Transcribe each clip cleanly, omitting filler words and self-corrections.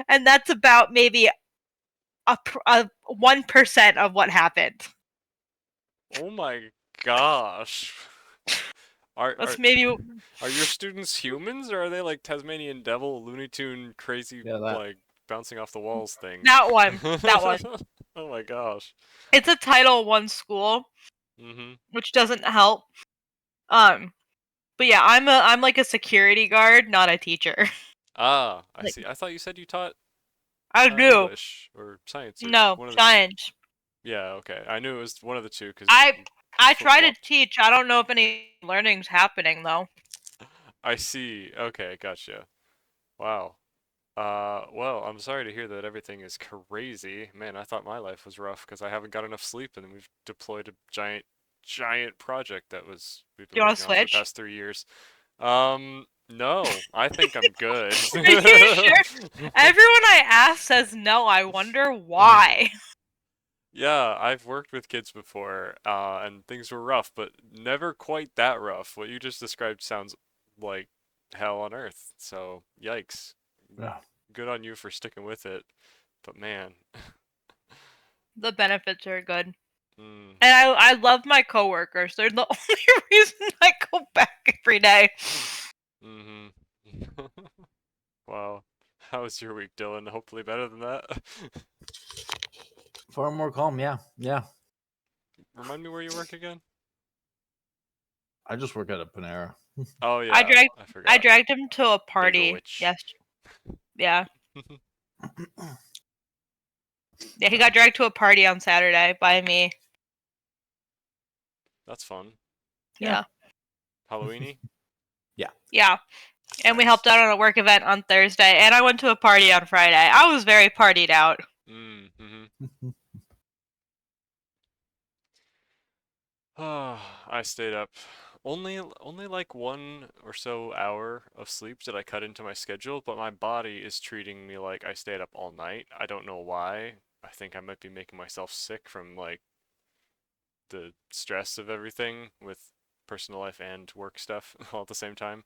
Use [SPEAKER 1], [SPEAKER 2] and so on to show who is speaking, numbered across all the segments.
[SPEAKER 1] and that's about maybe a 1% of what happened.
[SPEAKER 2] Oh my gosh. Are
[SPEAKER 1] That's maybe
[SPEAKER 2] are your students humans or are they like Tasmanian Devil, Looney Tune, crazy
[SPEAKER 3] Yeah, that.
[SPEAKER 2] like bouncing off the walls things?
[SPEAKER 1] that one. That one.
[SPEAKER 2] Oh my gosh.
[SPEAKER 1] It's a Title I school,
[SPEAKER 2] Mhm.
[SPEAKER 1] which doesn't help. But yeah, I'm like a security guard, not a teacher.
[SPEAKER 2] Ah, I
[SPEAKER 1] Like
[SPEAKER 2] see. I thought you said you taught
[SPEAKER 1] I do.
[SPEAKER 2] English or science or
[SPEAKER 1] No,
[SPEAKER 2] one of the
[SPEAKER 1] science.
[SPEAKER 2] Yeah, okay. I knew it was one of the two because
[SPEAKER 1] I
[SPEAKER 2] you
[SPEAKER 1] I try to
[SPEAKER 2] flip-flopped.
[SPEAKER 1] teach. I don't know if any learning's happening though.
[SPEAKER 2] I see. Okay, gotcha. Wow. Well, I'm sorry to hear that everything is crazy. Man, I thought my life was rough because I haven't got enough sleep and we've deployed a giant project that we've
[SPEAKER 1] Do
[SPEAKER 2] been
[SPEAKER 1] you want to
[SPEAKER 2] working on for the
[SPEAKER 1] switch?
[SPEAKER 2] past 3 years. No, I think I'm good.
[SPEAKER 1] Are you sure? Everyone I ask says no. I wonder why.
[SPEAKER 2] Yeah, I've worked with kids before, and things were rough, but never quite that rough. What you just described sounds like hell on earth. So, yikes.
[SPEAKER 3] Yeah.
[SPEAKER 2] Good on you for sticking with it. But man,
[SPEAKER 1] The benefits are good.
[SPEAKER 2] mm,
[SPEAKER 1] And I love my coworkers. They're the only reason I go back every day.
[SPEAKER 2] mm-hmm. Wow. How was your week, Dylan? Hopefully better than that.
[SPEAKER 3] Far more calm. Yeah. Yeah.
[SPEAKER 2] Remind me where you work again?
[SPEAKER 3] I just work at a Panera.
[SPEAKER 2] Oh
[SPEAKER 1] I
[SPEAKER 2] yeah,
[SPEAKER 1] dragged
[SPEAKER 2] I
[SPEAKER 1] I
[SPEAKER 2] forgot.
[SPEAKER 1] dragged him to a
[SPEAKER 2] Bagel
[SPEAKER 1] party.
[SPEAKER 2] witch.
[SPEAKER 1] Yes. Yeah. Yeah, he got dragged to a party on Saturday by me.
[SPEAKER 2] That's fun.
[SPEAKER 3] Yeah.
[SPEAKER 1] Yeah.
[SPEAKER 2] Halloweeny?
[SPEAKER 3] Yeah.
[SPEAKER 1] Yeah. And we
[SPEAKER 2] Nice.
[SPEAKER 1] helped out on a work event on Thursday, and I went to a party on Friday. I was very partied out.
[SPEAKER 2] Mm-hmm. I stayed up. Only like 1 or so hour of sleep did I cut into my schedule, but my body is treating me like I stayed up all night. I don't know why. I think I might be making myself sick from like the stress of everything with personal life and work stuff all at the same time.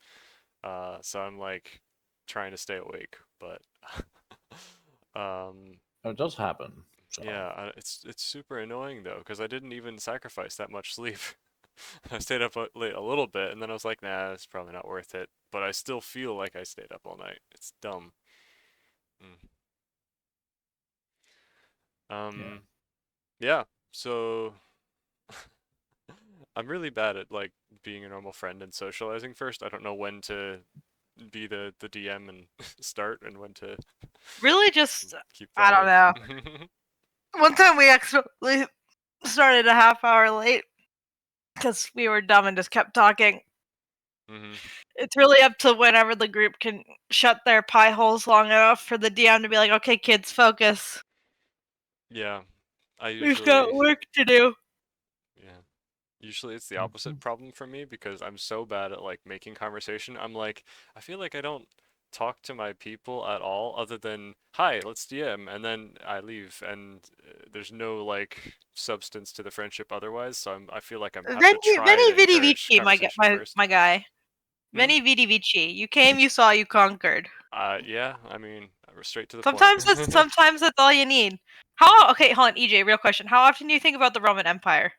[SPEAKER 2] So I'm like trying to stay awake, but um,
[SPEAKER 3] It does happen. So
[SPEAKER 2] yeah, it's super annoying though, because I didn't even sacrifice that much sleep. I stayed up late a little bit, and then I was like, nah, it's probably not worth it. But I still feel like I stayed up all night. It's dumb. Mm.
[SPEAKER 3] yeah.
[SPEAKER 2] Um, yeah. So I'm really bad at like being a normal friend and socializing first. I don't know when to be the DM and start and when to
[SPEAKER 1] Really, just
[SPEAKER 2] keep
[SPEAKER 1] I don't
[SPEAKER 2] talking.
[SPEAKER 1] know. One time we actually started a half hour late because we were dumb and just kept talking.
[SPEAKER 2] hmm
[SPEAKER 1] It's really up to whenever the group can shut their pie holes long enough for the DM to be like, "Okay, kids, focus.
[SPEAKER 2] Yeah, I
[SPEAKER 1] We've got
[SPEAKER 2] usually
[SPEAKER 1] work to do."
[SPEAKER 2] yeah. Usually it's the opposite
[SPEAKER 3] Mhm.
[SPEAKER 2] problem for me because I'm so bad at like making conversation. I'm like, I feel like I don't talk to my people at all other than, hi, let's DM, and then I leave and there's no like substance to the friendship otherwise, so I feel like I have to try
[SPEAKER 1] Veni
[SPEAKER 2] to
[SPEAKER 1] Vidi
[SPEAKER 2] encourage
[SPEAKER 1] Vici,
[SPEAKER 2] conversation first.
[SPEAKER 1] my guy.
[SPEAKER 2] Hmm?
[SPEAKER 1] Veni Vidi Vici. You came, you saw, you conquered.
[SPEAKER 2] Yeah, I mean, straight to the point.
[SPEAKER 1] Sometimes that's all you need. How okay, hold on, EJ, real question. How often do you think about the Roman Empire?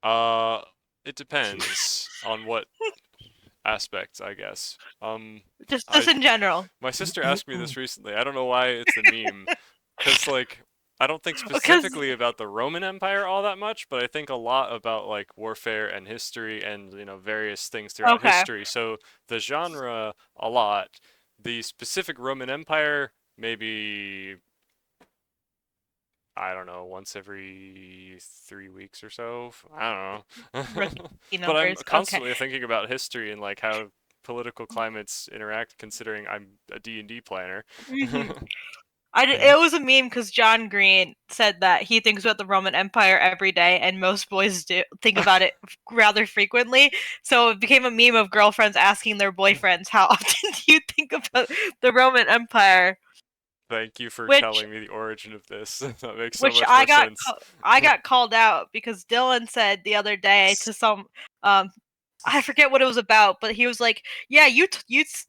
[SPEAKER 2] Uh, it depends on what aspects, I guess.
[SPEAKER 1] Just
[SPEAKER 2] I
[SPEAKER 1] in general.
[SPEAKER 2] My sister asked me this recently. I don't know why it's a meme, because like I don't think
[SPEAKER 1] Because
[SPEAKER 2] specifically about the Roman Empire all that much, but I think a lot about like warfare and history and various things throughout
[SPEAKER 1] okay.
[SPEAKER 2] history. So the genre a lot, the specific Roman Empire maybe I don't know, once every 3 weeks or so. I don't
[SPEAKER 1] Rookie
[SPEAKER 2] know. But I'm
[SPEAKER 1] numbers. Okay.
[SPEAKER 2] constantly thinking about history and like how political climates interact considering I'm a D&D planner.
[SPEAKER 1] hmm
[SPEAKER 3] Mhm.
[SPEAKER 1] It was a meme because John Green said that he thinks about the Roman Empire every day, and most boys do think about it rather frequently. So it became a meme of girlfriends asking their boyfriends, "How often do you think about the Roman Empire?"
[SPEAKER 2] Thank you for
[SPEAKER 1] Which
[SPEAKER 2] telling me the origin of this. That makes so
[SPEAKER 1] which
[SPEAKER 2] much more sense.
[SPEAKER 1] I got called out because Dylan said the other day to some um I forget what it was about, but he was like, "Yeah, you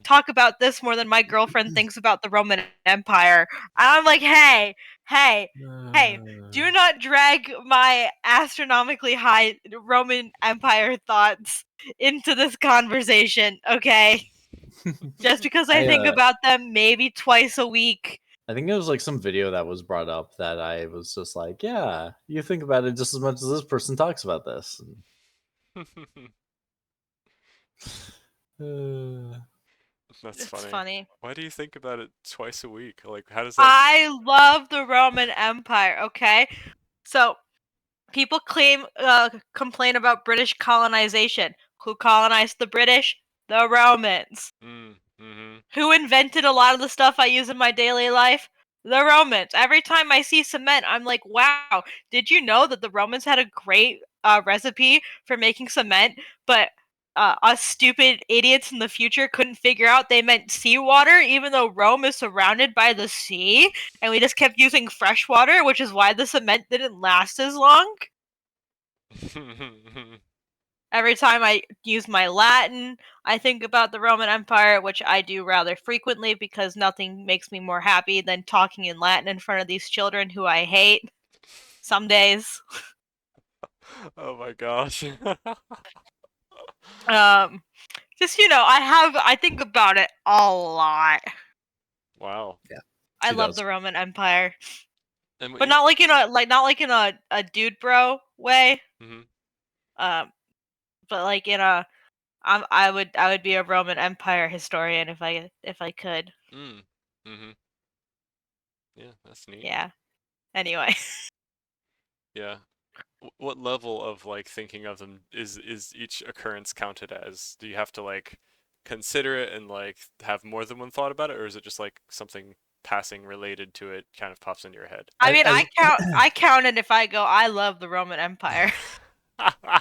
[SPEAKER 1] talk about this more than my girlfriend thinks about the Roman Empire." And I'm like, "Hey, hey, hey, do not drag my astronomically high Roman Empire thoughts into this conversation, okay? Just because I
[SPEAKER 3] I
[SPEAKER 1] think about them maybe twice a week."
[SPEAKER 3] I think it was like some video that was brought up that I was just like, yeah, you think about it just as much as this person talks about this. Uh,
[SPEAKER 2] That's
[SPEAKER 1] It's
[SPEAKER 2] funny.
[SPEAKER 1] funny.
[SPEAKER 2] Why do you think about it twice a week? Like, how does that?
[SPEAKER 1] I love the Roman Empire, okay? So, people complain about British colonization. Who colonized the British? The Romans.
[SPEAKER 2] Mm-hmm.
[SPEAKER 1] Who invented a lot of the stuff I use in my daily life? The Romans. Every time I see cement, I'm like, wow, did you know that the Romans had a great recipe for making cement, but us stupid idiots in the future couldn't figure out they meant seawater, even though Rome is surrounded by the sea, and we just kept using fresh water, which is why the cement didn't last as long? Every time I use my Latin, I think about the Roman Empire, which I do rather frequently because nothing makes me more happy than talking in Latin in front of these children who I hate. Some days.
[SPEAKER 2] Oh my gosh.
[SPEAKER 1] Um, just I think about it a lot.
[SPEAKER 2] Wow.
[SPEAKER 3] yeah,
[SPEAKER 1] I
[SPEAKER 3] she
[SPEAKER 1] love
[SPEAKER 3] does.
[SPEAKER 1] the Roman Empire,
[SPEAKER 2] And what
[SPEAKER 1] but
[SPEAKER 2] you?
[SPEAKER 1] not like in a dude bro way.
[SPEAKER 2] Mm-hmm.
[SPEAKER 1] Um, but like in a I would be a Roman Empire historian if I could.
[SPEAKER 2] Mm. Mm-hmm. Yeah, that's neat.
[SPEAKER 1] Yeah. Anyway.
[SPEAKER 2] Yeah. What level of like thinking of them is each occurrence counted as? Do you have to like consider it and like have more than one thought about it, or is it just like something passing related to it kind of pops into your head?
[SPEAKER 1] I mean,
[SPEAKER 3] As
[SPEAKER 1] I count it if I go, I love the Roman Empire.
[SPEAKER 2] I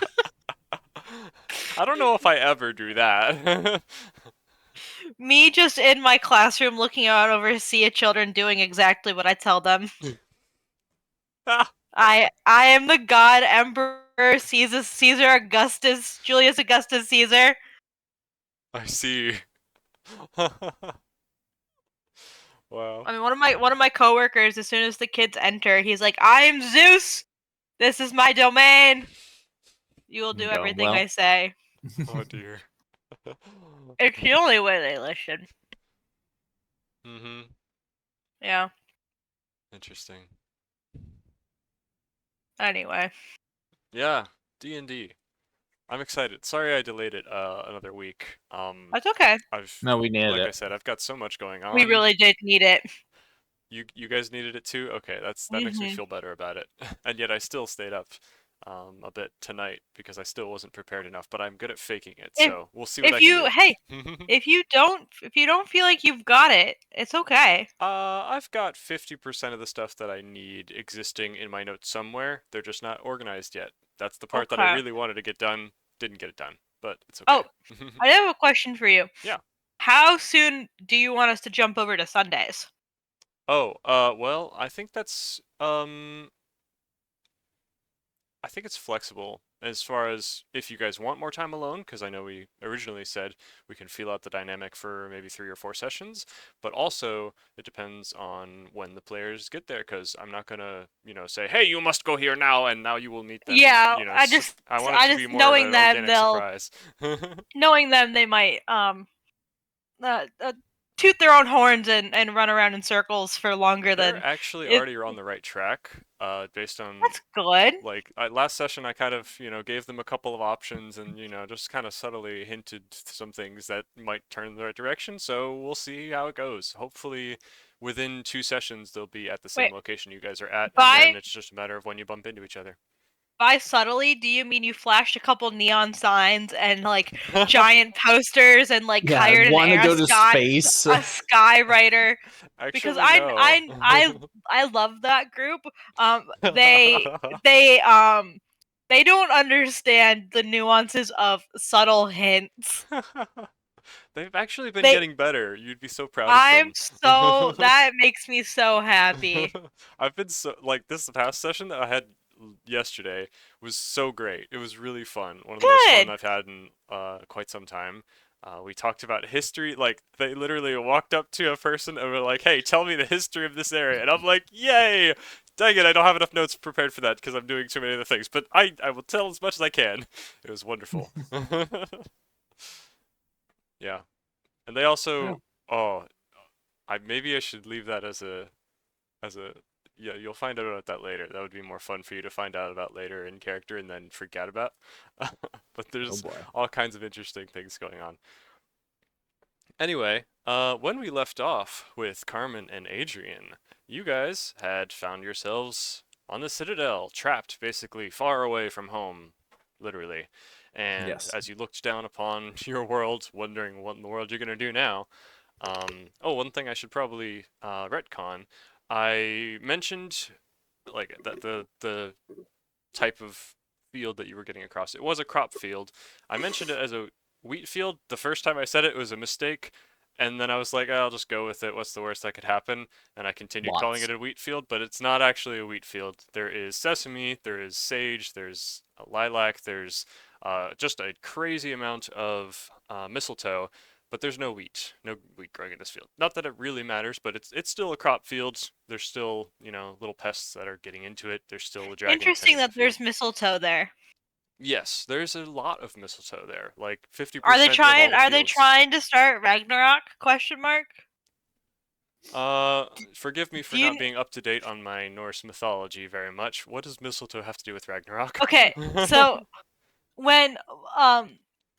[SPEAKER 2] don't know if I ever do that.
[SPEAKER 1] Me just in my classroom looking out over a sea of children doing exactly what I tell them. I am the god emperor Caesar Augustus Julius Augustus Caesar.
[SPEAKER 2] I see. Wow.
[SPEAKER 1] I mean, one of my coworkers, as soon as the kids enter, he's like, "I'm Zeus. This is my domain. You will
[SPEAKER 3] you
[SPEAKER 1] do
[SPEAKER 3] go,
[SPEAKER 1] everything I
[SPEAKER 3] well,
[SPEAKER 1] say."
[SPEAKER 2] Oh dear.
[SPEAKER 1] It's the only way they listen.
[SPEAKER 2] Mm-hmm.
[SPEAKER 1] Yeah.
[SPEAKER 2] Interesting.
[SPEAKER 1] Anyway,
[SPEAKER 2] Yeah, D&D. I'm excited. Sorry I delayed it another week.
[SPEAKER 1] that's okay.
[SPEAKER 2] I've
[SPEAKER 3] no, we needed
[SPEAKER 2] like I
[SPEAKER 3] it.
[SPEAKER 2] said, I've got so much going
[SPEAKER 1] We
[SPEAKER 2] on.
[SPEAKER 1] really did need it.
[SPEAKER 2] You guys needed it too? Okay, that makes me
[SPEAKER 1] Hmm.
[SPEAKER 2] feel better about it. And yet I still stayed up a bit tonight because I still wasn't prepared enough, but I'm good at faking it,
[SPEAKER 1] If
[SPEAKER 2] so we'll see what
[SPEAKER 1] if
[SPEAKER 2] I can
[SPEAKER 1] you
[SPEAKER 2] do.
[SPEAKER 1] hey, if you don't feel like you've got it, it's okay.
[SPEAKER 2] I've got 50% of the stuff that I need existing in my notes somewhere. They're just not organized yet. That's the part that I
[SPEAKER 1] Okay.
[SPEAKER 2] really wanted to get done. Didn't get it done, but it's okay.
[SPEAKER 1] Oh, I have a question for you.
[SPEAKER 2] Yeah.
[SPEAKER 1] How soon do you want us to jump over to Sundays?
[SPEAKER 2] Oh, well, I think it's flexible as far as if you guys want more time alone, because I know we originally said we can feel out the dynamic for maybe 3 or 4 sessions, but also it depends on when the players get there, because I'm not gonna, say, hey, you must go here now, and now you will meet them, and,
[SPEAKER 1] Yeah, I just
[SPEAKER 2] I want it
[SPEAKER 1] I
[SPEAKER 2] to be
[SPEAKER 1] just
[SPEAKER 2] more of an organic surprise.
[SPEAKER 1] knowing them they might uh, uh, toot their own horns and run around in circles for longer
[SPEAKER 2] They're
[SPEAKER 1] than
[SPEAKER 2] actually
[SPEAKER 1] it.
[SPEAKER 2] already on the right track, based on
[SPEAKER 1] That's good.
[SPEAKER 2] like last session I kind of gave them a couple of options and just kind of subtly hinted some things that might turn in the right direction, so we'll see how it goes. Hopefully within 2 sessions they'll be at the same
[SPEAKER 1] Wait,
[SPEAKER 2] location you guys are at, and then
[SPEAKER 1] by
[SPEAKER 2] it's just a matter of when you bump into each other.
[SPEAKER 1] by subtly, do you mean you flashed a couple neon signs and like giant posters and like
[SPEAKER 3] Yeah,
[SPEAKER 1] hired
[SPEAKER 3] want to go to space.
[SPEAKER 1] a skywriter? Because
[SPEAKER 2] Actually,
[SPEAKER 1] I
[SPEAKER 2] no.
[SPEAKER 1] I I I love that group. They don't understand the nuances of subtle hints.
[SPEAKER 2] They've actually been
[SPEAKER 1] They
[SPEAKER 2] getting better. You'd be so proud of
[SPEAKER 1] I'm
[SPEAKER 2] them.
[SPEAKER 1] so that makes me so happy.
[SPEAKER 2] I've been so like this past session I had yesterday was so great. It was really fun. One of the most fun
[SPEAKER 1] Good.
[SPEAKER 2] I've had in quite some time. We talked about history. Like they literally walked up to a person and were like, "Hey, tell me the history of this area," and I'm like, "Yay!" Dang it, I don't have enough notes prepared for that because I'm doing too many other things. But I will tell as much as I can. It was wonderful. Yeah. And they
[SPEAKER 3] Yeah.
[SPEAKER 2] also, oh, I maybe I should leave that as a yeah, you'll find out about that later. That would be more fun for you to find out about later in character and then forget about. But
[SPEAKER 3] Oh
[SPEAKER 2] there's
[SPEAKER 3] boy.
[SPEAKER 2] all kinds of interesting things going on. Anyway, when we left off with Carmen and Adrian, you guys had found yourselves on the Citadel, trapped basically far away from home, literally. And
[SPEAKER 3] Yes.
[SPEAKER 2] as you looked down upon your world, wondering what in the world you're gonna do now, oh, one thing I should probably retcon. I mentioned like that the type of field that you were getting across. It was a crop field. I mentioned it as a wheat field. The first time I said it was a mistake, and then I was like, I'll just go with it. What's the worst that could happen? And I continued calling it
[SPEAKER 3] Lots.
[SPEAKER 2] a wheat field, but it's not actually a wheat field. There is sesame, there is sage, there's a lilac, there's just a crazy amount of mistletoe, but there's no wheat growing in this field. Not that it really matters, but it's still a crop field. There's still, little pests that are getting into it. There's still a dragon
[SPEAKER 1] Interesting
[SPEAKER 2] tending the
[SPEAKER 1] that
[SPEAKER 2] field.
[SPEAKER 1] there's mistletoe there.
[SPEAKER 2] Yes, there's a lot of mistletoe there. Like
[SPEAKER 1] Are they
[SPEAKER 2] 50% of all
[SPEAKER 1] trying?
[SPEAKER 2] the
[SPEAKER 1] Are they
[SPEAKER 2] fields.
[SPEAKER 1] trying to start Ragnarok? Question mark.
[SPEAKER 2] Forgive me for
[SPEAKER 1] Do
[SPEAKER 2] not
[SPEAKER 1] you?
[SPEAKER 2] being up to date on my Norse mythology very much. What does mistletoe have to do with Ragnarok?
[SPEAKER 1] Okay, so when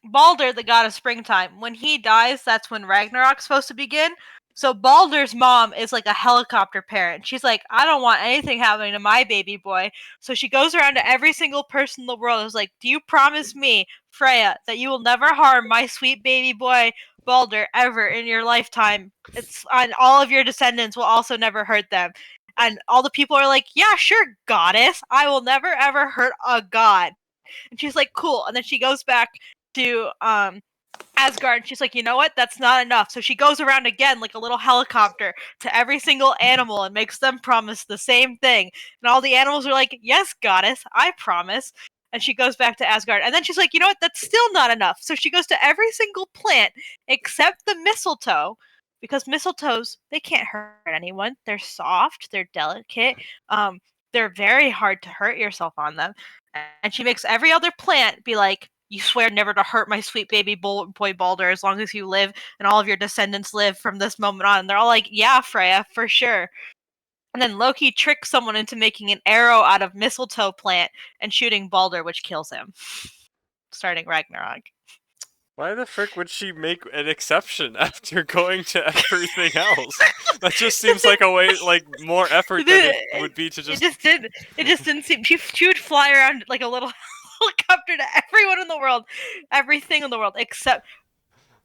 [SPEAKER 1] Balder, the god of springtime, when he dies, that's when Ragnarok's supposed to begin. So Balder's mom is like a helicopter parent. She's like, I don't want anything happening to my baby boy. So she goes around to every single person in the world and is like, do you promise me, Freya, that you will never harm my sweet baby boy Balder ever in your lifetime? It's and all of your descendants will also never hurt them. And all the people are like, yeah, sure, goddess. I will never ever hurt a god. And she's like, cool. And then she goes back to Asgard and she's like, you know what? That's not enough. So she goes around again like a little helicopter to every single animal and makes them promise the same thing. And all the animals are like, yes, goddess, I promise. And she goes back to Asgard. And then she's like, you know what? That's still not enough. So she goes to every single plant except the mistletoe. Because mistletoes, they can't hurt anyone. They're soft, they're delicate, um, they're very hard to hurt yourself on them. And she makes every other plant be like, you swear never to hurt my sweet baby boy Balder as long as you live and all of your descendants live from this moment on. And they're all like, yeah, Freya, for sure. And then Loki tricks someone into making an arrow out of mistletoe plant and shooting Balder, which kills him, starting Ragnarok.
[SPEAKER 2] Why the frick would she make an exception after going to everything else? That just seems like a way, like more effort than it would be to
[SPEAKER 1] It
[SPEAKER 2] just.
[SPEAKER 1] just did. It just didn't seem. She would fly around like a little helicopter to everyone in the world, everything in the world except.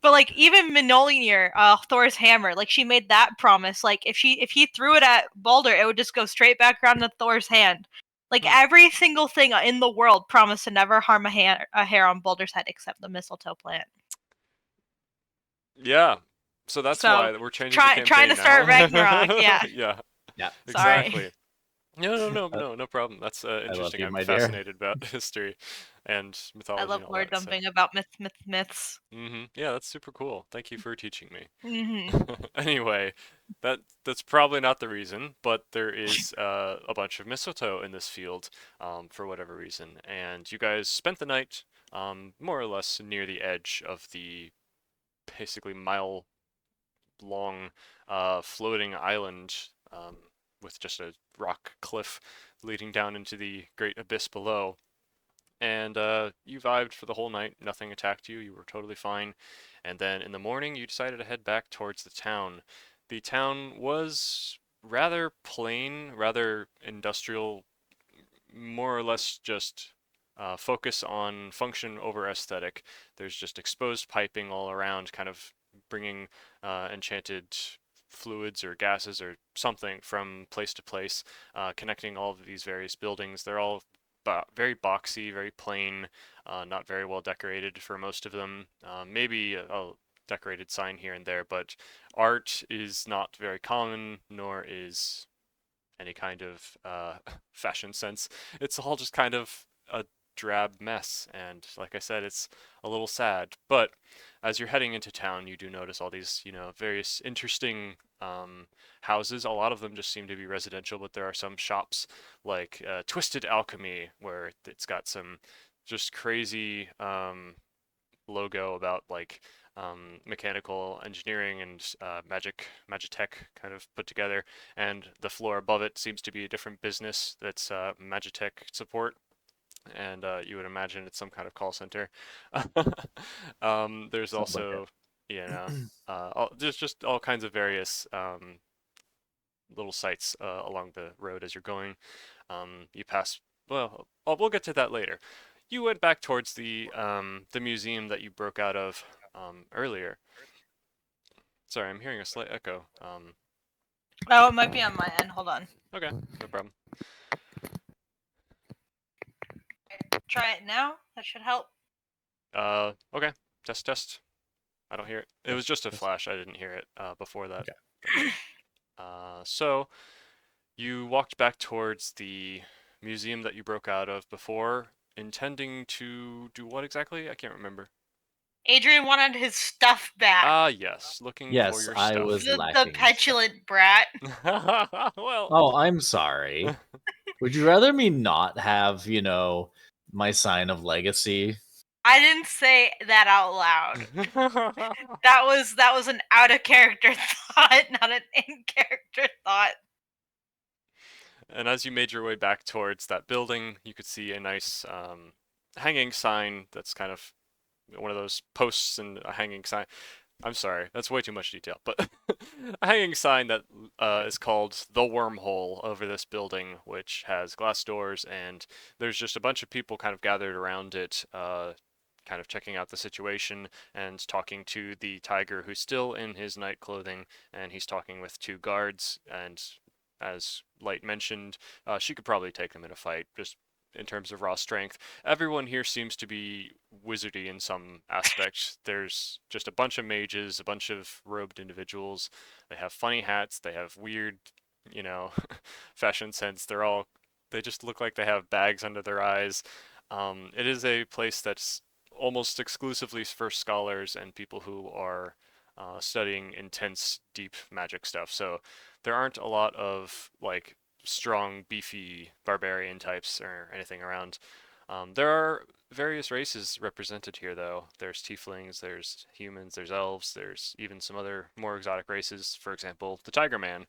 [SPEAKER 1] But like even Mjolnir, Thor's hammer, like she made that promise. Like if he threw it at Balder, it would just go straight back around to Thor's hand. Like
[SPEAKER 2] Hmm.
[SPEAKER 1] every single thing in the world promised to never harm a hair on Balder's head except the mistletoe plant.
[SPEAKER 2] Yeah. So that's
[SPEAKER 1] So
[SPEAKER 2] why we're changing the
[SPEAKER 1] trying
[SPEAKER 2] campaign
[SPEAKER 1] to start
[SPEAKER 2] now.
[SPEAKER 1] Ragnarok, yeah.
[SPEAKER 2] Yeah,
[SPEAKER 3] Yeah.
[SPEAKER 1] Sorry.
[SPEAKER 2] exactly. No problem. That's
[SPEAKER 3] I love
[SPEAKER 2] interesting.
[SPEAKER 3] you,
[SPEAKER 2] I'm
[SPEAKER 3] my dear.
[SPEAKER 2] fascinated about history and
[SPEAKER 1] I
[SPEAKER 2] mythology
[SPEAKER 1] love
[SPEAKER 2] and all
[SPEAKER 1] lore
[SPEAKER 2] that. So,
[SPEAKER 1] dumping about myths.
[SPEAKER 2] yeah, that's super cool. Thank you for teaching me.
[SPEAKER 1] Hmm.
[SPEAKER 2] Anyway, that's probably not the reason, but there is a bunch of mistletoe in this field for whatever reason, and you guys spent the night more or less near the edge of the basically mile long floating island with just a rock cliff leading down into the great abyss below. And you vibed for the whole night. Nothing attacked you. You were totally fine. And then in the morning, you decided to head back towards the town. The town was rather plain, rather industrial, more or less just focus on function over aesthetic. There's just exposed piping all around, kind of bringing enchanted fluids or gases or something from place to place, connecting all of these various buildings. They're all very boxy, very plain, not very well decorated for most of them. Maybe a decorated sign here and there, but art is not very common, nor is any kind of fashion sense. It's all just kind of a drab mess, and like I said, it's a little sad. But as you're heading into town, you do notice all these, various interesting houses. A lot of them just seem to be residential, but there are some shops like Twisted Alchemy, where it's got some just crazy logo about like mechanical engineering and magitech kind of put together, and the floor above it seems to be a different business that's magitech support, and you would imagine it's some kind of call center. There's
[SPEAKER 3] Sounds like
[SPEAKER 2] also,
[SPEAKER 3] it.
[SPEAKER 2] there's just all kinds of various little sites along the road as you're going. You pass. Well, we'll get to that later. You went back towards the museum that you broke out of earlier. Sorry, I'm hearing a slight echo.
[SPEAKER 1] Oh, it might be on my end. Hold on.
[SPEAKER 2] Okay, no problem.
[SPEAKER 1] Try it now. That should help.
[SPEAKER 2] Okay, test test. I don't hear it. It was just a flash. I didn't hear it before that.
[SPEAKER 3] Okay.
[SPEAKER 2] So you walked back towards the museum that you broke out of before, intending to do what exactly? I can't remember.
[SPEAKER 1] Adrian wanted his stuff back.
[SPEAKER 2] Ah, yes, looking for
[SPEAKER 3] Yes,
[SPEAKER 2] your
[SPEAKER 3] I
[SPEAKER 2] stuff.
[SPEAKER 3] was
[SPEAKER 1] The
[SPEAKER 3] lacking stuff.
[SPEAKER 1] petulant brat.
[SPEAKER 2] Well,
[SPEAKER 3] Oh, I'm sorry. Would you rather me not have, my sign of legacy?
[SPEAKER 1] I didn't say that out loud. That was an out of character thought, not an in character thought.
[SPEAKER 2] And as you made your way back towards that building, you could see a nice hanging sign that's kind of one of those posts and a hanging sign. I'm sorry, that's way too much detail, but a hanging sign that is called the Wormhole over this building, which has glass doors, and there's just a bunch of people kind of gathered around it, kind of checking out the situation and talking to the tiger, who's still in his night clothing, and he's talking with two guards. And as Light mentioned, she could probably take them in a fight, just in terms of raw strength. Everyone here seems to be wizardy in some aspect. There's just a bunch of mages, a bunch of robed individuals. They have funny hats. They have weird, you know, fashion sense. They just look like they have bags under their eyes. It is a place that's almost exclusively for scholars and people who are studying intense, deep magic stuff. So there aren't a lot of like strong, beefy barbarian types or anything around. There are various races represented here, though. There's tieflings, there's humans, there's elves, there's even some other more exotic races, for example, the Tiger Man.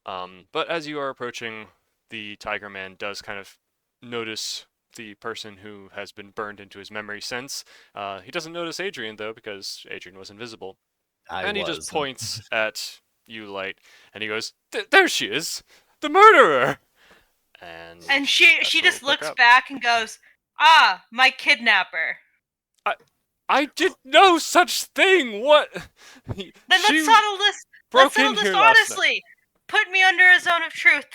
[SPEAKER 2] But as you are approaching, the Tiger Man does kind of notice the person who has been burned into his memory sense. He doesn't notice Adrian, though, because Adrian was invisible.
[SPEAKER 3] I
[SPEAKER 2] And he just
[SPEAKER 3] was.
[SPEAKER 2] points at you, Light, and he goes, There she is! The murderer!
[SPEAKER 1] And
[SPEAKER 2] That's
[SPEAKER 1] she
[SPEAKER 2] where we'll
[SPEAKER 1] just
[SPEAKER 2] pick
[SPEAKER 1] looks
[SPEAKER 2] up.
[SPEAKER 1] back and goes, "Ah, my kidnapper."
[SPEAKER 2] I did no such thing! What?
[SPEAKER 1] Then
[SPEAKER 2] She
[SPEAKER 1] let's settle this. Let's
[SPEAKER 2] broke in
[SPEAKER 1] settle this
[SPEAKER 2] here last night.
[SPEAKER 1] honestly. Put me under a zone of truth.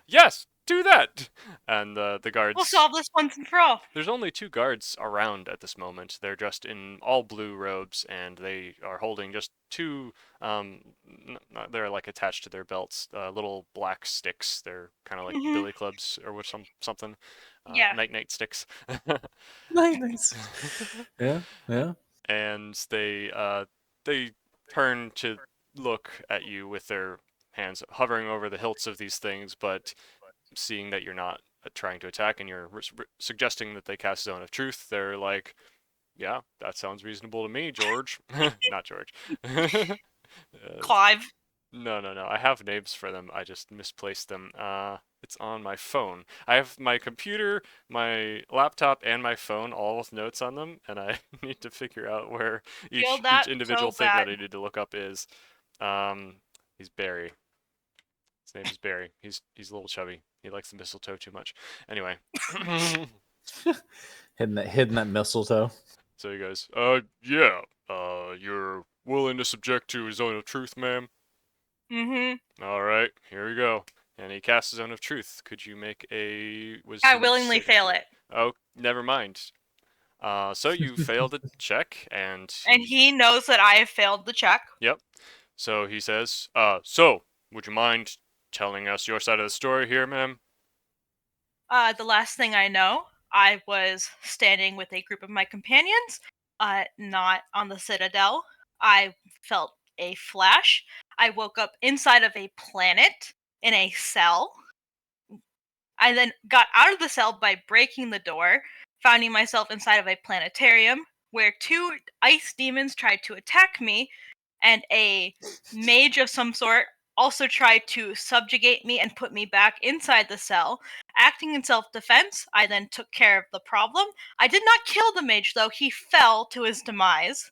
[SPEAKER 2] Yes, do that! And the
[SPEAKER 1] We'll
[SPEAKER 2] guards.
[SPEAKER 1] solve this once and for all.
[SPEAKER 2] There's only two guards around at this moment. They're dressed in all blue robes, and they are holding just two. They're like attached to their belts, little black sticks. They're kind of like
[SPEAKER 1] Hmm.
[SPEAKER 2] billy clubs or with something.
[SPEAKER 1] Yeah.
[SPEAKER 2] Night sticks.
[SPEAKER 3] Nice. Yeah, yeah.
[SPEAKER 2] And they turn to look at you with their hands hovering over the hilts of these things, but seeing that you're not trying to attack and you're suggesting that they cast Zone of Truth, they're like, yeah, that sounds reasonable to me, George. Not George.
[SPEAKER 1] Clive.
[SPEAKER 2] No. I have names for them. I just misplaced them. It's on my phone. I have my computer, my laptop, and my phone all with notes on them, and I need to figure out where
[SPEAKER 1] Feel
[SPEAKER 2] each
[SPEAKER 1] that
[SPEAKER 2] individual
[SPEAKER 1] so
[SPEAKER 2] thing that
[SPEAKER 1] bad.
[SPEAKER 2] I need to look up is. Um, he's Barry. His name is Barry. He's a little chubby. He likes the mistletoe too much. Anyway.
[SPEAKER 3] Hidden that mistletoe.
[SPEAKER 2] So he goes, yeah, you're willing to subject to a Zone of Truth, ma'am?
[SPEAKER 1] Mm-hmm.
[SPEAKER 2] All right, here we go. And he casts a Zone of Truth. Could you make a
[SPEAKER 1] I
[SPEAKER 2] wisdom
[SPEAKER 1] willingly
[SPEAKER 2] saving
[SPEAKER 1] fail
[SPEAKER 2] throw?
[SPEAKER 1] it.
[SPEAKER 2] Oh, never mind. So you failed a check, and
[SPEAKER 1] And he knows that I have failed the check.
[SPEAKER 2] yep. So he says, so would you mind telling us your side of the story here, ma'am?
[SPEAKER 1] The last thing I know, I was standing with a group of my companions, not on the Citadel. I felt a flash. I woke up inside of a planet in a cell. I then got out of the cell by breaking the door, finding myself inside of a planetarium where two ice demons tried to attack me, and a mage of some sort also tried to subjugate me and put me back inside the cell. Acting in self defense, I then took care of the problem. I did not kill the mage, though. He fell to his demise.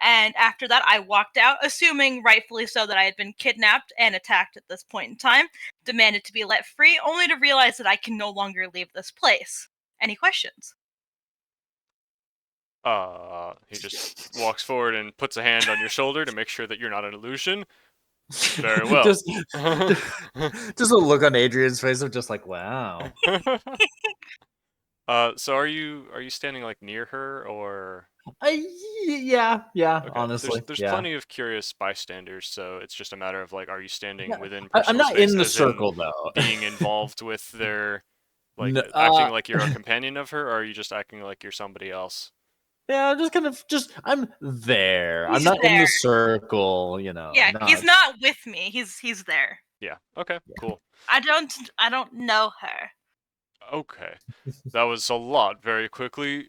[SPEAKER 1] And after that, I walked out, assuming rightfully so that I had been kidnapped and attacked at this point in time, demanded to be let free, only to realize that I can no longer leave this place. Any questions?
[SPEAKER 2] He just walks forward and puts a hand on your shoulder to make sure that you're not an illusion. Very well.
[SPEAKER 3] just, just a look on Adrian's face of just like, wow.
[SPEAKER 2] So are you standing like near her or?
[SPEAKER 3] Yeah,
[SPEAKER 2] Okay,
[SPEAKER 3] honestly,
[SPEAKER 2] there's
[SPEAKER 3] yeah.
[SPEAKER 2] plenty of curious bystanders, so it's just a matter of like, are you standing
[SPEAKER 3] Yeah,
[SPEAKER 2] within
[SPEAKER 3] I'm
[SPEAKER 2] personal
[SPEAKER 3] not
[SPEAKER 2] space,
[SPEAKER 3] in the
[SPEAKER 2] as in
[SPEAKER 3] circle though.
[SPEAKER 2] being involved with their, like,
[SPEAKER 3] No,
[SPEAKER 2] acting like you're a companion of her, or are you just acting like you're somebody else?
[SPEAKER 3] yeah, I'm just kind of I'm there. I'm
[SPEAKER 1] He's
[SPEAKER 3] not in
[SPEAKER 1] there.
[SPEAKER 3] the circle, you know.
[SPEAKER 1] Yeah, he's
[SPEAKER 3] Not
[SPEAKER 1] not with me. He's there.
[SPEAKER 2] Yeah. Okay. Cool.
[SPEAKER 1] I don't know her.
[SPEAKER 2] Okay. That was a lot very quickly.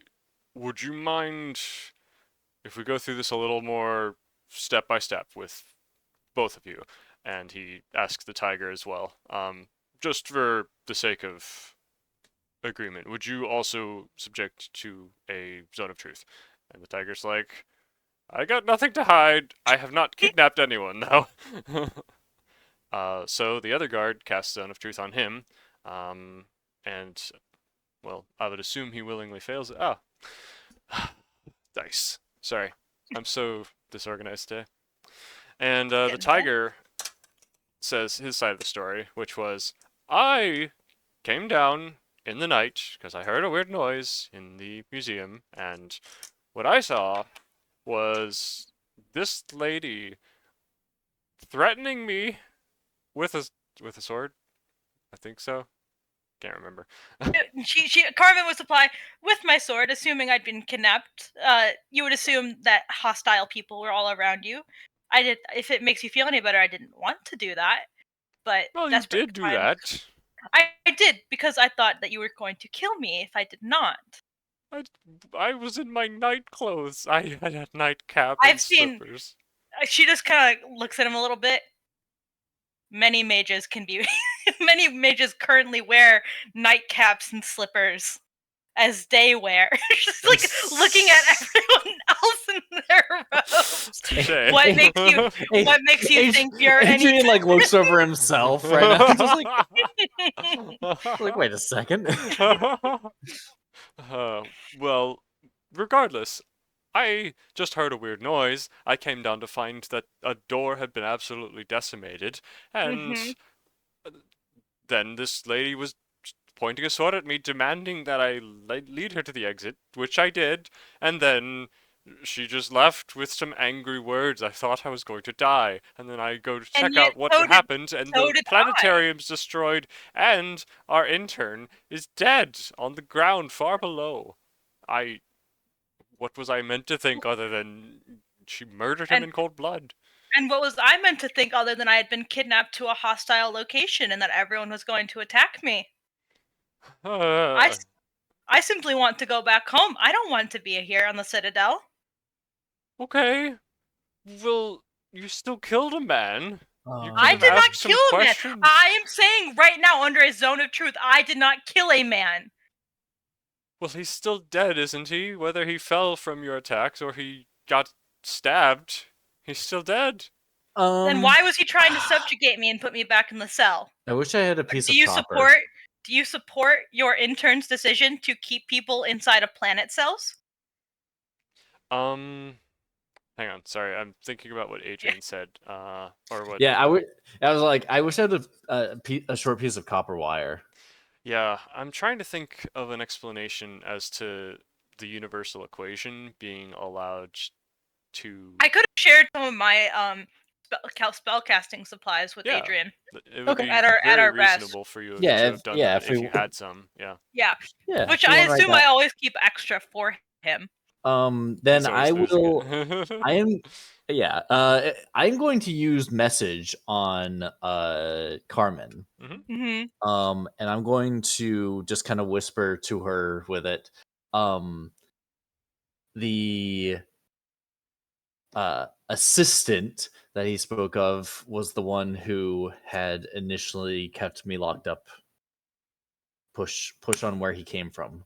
[SPEAKER 2] Would you mind if we go through this a little more step by step with both of you? And he asks the tiger as well. Just for the sake of agreement, would you also subject to a zone of truth? And the tiger's like, I got nothing to hide. I have not kidnapped anyone, no. So the other guard casts zone of truth on him, and well, I would assume he willingly fails. Ah, dice. Sorry, I'm so disorganized today. And the
[SPEAKER 1] Getting there.
[SPEAKER 2] tiger says his side of the story, which was, I came down in the night because I heard a weird noise in the museum, and what I saw was this lady threatening me with a sword. I think so. Can't remember.
[SPEAKER 1] Carmen would supply with my sword, assuming I'd been kidnapped. You would assume that hostile people were all around you. I did. If it makes you feel any better, I didn't want to do that, but
[SPEAKER 2] Well, you
[SPEAKER 1] that's
[SPEAKER 2] did do
[SPEAKER 1] fine.
[SPEAKER 2] that.
[SPEAKER 1] I did because I thought that you were going to kill me if I did not.
[SPEAKER 2] I, I was in my night clothes. I had a nightcap
[SPEAKER 1] I've
[SPEAKER 2] and
[SPEAKER 1] seen.
[SPEAKER 2] slippers.
[SPEAKER 1] She just kind of looks at him a little bit. Many mages can be. Many mages currently wear nightcaps and slippers as day wear. Just like looking at everyone else in their robes.
[SPEAKER 2] Touche.
[SPEAKER 1] What makes you? What makes you think you're any?
[SPEAKER 3] Adrian like looks over himself right now, just like wait a second.
[SPEAKER 2] Well, regardless, I just heard a weird noise. I came down to find that a door had been absolutely decimated, and
[SPEAKER 1] Mm-hmm.
[SPEAKER 2] then this lady was pointing a sword at me, demanding that I lead her to the exit, which I did, and then she just left with some angry words. I thought I was going to die, and then I go to
[SPEAKER 1] And
[SPEAKER 2] check
[SPEAKER 1] yet,
[SPEAKER 2] out what happened, and
[SPEAKER 1] so
[SPEAKER 2] the
[SPEAKER 1] did I.
[SPEAKER 2] planetarium's destroyed, and our intern is dead on the ground far below. I. What was I meant to think other than she murdered him
[SPEAKER 1] And
[SPEAKER 2] in cold blood?
[SPEAKER 1] what was I meant to think other than I had been kidnapped to a hostile location and that everyone was going to attack me? I,
[SPEAKER 2] Uh,
[SPEAKER 1] I simply want to go back home. I don't want to be here on the Citadel.
[SPEAKER 2] okay. Well, you still killed a man. You could
[SPEAKER 1] I
[SPEAKER 2] have
[SPEAKER 3] Um,
[SPEAKER 1] did not
[SPEAKER 2] asked
[SPEAKER 1] kill
[SPEAKER 2] some
[SPEAKER 1] a man.
[SPEAKER 2] questions.
[SPEAKER 1] I am saying right now, under a zone of truth, I did not kill a man.
[SPEAKER 2] Well, he's still dead, isn't he? Whether he fell from your attacks or he got stabbed, he's still dead.
[SPEAKER 1] Then
[SPEAKER 3] um,
[SPEAKER 1] why was he trying to subjugate me and put me back in the cell?
[SPEAKER 3] I wish I had a piece
[SPEAKER 1] Do
[SPEAKER 3] of
[SPEAKER 1] you
[SPEAKER 3] copper.
[SPEAKER 1] support? Do you support your intern's decision to keep people inside of planet cells?
[SPEAKER 2] Um, hang on. Sorry, I'm thinking about what Adrian said. Or what?
[SPEAKER 3] Yeah, I would. I was like, I wish I had a short piece of copper wire.
[SPEAKER 2] Yeah, I'm trying to think of an explanation as to the universal equation being allowed to.
[SPEAKER 1] I could have shared some of my spell casting supplies with
[SPEAKER 2] Yeah,
[SPEAKER 1] Adrian
[SPEAKER 2] it would
[SPEAKER 3] Okay.
[SPEAKER 2] be
[SPEAKER 1] at
[SPEAKER 2] very
[SPEAKER 1] our rest.
[SPEAKER 2] reasonable for you to
[SPEAKER 3] Yeah,
[SPEAKER 2] have done
[SPEAKER 3] yeah.
[SPEAKER 2] that
[SPEAKER 3] If
[SPEAKER 2] if
[SPEAKER 3] we
[SPEAKER 2] you had some. Yeah,
[SPEAKER 1] Yeah,
[SPEAKER 3] yeah, if
[SPEAKER 1] which
[SPEAKER 3] we
[SPEAKER 1] I
[SPEAKER 3] want to write
[SPEAKER 1] assume I
[SPEAKER 3] that,
[SPEAKER 1] always keep extra for him.
[SPEAKER 3] then
[SPEAKER 2] he's always
[SPEAKER 3] I
[SPEAKER 2] losing
[SPEAKER 3] will.
[SPEAKER 2] it.
[SPEAKER 3] I am. Yeah. I'm going to use message on Carmen.
[SPEAKER 2] Hmm.
[SPEAKER 1] Hmm.
[SPEAKER 3] And I'm going to just kind of whisper to her with it. Um, the assistant that he spoke of was the one who had initially kept me locked up. Push on where he came from.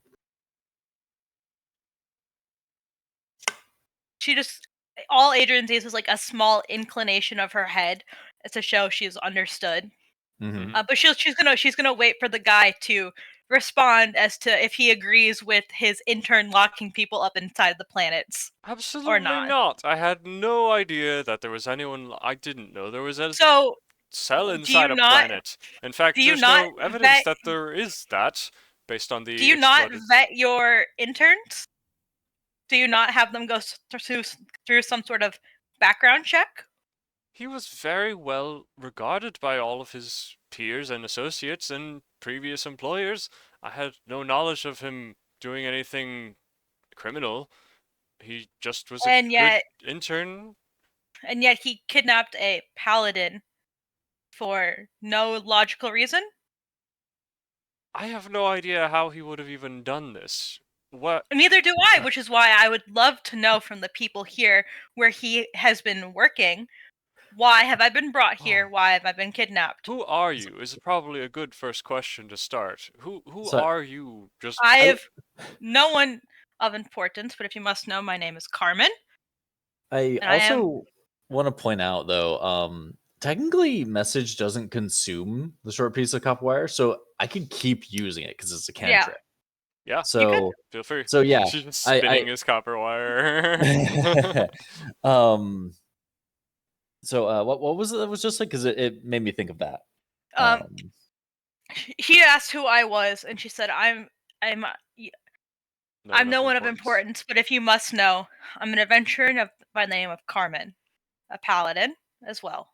[SPEAKER 1] She just all Adrian sees is like a small inclination of her head to show she's understood.
[SPEAKER 3] Mm-hmm.
[SPEAKER 2] Hmm.
[SPEAKER 1] But she's gonna wait for the guy to respond as to if he agrees with his intern locking people up inside the planets or
[SPEAKER 2] Absolutely
[SPEAKER 1] not.
[SPEAKER 2] not. I had no idea that there was anyone. I didn't know there was a
[SPEAKER 1] So
[SPEAKER 2] cell
[SPEAKER 1] do
[SPEAKER 2] inside
[SPEAKER 1] you
[SPEAKER 2] a
[SPEAKER 1] not
[SPEAKER 2] planet. In
[SPEAKER 1] do
[SPEAKER 2] fact,
[SPEAKER 1] you
[SPEAKER 2] there's
[SPEAKER 1] not
[SPEAKER 2] no evidence
[SPEAKER 1] vet
[SPEAKER 2] that there is that based on
[SPEAKER 1] do
[SPEAKER 2] the
[SPEAKER 1] you not
[SPEAKER 2] exploded.
[SPEAKER 1] vet your interns? Do you not have them go through some sort of background check?
[SPEAKER 2] He was very well regarded by all of his peers and associates and previous employers. I had no knowledge of him doing anything criminal. He just was a
[SPEAKER 1] And
[SPEAKER 2] good
[SPEAKER 1] yet
[SPEAKER 2] intern.
[SPEAKER 1] and yet he kidnapped a paladin for no logical reason?
[SPEAKER 2] I have no idea how he would have even done this. What?
[SPEAKER 1] Neither do I, which is why I would love to know from the people here where he has been working. Why have I been brought here?
[SPEAKER 2] Oh,
[SPEAKER 1] Why have I been kidnapped?
[SPEAKER 2] who are you? Is probably a good first question to start. Who
[SPEAKER 3] So
[SPEAKER 2] are you? Just
[SPEAKER 1] I
[SPEAKER 3] I
[SPEAKER 1] have no one of importance, but if you must know, my name is Carmen,
[SPEAKER 3] I
[SPEAKER 1] and I am.
[SPEAKER 3] also want to point out though, technically message doesn't consume the short piece of copper wire, so I could keep using it because it's a
[SPEAKER 1] Yeah,
[SPEAKER 3] cantrip.
[SPEAKER 2] yeah.
[SPEAKER 1] you could.
[SPEAKER 3] So
[SPEAKER 2] Feel free.
[SPEAKER 3] so yeah,
[SPEAKER 2] She's just
[SPEAKER 3] I
[SPEAKER 2] spinning his copper wire.
[SPEAKER 3] um so what was it that was just like because it made me think of that.
[SPEAKER 1] Um,
[SPEAKER 3] Um
[SPEAKER 1] he asked who I was, and she said, I'm,
[SPEAKER 2] No one
[SPEAKER 1] I'm
[SPEAKER 2] of
[SPEAKER 1] no one of
[SPEAKER 2] importance.
[SPEAKER 1] importance, but if you must know, I'm an adventurer by the name of Carmen, a paladin as well.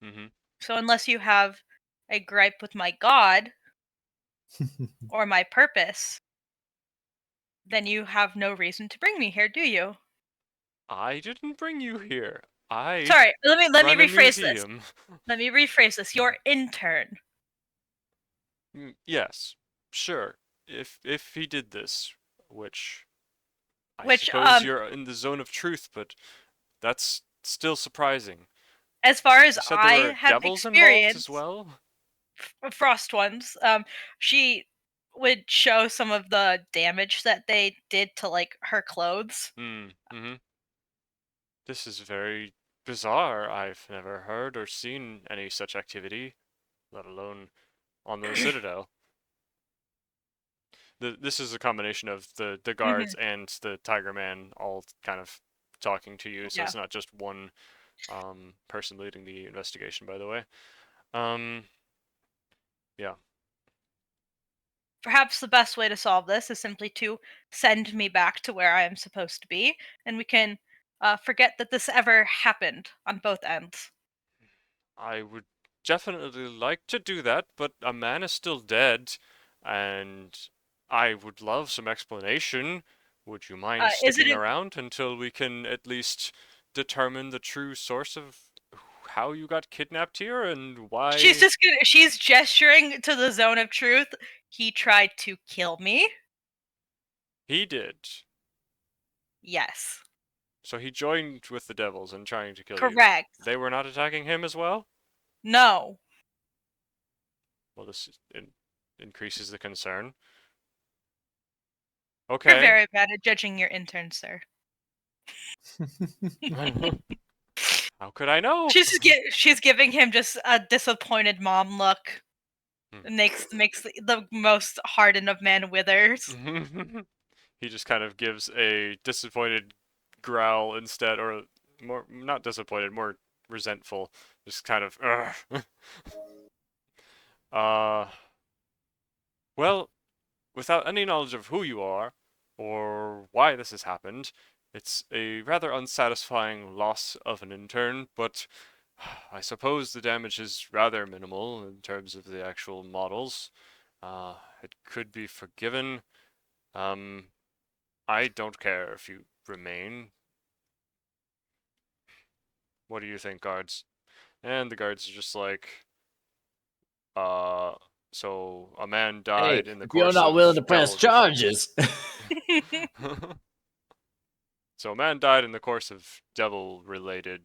[SPEAKER 2] Mm-hmm.
[SPEAKER 1] So unless you have a gripe with my god or my purpose, then you have no reason to bring me here, do you?
[SPEAKER 2] I didn't bring you here. I
[SPEAKER 1] Sorry, let me
[SPEAKER 2] run a
[SPEAKER 1] rephrase this.
[SPEAKER 2] museum.
[SPEAKER 1] Let me rephrase this. Your intern,
[SPEAKER 2] Yes, sure. If he did this, which I
[SPEAKER 1] which
[SPEAKER 2] suppose you're in the zone of truth, but that's still surprising.
[SPEAKER 1] as far as
[SPEAKER 2] You said there
[SPEAKER 1] I
[SPEAKER 2] were
[SPEAKER 1] have
[SPEAKER 2] devils involved as
[SPEAKER 1] experienced,
[SPEAKER 2] well?
[SPEAKER 1] frost ones, she would show some of the damage that they did to like her clothes.
[SPEAKER 2] Mm-hmm. This is very bizarre. I've never heard or seen any such activity, let alone on the Citadel. This is a combination of the guards
[SPEAKER 1] Hmm.
[SPEAKER 2] and the Tiger Man all kind of talking to you, so
[SPEAKER 1] Yeah.
[SPEAKER 2] it's not just one person leading the investigation, by the way. Um, yeah.
[SPEAKER 1] Perhaps the best way to solve this is simply to send me back to where I am supposed to be, and we can forget that this ever happened on both ends.
[SPEAKER 2] I would definitely like to do that, but a man is still dead, and I would love some explanation. Would you mind
[SPEAKER 1] Is it?
[SPEAKER 2] sticking around until we can at least determine the true source of how you got kidnapped here and why
[SPEAKER 1] She's gesturing to the zone of truth. He tried to kill me.
[SPEAKER 2] he did?
[SPEAKER 1] Yes.
[SPEAKER 2] So he joined with the devils in trying to kill you.
[SPEAKER 1] Correct.
[SPEAKER 2] They were not attacking him as well?
[SPEAKER 1] No.
[SPEAKER 2] Well, increases the concern.
[SPEAKER 1] You're
[SPEAKER 2] Okay.
[SPEAKER 1] very bad at judging your interns, sir.
[SPEAKER 2] How could I know?
[SPEAKER 1] She's giving him just a disappointed mom look. Makes the most hardened of men withers.
[SPEAKER 2] He just kind of gives a disappointed growl instead, or more, not disappointed, more resentful. Just kind of, ugh. uh, well, without any knowledge of who you are or why this has happened, it's a rather unsatisfying loss of an intern, but I suppose the damage is rather minimal in terms of the actual models. It could be forgiven. Um, I don't care if you remain. What do you think, guards? And the guards are just like, uh, so a man
[SPEAKER 3] Hey,
[SPEAKER 2] died in the
[SPEAKER 3] if you're
[SPEAKER 2] course
[SPEAKER 3] not willing
[SPEAKER 2] of
[SPEAKER 3] to press
[SPEAKER 2] devil.
[SPEAKER 3] charges,
[SPEAKER 2] So a man died in the course of devil-related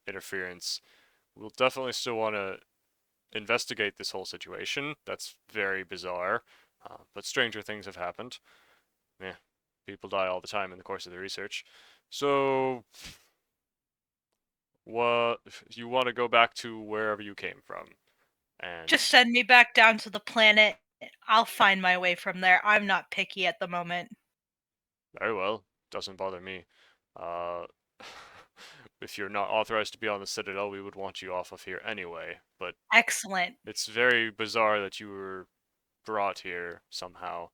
[SPEAKER 2] interference. We'll definitely still want to investigate this whole situation. That's very bizarre, but stranger things have happened. Yeah, people die all the time in the course of the research. So, what you want to go back to wherever you came from, and
[SPEAKER 1] Just send me back down to the planet. I'll find my way from there. I'm not picky at the moment.
[SPEAKER 2] very well, doesn't bother me. Uh, if you're not authorized to be on the Citadel, we would want you off of here anyway. But
[SPEAKER 1] Excellent.
[SPEAKER 2] it's very bizarre that you were brought here somehow.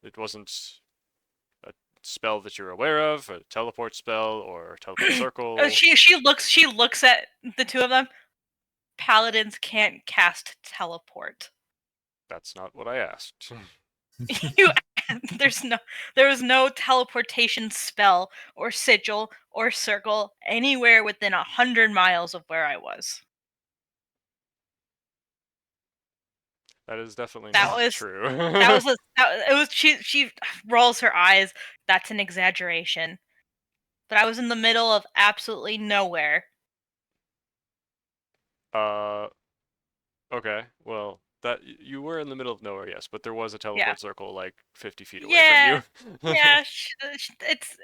[SPEAKER 2] It wasn't a spell that you're aware of, a teleport spell or a teleport circle.
[SPEAKER 1] She looks at the two of them. Paladins can't cast teleport.
[SPEAKER 2] That's not what I asked.
[SPEAKER 1] You there's no there was no teleportation spell or sigil or circle anywhere within 100 miles of where I was.
[SPEAKER 2] That is definitely
[SPEAKER 1] That
[SPEAKER 2] not
[SPEAKER 1] was
[SPEAKER 2] true.
[SPEAKER 1] that was a, that, it was she rolls her eyes. That's an exaggeration. But I was in the middle of absolutely nowhere.
[SPEAKER 2] uh, okay. Well, that you were in the middle of nowhere, yes, but there was a
[SPEAKER 1] Yeah.
[SPEAKER 2] teleport circle like 50 feet away from
[SPEAKER 1] Yeah.
[SPEAKER 2] you.
[SPEAKER 1] Yeah, it's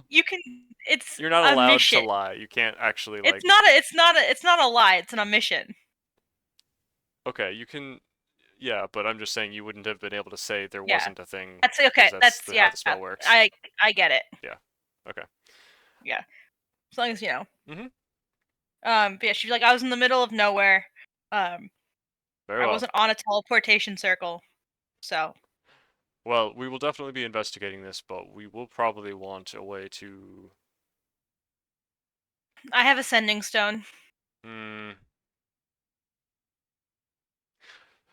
[SPEAKER 1] you can it's
[SPEAKER 2] You're not
[SPEAKER 1] a
[SPEAKER 2] allowed to
[SPEAKER 1] mission.
[SPEAKER 2] lie. You can't actually
[SPEAKER 1] It's
[SPEAKER 2] like.
[SPEAKER 1] not a it's not a it's not a lie, it's an omission.
[SPEAKER 2] Okay, you can. Yeah, but I'm just saying you wouldn't have been able to say there
[SPEAKER 1] Yeah.
[SPEAKER 2] wasn't a thing
[SPEAKER 1] That's
[SPEAKER 2] because
[SPEAKER 1] okay.
[SPEAKER 2] that's
[SPEAKER 1] That's
[SPEAKER 2] how
[SPEAKER 1] yeah.
[SPEAKER 2] the spell works.
[SPEAKER 1] I get it.
[SPEAKER 2] Yeah. Okay.
[SPEAKER 1] Yeah. As long as you know.
[SPEAKER 2] Mhm.
[SPEAKER 1] But yeah, she's like, I was in the middle of nowhere. Um,
[SPEAKER 2] Very
[SPEAKER 1] I
[SPEAKER 2] well.
[SPEAKER 1] wasn't on a teleportation circle, so
[SPEAKER 2] Well, we will definitely be investigating this, but we will probably want a way to.
[SPEAKER 1] I have a sending stone.
[SPEAKER 2] Hmm.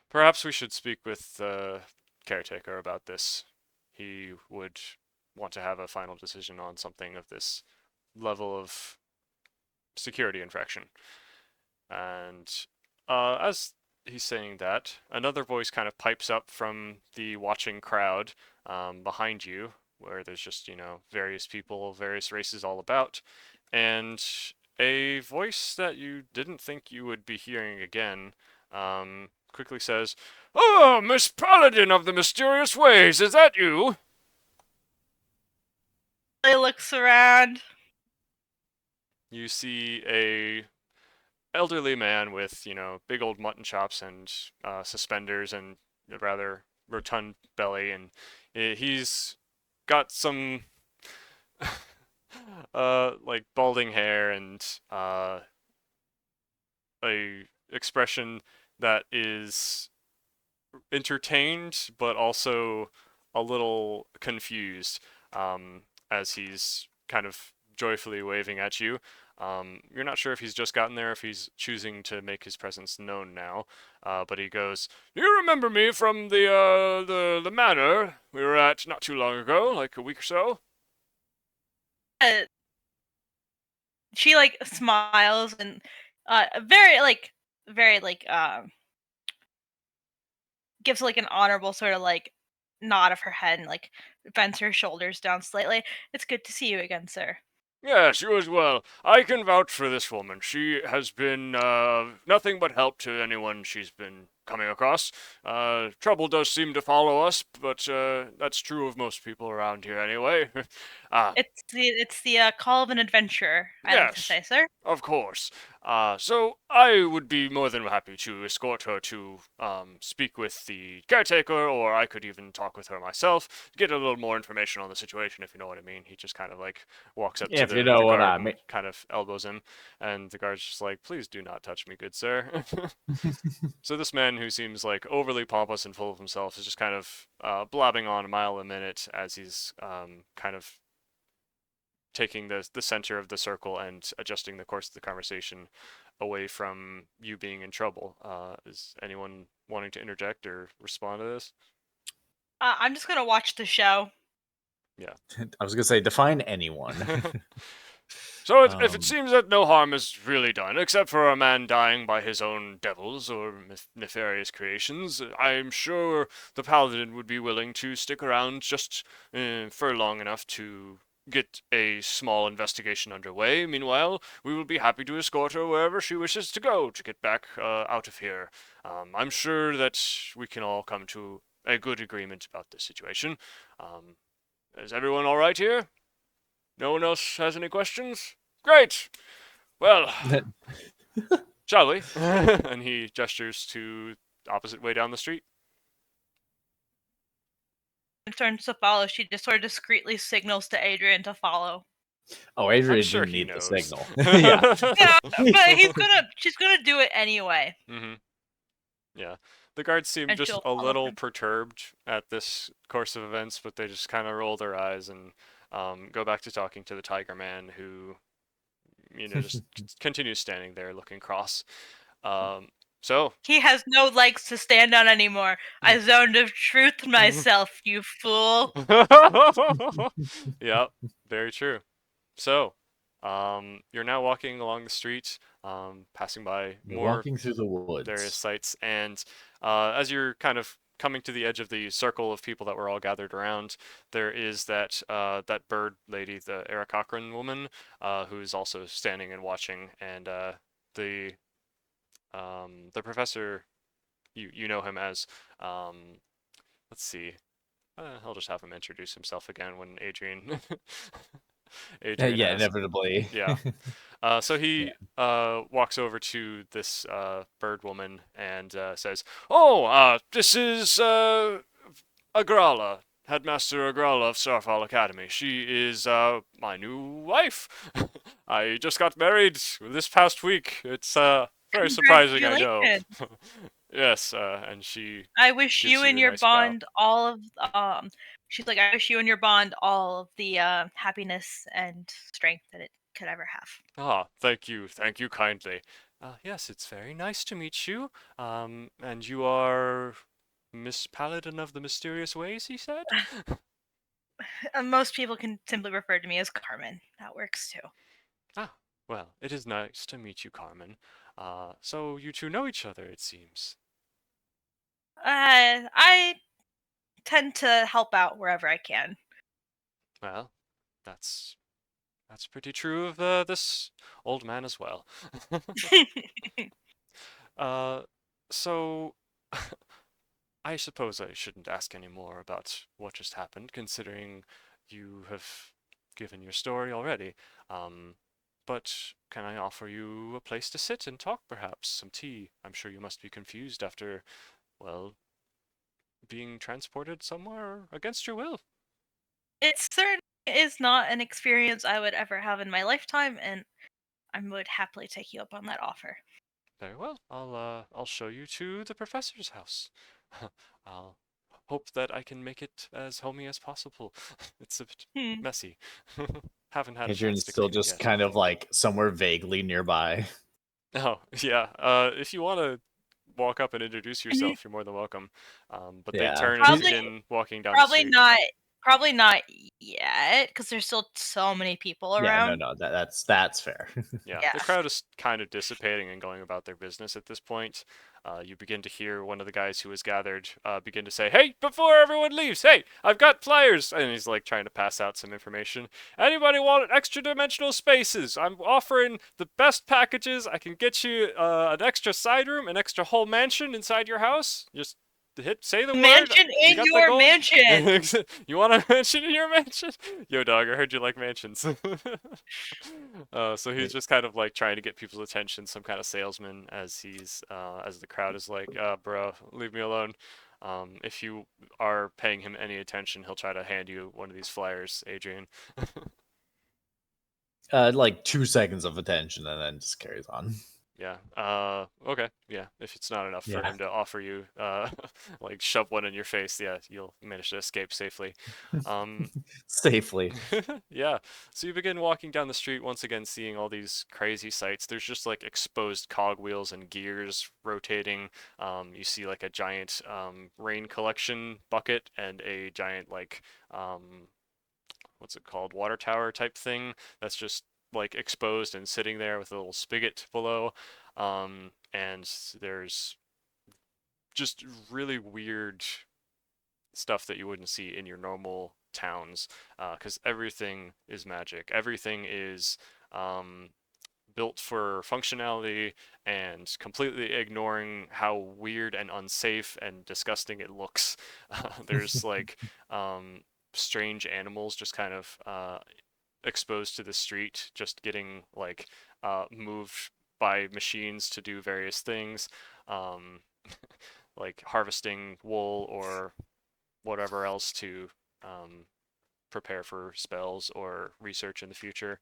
[SPEAKER 2] Perhaps we should speak with the caretaker about this. He would want to have a final decision on something of this level of security infraction. And as he's saying that, another voice kind of pipes up from the watching crowd behind you, where there's just, various people, various races all about, and a voice that you didn't think you would be hearing again quickly says, "Oh, Miss Paladin of the Mysterious Ways, is that you?"
[SPEAKER 1] He looks around.
[SPEAKER 2] You see a elderly man with, big old mutton chops and suspenders and a rather rotund belly, and he's got some like balding hair and a expression that is entertained but also a little confused as he's kind of joyfully waving at you. You're not sure if he's just gotten there, if he's choosing to make his presence known now, but he goes, "Do you remember me from the manor we were at not too long ago, like a week or so?"
[SPEAKER 1] Uh, she like smiles and very gives like an honorable sort of like nod of her head and like bends her shoulders down slightly. It's good to see you again, sir.
[SPEAKER 2] Yes, you as well. I can vouch for this woman. She has been nothing but help to anyone she's been coming across. Trouble does seem to follow us, but that's true of most people around here anyway. Ah,
[SPEAKER 1] It's the call of an adventurer. I like to
[SPEAKER 2] yes,
[SPEAKER 1] say, sir.
[SPEAKER 2] of course. So I would be more than happy to escort her to speak with the caretaker, or I could even talk with her myself to get a little more information on the situation, if you know what I mean. He just kind of like walks up to
[SPEAKER 3] if you
[SPEAKER 2] the
[SPEAKER 3] know
[SPEAKER 2] the
[SPEAKER 3] what
[SPEAKER 2] guard
[SPEAKER 3] I
[SPEAKER 2] and
[SPEAKER 3] mean.
[SPEAKER 2] kind of elbows him, and the guard's just like, "Please do not touch me, good sir." So this man, who seems like overly pompous and full of himself, is just kind of blabbing on a mile a minute as he's kind of taking the center of the circle and adjusting the course of the conversation away from you being in trouble. Is anyone wanting to interject or respond to this?
[SPEAKER 1] I'm just gonna watch the show.
[SPEAKER 2] Yeah.
[SPEAKER 3] I was gonna say define anyone.
[SPEAKER 2] So if it seems that no harm is really done, except for a man dying by his own devils or nefarious creations, I'm sure the paladin would be willing to stick around just for long enough to get a small investigation underway. Meanwhile, we will be happy to escort her wherever she wishes to go to get back out of here. I'm sure that we can all come to a good agreement about this situation. Is everyone all right here? No one else has any questions? Great! Well, shall we? And he gestures to the opposite way down the street.
[SPEAKER 1] Turns to follow. She just sort of discreetly signals to Adrian to follow.
[SPEAKER 3] Oh,
[SPEAKER 2] I'm
[SPEAKER 3] Adrian
[SPEAKER 2] sure
[SPEAKER 3] didn't
[SPEAKER 2] he
[SPEAKER 3] need the
[SPEAKER 2] knows.
[SPEAKER 3] signal. Yeah.
[SPEAKER 1] Yeah, but she's gonna do it anyway,
[SPEAKER 2] Mm-hmm. Yeah. The guards seem
[SPEAKER 1] and
[SPEAKER 2] just
[SPEAKER 1] she'll
[SPEAKER 2] a
[SPEAKER 1] follow
[SPEAKER 2] little
[SPEAKER 1] him.
[SPEAKER 2] perturbed at this course of events, but they just kind of roll their eyes and go back to talking to the Tiger Man, who, just continues standing there looking cross. So,
[SPEAKER 1] He has no legs to stand on anymore. I zoned of truth myself, you fool.
[SPEAKER 2] yeah, very true. So, you're now walking along the street, passing by
[SPEAKER 3] You're
[SPEAKER 2] more
[SPEAKER 3] walking through the
[SPEAKER 2] various
[SPEAKER 3] woods.
[SPEAKER 2] sites, and as you're kind of coming to the edge of the circle of people that were all gathered around, there is that bird lady, the Eric Cochran woman, who's also standing and watching, and the the professor, you know him as, let's see, I'll just have him introduce himself again when Adrian Adrian
[SPEAKER 3] Yeah,
[SPEAKER 2] has.
[SPEAKER 3] inevitably.
[SPEAKER 2] Yeah. So
[SPEAKER 3] Yeah.
[SPEAKER 2] he walks over to this bird woman and says, "Oh, this is Agrala, Headmaster Agrala of Starfall Academy. She is my new wife. I just got married this past week. It's very surprising, I know."
[SPEAKER 1] Congratulations.
[SPEAKER 2] Yes, and she
[SPEAKER 1] I wish
[SPEAKER 2] gives
[SPEAKER 1] you
[SPEAKER 2] you
[SPEAKER 1] and
[SPEAKER 2] a
[SPEAKER 1] your
[SPEAKER 2] nice bow.
[SPEAKER 1] bond all of she's like, I wish you and your bond all of the happiness and strength that it could ever have.
[SPEAKER 2] Ah, thank you kindly. Yes, it's very nice to meet you. And you are Miss Paladin of the Mysterious Ways, he said?
[SPEAKER 1] Most people can simply refer to me as Carmen. That works too.
[SPEAKER 2] Ah, well, it is nice to meet you, Carmen. So you two know each other, it seems.
[SPEAKER 1] I tend to help out wherever I can.
[SPEAKER 2] Well, that's that's pretty true of this old man as well. Uh, so I suppose I shouldn't ask any more about what just happened, considering you have given your story already. Um, but can I offer you a place to sit and talk, perhaps? Some tea? I'm sure you must be confused after, well, being transported somewhere against your will.
[SPEAKER 1] It certainly is not an experience I would ever have in my lifetime, and I would happily take you up on that offer.
[SPEAKER 2] Very well. I'll show you to the professor's house. I'll hope that I can make it as homey as possible. It's a bit
[SPEAKER 1] Hmm.
[SPEAKER 2] messy. Haven't had a chance
[SPEAKER 3] Adrian's
[SPEAKER 2] to
[SPEAKER 3] still
[SPEAKER 2] clean it
[SPEAKER 3] just
[SPEAKER 2] yet.
[SPEAKER 3] kind of like somewhere vaguely nearby.
[SPEAKER 2] Oh, yeah. If you want to walk up and introduce yourself, you're more than welcome. But they
[SPEAKER 3] Yeah.
[SPEAKER 2] turn and
[SPEAKER 1] Probably,
[SPEAKER 2] begin walking down the
[SPEAKER 1] probably
[SPEAKER 2] street.
[SPEAKER 1] not. Probably not yet, because there's still so many people
[SPEAKER 3] Yeah,
[SPEAKER 1] around.
[SPEAKER 3] no, that's fair.
[SPEAKER 2] Yeah,
[SPEAKER 1] Yeah.
[SPEAKER 2] the crowd is kind of dissipating and going about their business at this point. You begin to hear one of the guys who was gathered begin to say, "Hey, before everyone leaves, hey, I've got flyers!" And he's like trying to pass out some information. "Anybody want extra dimensional spaces? I'm offering the best packages. I can get you an extra side room, an extra whole mansion inside your house. Just say the word.
[SPEAKER 1] Mansion
[SPEAKER 2] You
[SPEAKER 1] in
[SPEAKER 2] got the
[SPEAKER 1] your
[SPEAKER 2] gold?
[SPEAKER 1] mansion.
[SPEAKER 2] You want a mansion in your mansion? Yo, dog, I heard you like mansions." So he's just kind of like trying to get people's attention, some kind of salesman, as as the crowd is like, bro, leave me alone. If you are paying him any attention, he'll try to hand you one of these flyers, Adrian.
[SPEAKER 3] Like 2 seconds of attention and then just carries on.
[SPEAKER 2] Yeah. Okay. Yeah. If it's not enough for
[SPEAKER 3] Yeah.
[SPEAKER 2] him to offer you, like shove one in your face, yeah, you'll manage to escape safely. Um,
[SPEAKER 3] Safely.
[SPEAKER 2] yeah. So you begin walking down the street, once again seeing all these crazy sights. There's just like exposed cogwheels and gears rotating. You see like a giant rain collection bucket and a giant like what's it called, water tower type thing that's just like exposed and sitting there with a little spigot below. And there's just really weird stuff that you wouldn't see in your normal towns, because everything is magic. Everything is um, built for functionality and completely ignoring how weird and unsafe and disgusting it looks. There's like um, strange animals just kind of exposed to the street, just getting like moved by machines to do various things, um, like harvesting wool or whatever else to um, prepare for spells or research in the future.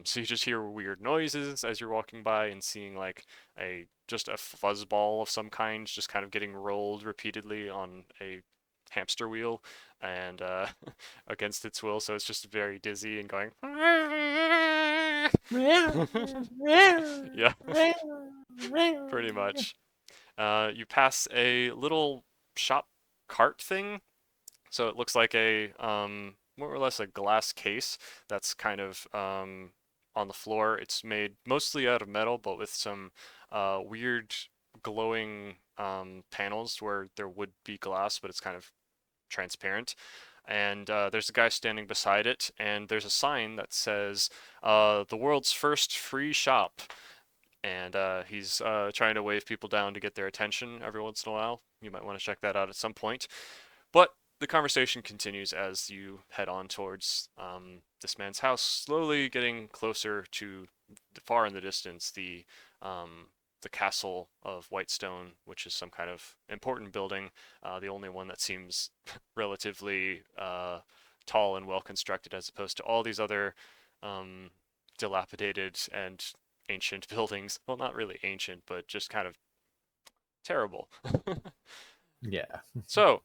[SPEAKER 2] So you just hear weird noises as you're walking by and seeing like a just a fuzzball of some kind just kind of getting rolled repeatedly on a hamster wheel and against its will, so it's just very dizzy and going yeah, pretty much. You pass a little shop cart thing, so it looks like a more or less a glass case that's kind of on the floor. It's made mostly out of metal, but with some weird glowing panels where there would be glass, but it's kind of transparent. And there's a guy standing beside it, and there's a sign that says "The world's first free shop." And he's trying to wave people down to get their attention every once in a while. You might want to check that out at some point. But the conversation continues as you head on towards this man's house, slowly getting closer to far in the distance the castle of Whitestone, which is some kind of important building, the only one that seems relatively tall and well constructed, as opposed to all these other um, dilapidated and ancient buildings. Well, not really ancient, but just kind of terrible.
[SPEAKER 3] Yeah.
[SPEAKER 2] So,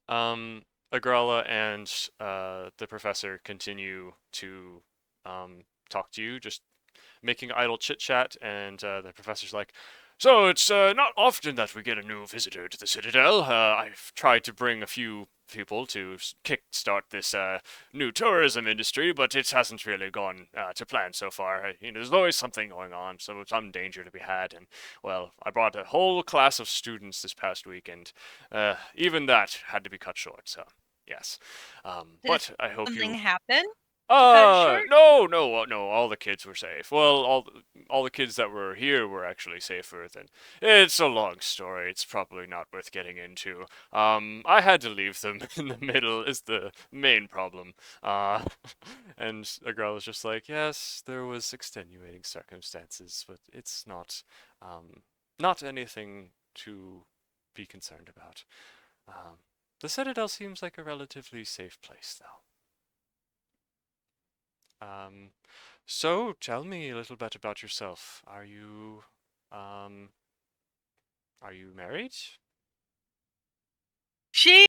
[SPEAKER 2] Agrala and the professor continue to talk to you, just making idle chit chat, and the professor's like, "So it's not often that we get a new visitor to the Citadel. I've tried to bring a few people to kick-start this new tourism industry, but it hasn't really gone to plan so far. There's always something going on, some danger to be had, and well, I brought a whole class of students this past week, and even that had to be cut short. So yes,
[SPEAKER 1] Did
[SPEAKER 2] but I hope
[SPEAKER 1] something
[SPEAKER 2] you
[SPEAKER 1] happen to cut it short?
[SPEAKER 2] no, no, no. All the kids were safe. Well, all the kids that were here were actually safer than. It's a long story. It's probably not worth getting into. I had to leave them in the middle. Is the main problem. Uh, and a girl was just like, yes, there was extenuating circumstances, but it's not anything to be concerned about. The Citadel seems like a relatively safe place, though. Um, so tell me a little bit about yourself. Um, are you married?
[SPEAKER 1] She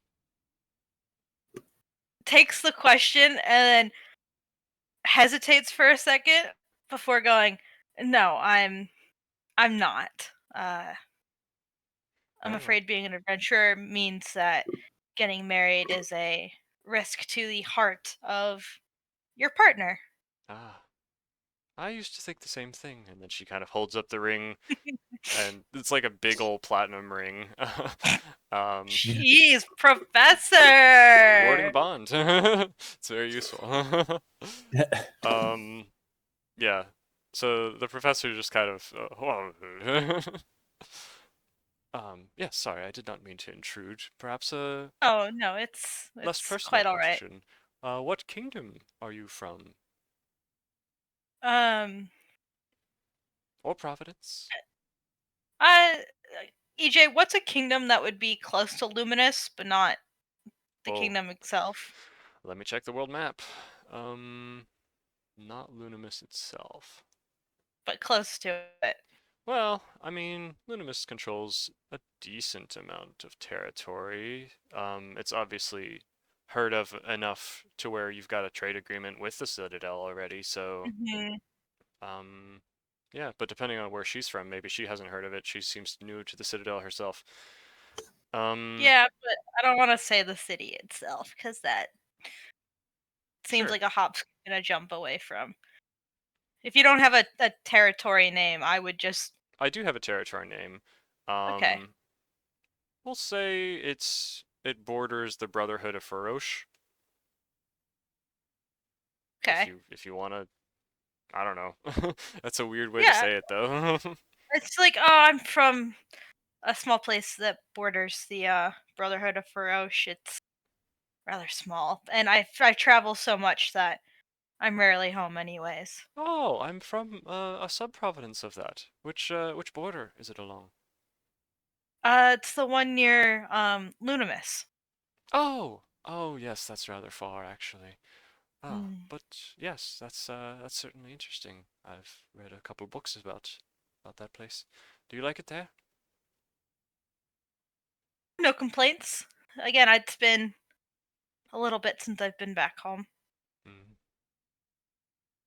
[SPEAKER 1] takes the question and then hesitates for a second before going, "No, I'm not. I'm
[SPEAKER 2] Very well.
[SPEAKER 1] afraid being an adventurer means that getting married is a risk to the heart of your partner."
[SPEAKER 2] Ah, I used to think the same thing. And then she kind of holds up the ring, and it's like a big old platinum ring. um,
[SPEAKER 1] Jeez,
[SPEAKER 2] Warding
[SPEAKER 1] professor.
[SPEAKER 2] bond. It's very useful. um, yeah. So the professor just kind of, yeah, sorry, I did not mean to intrude. Perhaps a
[SPEAKER 1] Oh no,
[SPEAKER 2] less
[SPEAKER 1] it's
[SPEAKER 2] personal
[SPEAKER 1] quite all right.
[SPEAKER 2] question. What kingdom are you from?
[SPEAKER 1] Um,
[SPEAKER 2] Or Providence?
[SPEAKER 1] uh, EJ, what's a kingdom that would be close to Luminous but not the
[SPEAKER 2] Oh,
[SPEAKER 1] kingdom itself,
[SPEAKER 2] let me check the world map. Um, Not Lunimus itself.
[SPEAKER 1] but close to it?
[SPEAKER 2] Well, I mean, Lunimus controls a decent amount of territory. It's obviously heard of enough to where you've got a trade agreement with the Citadel already, so
[SPEAKER 1] Mhm.
[SPEAKER 2] um, yeah, but depending on where she's from, maybe she hasn't heard of it. She seems new to the Citadel herself. Um,
[SPEAKER 1] Yeah, but I don't want to say the city itself because that seems
[SPEAKER 2] sure.
[SPEAKER 1] like a hop, skip, and a jump away from. If you don't have a territory name, I would just
[SPEAKER 2] I do have a territory name.
[SPEAKER 1] okay,
[SPEAKER 2] Um, we'll say it borders the Brotherhood of Faroche.
[SPEAKER 1] okay,
[SPEAKER 2] If you want to, I don't know. That's a weird way to
[SPEAKER 1] yeah.
[SPEAKER 2] say it though.
[SPEAKER 1] It's like, oh, I'm from a small place that borders the Brotherhood of Faroche. It's rather small, and I travel so much that I'm rarely home, anyways.
[SPEAKER 2] Oh, I'm from a sub-province of that. Which border is it along?
[SPEAKER 1] It's the one near Lunimus.
[SPEAKER 2] Oh, oh yes, that's rather far actually. Ah,
[SPEAKER 1] Mm.
[SPEAKER 2] but yes, that's certainly interesting. I've read a couple books about that place. Do you like it there?
[SPEAKER 1] No complaints. Again, it's been a little bit since I've been back home,
[SPEAKER 2] Mm,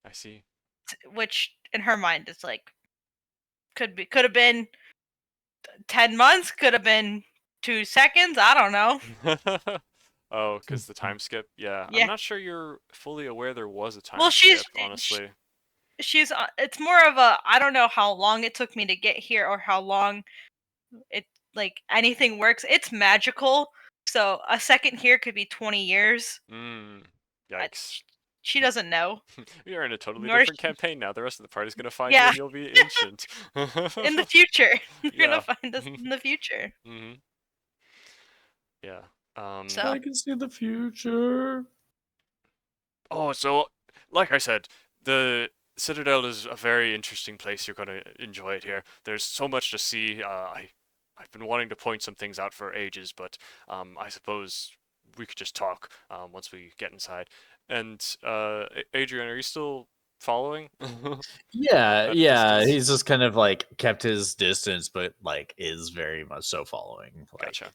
[SPEAKER 2] I see.
[SPEAKER 1] which in her mind is like could have been 10 months, could have been 2 seconds. I don't know.
[SPEAKER 2] Oh, because the time skip? Yeah, I'm
[SPEAKER 1] Yeah.
[SPEAKER 2] not sure you're fully aware there was a
[SPEAKER 1] Well,
[SPEAKER 2] time skip, honestly.
[SPEAKER 1] she's it's more of a I don't know how long it took me to get here or how long it like anything works. It's magical. So a second here could be 20 years.
[SPEAKER 2] Mm,
[SPEAKER 1] I,
[SPEAKER 2] yikes.
[SPEAKER 1] she doesn't know.
[SPEAKER 2] You're in a totally
[SPEAKER 1] Nor
[SPEAKER 2] different
[SPEAKER 1] she,
[SPEAKER 2] campaign now. The rest of the party's gonna find you
[SPEAKER 1] yeah,
[SPEAKER 2] and you'll be ancient.
[SPEAKER 1] in the future. They're going to
[SPEAKER 2] Yeah.
[SPEAKER 1] find us in the future.
[SPEAKER 2] Hmm. Yeah. Um,
[SPEAKER 1] So,
[SPEAKER 3] I can see the future.
[SPEAKER 2] oh, so like I said, the Citadel is a very interesting place. You're gonna enjoy it here. There's so much to see. I've been wanting to point some things out for ages, but I suppose we could just talk once we get inside. And Adrian, are you still following
[SPEAKER 3] Yeah,
[SPEAKER 2] at a
[SPEAKER 3] yeah.
[SPEAKER 2] distance?
[SPEAKER 3] He's just kind of like kept his distance, but like is very much so following.
[SPEAKER 2] Gotcha.
[SPEAKER 3] Like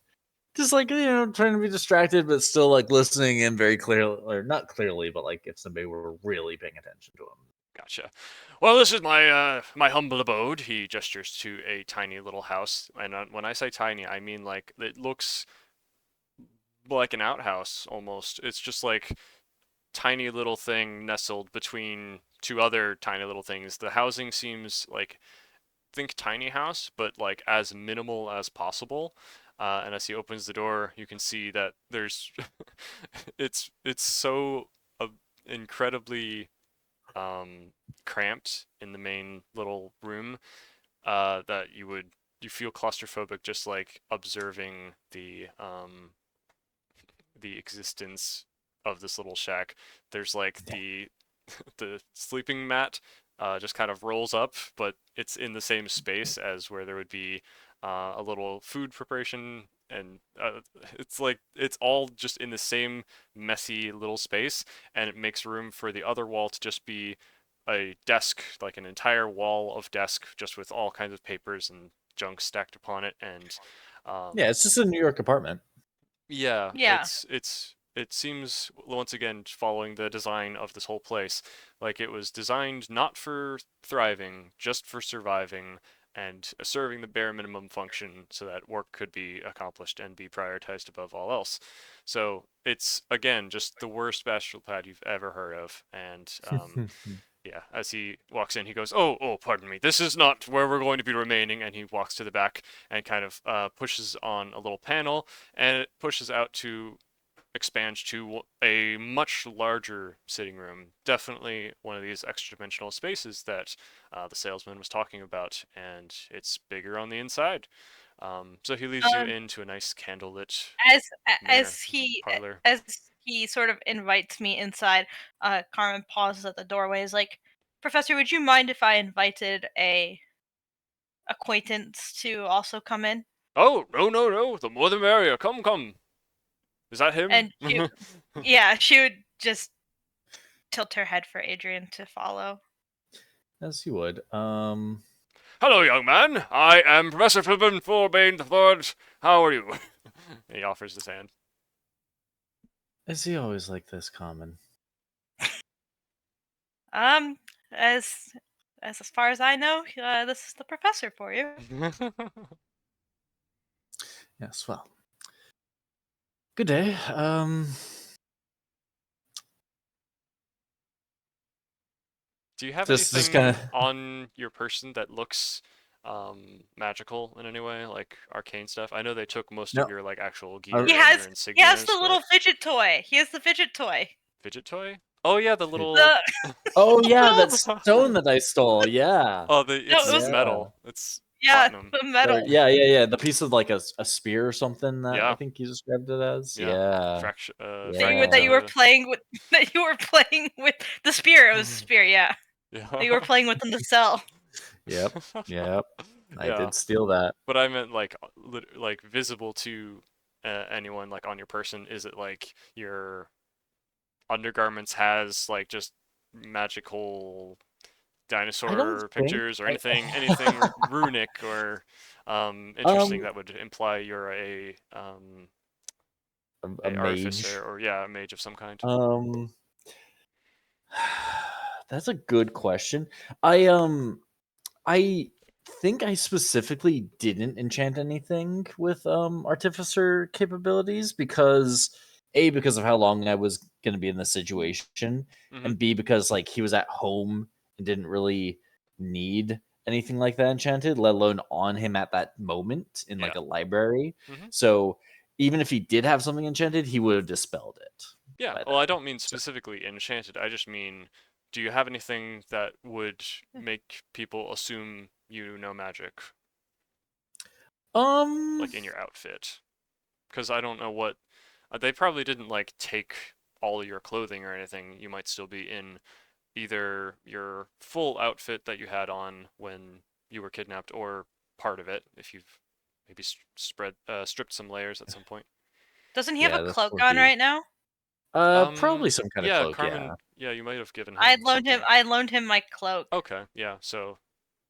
[SPEAKER 3] just like trying to be distracted, but still like listening in very clearly, or not clearly, but like if somebody were really paying attention to him.
[SPEAKER 2] Gotcha. Well, this is my humble abode. He gestures to a tiny little house, and when I say tiny, I mean like it looks like an outhouse almost. It's just like tiny little thing nestled between two other tiny little things. The housing seems like think tiny house, but like as minimal as possible. And as he opens the door, you can see that there's it's so incredibly um, cramped in the main little room that you feel claustrophobic just like observing the existence of this little shack. There's like the sleeping mat just kind of rolls up, but it's in the same space as where there would be a little food preparation, and it's like it's all just in the same messy little space, and it makes room for the other wall to just be a desk, like an entire wall of desk, just with all kinds of papers and junk stacked upon it, and
[SPEAKER 3] Yeah,
[SPEAKER 2] um,
[SPEAKER 3] it's just a New York apartment.
[SPEAKER 2] yeah,
[SPEAKER 1] yeah.
[SPEAKER 2] it seems once again following the design of this whole place, like it was designed not for thriving, just for surviving and serving the bare minimum function so that work could be accomplished and be prioritized above all else. So it's again just the worst bastard pad you've ever heard of, and yeah, as he walks in, he goes, "Oh, oh, pardon me. This is not where we're going to be remaining." And he walks to the back and kind of pushes on a little panel, and it pushes out to expand to a much larger sitting room. Definitely one of these extra-dimensional spaces that the salesman was talking about, and it's bigger on the inside. So he leads you
[SPEAKER 1] Um,
[SPEAKER 2] into a nice candlelit
[SPEAKER 1] as
[SPEAKER 2] manor parlor.
[SPEAKER 1] as he sort of invites me inside, Carmen pauses at the doorway. Is like, Professor, would you mind if I invited a acquaintance to also come in?
[SPEAKER 2] Oh, no, no, no. The more the merrier. Come, come. Is that him?
[SPEAKER 1] And yeah, she would just tilt her head for Adrian to follow.
[SPEAKER 3] As you would.
[SPEAKER 2] Hello, young man. I am Professor Flippin Forbane III. How are you? He offers his hand.
[SPEAKER 3] Is he always like this, Common?
[SPEAKER 1] Um, as as far as I know, this is the professor for you.
[SPEAKER 3] Yes, well. Good day.
[SPEAKER 2] Do you have
[SPEAKER 3] Just kind
[SPEAKER 2] anything
[SPEAKER 3] of.
[SPEAKER 2] on your person that looks magical in any way, like arcane stuff? I know they took most of
[SPEAKER 3] No.
[SPEAKER 2] your like actual
[SPEAKER 3] Uh,
[SPEAKER 2] gear and your
[SPEAKER 1] He has the
[SPEAKER 2] insignias,
[SPEAKER 1] little
[SPEAKER 2] but
[SPEAKER 1] fidget toy. He has the fidget toy.
[SPEAKER 2] fidget toy? Oh yeah, the little.
[SPEAKER 1] The
[SPEAKER 3] Oh yeah,
[SPEAKER 1] little
[SPEAKER 3] that stone that I stole. Yeah,
[SPEAKER 2] Oh,
[SPEAKER 1] no, it
[SPEAKER 2] it's
[SPEAKER 1] was
[SPEAKER 3] yeah.
[SPEAKER 2] metal. It's
[SPEAKER 1] yeah,
[SPEAKER 2] platinum.
[SPEAKER 1] the metal.
[SPEAKER 3] Yeah. The piece of like a spear or something that I
[SPEAKER 2] Yeah,
[SPEAKER 3] think you described it as.
[SPEAKER 2] yeah.
[SPEAKER 3] Yeah,
[SPEAKER 1] That
[SPEAKER 3] yeah.
[SPEAKER 1] you were
[SPEAKER 2] Fragmenta.
[SPEAKER 1] playing with. That you were playing with the spear. It was a spear. Yeah, that
[SPEAKER 2] Yeah.
[SPEAKER 1] you were playing with in the cell.
[SPEAKER 3] Yep, yep. I
[SPEAKER 2] Yeah.
[SPEAKER 3] did steal that.
[SPEAKER 2] But I meant like like visible to anyone like on your person. Is it like your undergarments has like just magical
[SPEAKER 3] I don't
[SPEAKER 2] dinosaur
[SPEAKER 3] think
[SPEAKER 2] pictures or
[SPEAKER 3] I.
[SPEAKER 2] anything runic or interesting
[SPEAKER 3] um,
[SPEAKER 2] that would imply you're
[SPEAKER 3] a
[SPEAKER 2] a artificer
[SPEAKER 3] mage.
[SPEAKER 2] or yeah, a mage of some kind?
[SPEAKER 3] Um, that's a good question. I think I specifically didn't enchant anything with artificer capabilities because because of how long I was going to be in the situation,
[SPEAKER 2] Mm-hmm.
[SPEAKER 3] and B because like he was at home and didn't really need anything like that enchanted, let alone on him at that moment in
[SPEAKER 2] Yeah.
[SPEAKER 3] like a library.
[SPEAKER 2] Mm-hmm.
[SPEAKER 3] So even if he did have something enchanted, he would have dispelled it
[SPEAKER 2] Yeah.
[SPEAKER 3] by
[SPEAKER 2] Well, I
[SPEAKER 3] then.
[SPEAKER 2] don't mean
[SPEAKER 3] So
[SPEAKER 2] specifically enchanted. I just mean, do you have anything that would make people assume you know magic,
[SPEAKER 3] um
[SPEAKER 2] like in your outfit? Because I don't know what they probably didn't like take all your clothing or anything. You might still be in either your full outfit that you had on when you were kidnapped or part of it if you've maybe stripped some layers at some point.
[SPEAKER 1] Doesn't he have a
[SPEAKER 3] yeah, this
[SPEAKER 1] cloak
[SPEAKER 3] would
[SPEAKER 1] on
[SPEAKER 3] be
[SPEAKER 1] right now?
[SPEAKER 3] probably some kind of
[SPEAKER 2] Yeah,
[SPEAKER 3] cloak, yeah.
[SPEAKER 2] Carmen, yeah, you might have given
[SPEAKER 1] I
[SPEAKER 2] him
[SPEAKER 1] loaned him.
[SPEAKER 2] something.
[SPEAKER 1] I loaned him my cloak,
[SPEAKER 2] Okay, yeah, so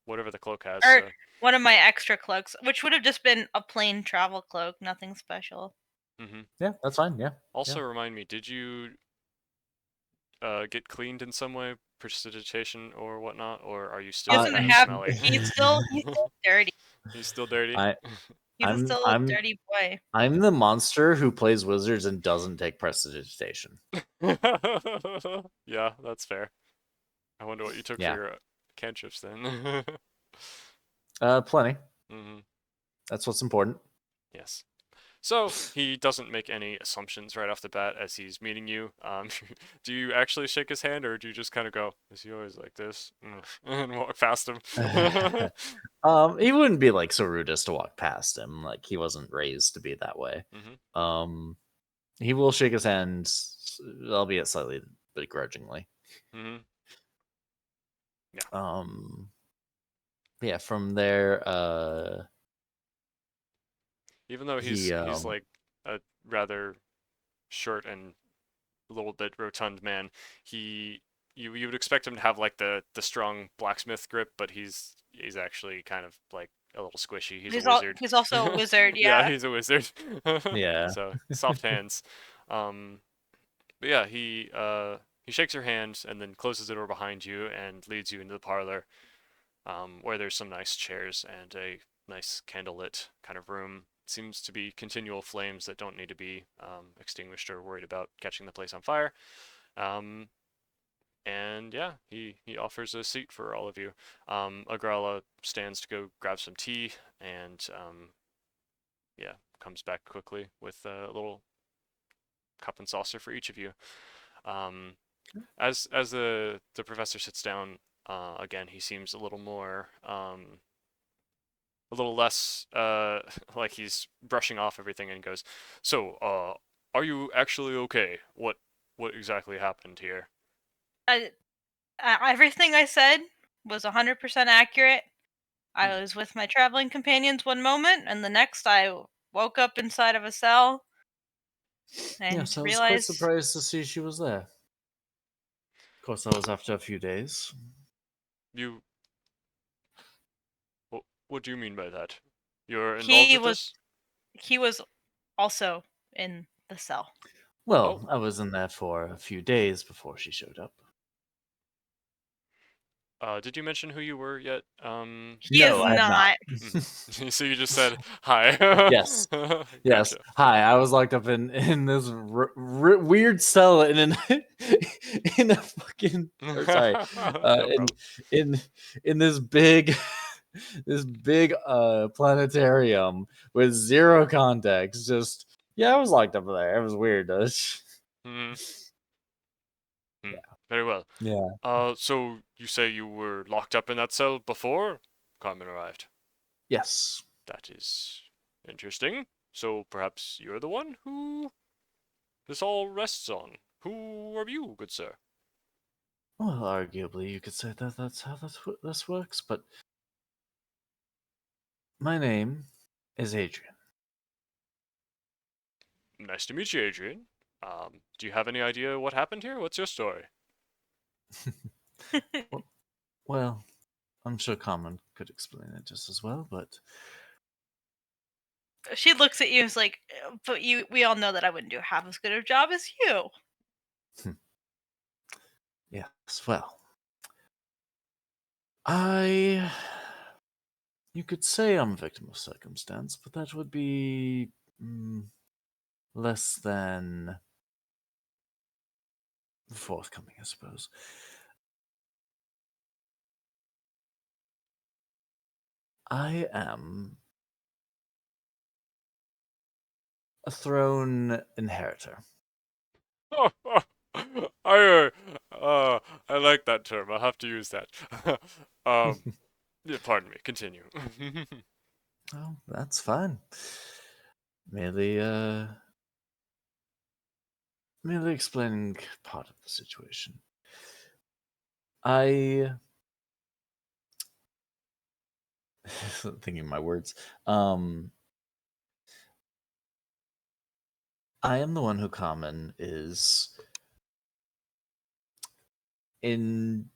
[SPEAKER 2] whatever the cloak has,
[SPEAKER 1] or one of my extra cloaks, which would have just been a plain travel cloak, nothing special.
[SPEAKER 2] hmm.
[SPEAKER 3] Yeah, that's fine. Yeah, yeah.
[SPEAKER 2] Also remind me, did you get cleaned in some way, prestidigitation or whatnot, or are you
[SPEAKER 1] He
[SPEAKER 2] still
[SPEAKER 3] Uh,
[SPEAKER 1] doesn't
[SPEAKER 2] kind of
[SPEAKER 1] have.
[SPEAKER 2] smelly?
[SPEAKER 1] He's still dirty.
[SPEAKER 2] He's still dirty?
[SPEAKER 3] I,
[SPEAKER 1] He's
[SPEAKER 3] I'm,
[SPEAKER 1] still a
[SPEAKER 3] I'm,
[SPEAKER 1] dirty boy.
[SPEAKER 3] I'm the monster who plays wizards and doesn't take prestidigitation.
[SPEAKER 2] Yeah, that's fair. I wonder what you took for
[SPEAKER 3] Yeah,
[SPEAKER 2] your cantrips then.
[SPEAKER 3] plenty.
[SPEAKER 2] Hmm.
[SPEAKER 3] That's what's important.
[SPEAKER 2] Yes. So he doesn't make any assumptions right off the bat as he's meeting you. Do you actually shake his hand, or do you just kind of go, "Is he always like this?" and walk past him?
[SPEAKER 3] He wouldn't be like so rude as to walk past him. Like he wasn't raised to be that way.
[SPEAKER 2] Hmm.
[SPEAKER 3] Um, he will shake his hand, albeit slightly begrudgingly.
[SPEAKER 2] Hmm. Yeah.
[SPEAKER 3] Um, yeah. From there,
[SPEAKER 2] Even though
[SPEAKER 3] he
[SPEAKER 2] he's like a rather short and a little bit rotund man, he you would expect him to have like the strong blacksmith grip, but he's actually kind of like a little squishy. He's a wizard.
[SPEAKER 1] He's also a wizard.
[SPEAKER 2] Yeah,
[SPEAKER 1] Yeah.
[SPEAKER 2] he's a wizard.
[SPEAKER 3] yeah.
[SPEAKER 2] So soft hands. But yeah, he shakes your hand and then closes the door behind you and leads you into the parlor, where there's some nice chairs and a nice candlelit kind of room. Seems to be continual flames that don't need to be extinguished or worried about catching the place on fire. Um, and yeah, he offers a seat for all of you. Agrala stands to go grab some tea and yeah, comes back quickly with a little cup and saucer for each of you. Um, as the professor sits down again, he seems a little more a little less like he's brushing off everything and goes, "So, are you actually okay? What exactly happened here?"
[SPEAKER 1] I, everything I said was 100% accurate. I
[SPEAKER 2] Hmm.
[SPEAKER 1] was with my traveling companions one moment, and the next I woke up inside of a cell and
[SPEAKER 3] Yes, I was quite
[SPEAKER 1] realized
[SPEAKER 3] surprised to see she was there. Of course, that was after a few days.
[SPEAKER 2] You What do you mean by that? You're involved
[SPEAKER 1] He
[SPEAKER 2] with
[SPEAKER 1] was
[SPEAKER 2] this?
[SPEAKER 1] he was also in the cell.
[SPEAKER 3] Well,
[SPEAKER 2] Oh,
[SPEAKER 3] I was in there for a few days before she showed up.
[SPEAKER 2] did you mention who you were yet?
[SPEAKER 1] He
[SPEAKER 3] No,
[SPEAKER 1] is
[SPEAKER 3] I have not.
[SPEAKER 1] not.
[SPEAKER 2] So you just said hi.
[SPEAKER 3] Yes. Yes.
[SPEAKER 2] Gotcha.
[SPEAKER 3] Hi, I was locked up in this weird cell in an in a fucking or sorry,
[SPEAKER 2] No
[SPEAKER 3] in
[SPEAKER 2] problem.
[SPEAKER 3] in in this big this big planetarium with zero context. Just yeah, I was locked up there. It was weird.
[SPEAKER 2] Hmm. Hmm.
[SPEAKER 3] Yeah.
[SPEAKER 2] Very well.
[SPEAKER 3] Yeah.
[SPEAKER 2] So you say you were locked up in that cell before Carmen arrived.
[SPEAKER 3] Yes.
[SPEAKER 2] That is interesting. So perhaps you're the one who this all rests on. Who are you, good sir?
[SPEAKER 3] Well, arguably, you could say that that's how this works. But my name is Adrian.
[SPEAKER 2] Nice to meet you, Adrian. Do you have any idea what happened here? What's your story?
[SPEAKER 3] Well, well, I'm sure Carmen could explain it just as well, but
[SPEAKER 1] She looks at you and is like, but we all know that I wouldn't do half as good a job as you.
[SPEAKER 3] yes, well, I. You could say I'm a victim of circumstance, but that would be less than forthcoming, I suppose. I am a throne inheritor.
[SPEAKER 2] I I like that term. I'll have to use that. um, yeah, pardon me. Continue.
[SPEAKER 3] Oh, that's fine. Merely, merely explaining part of the situation. I thinking my words. I am the one who Common is in.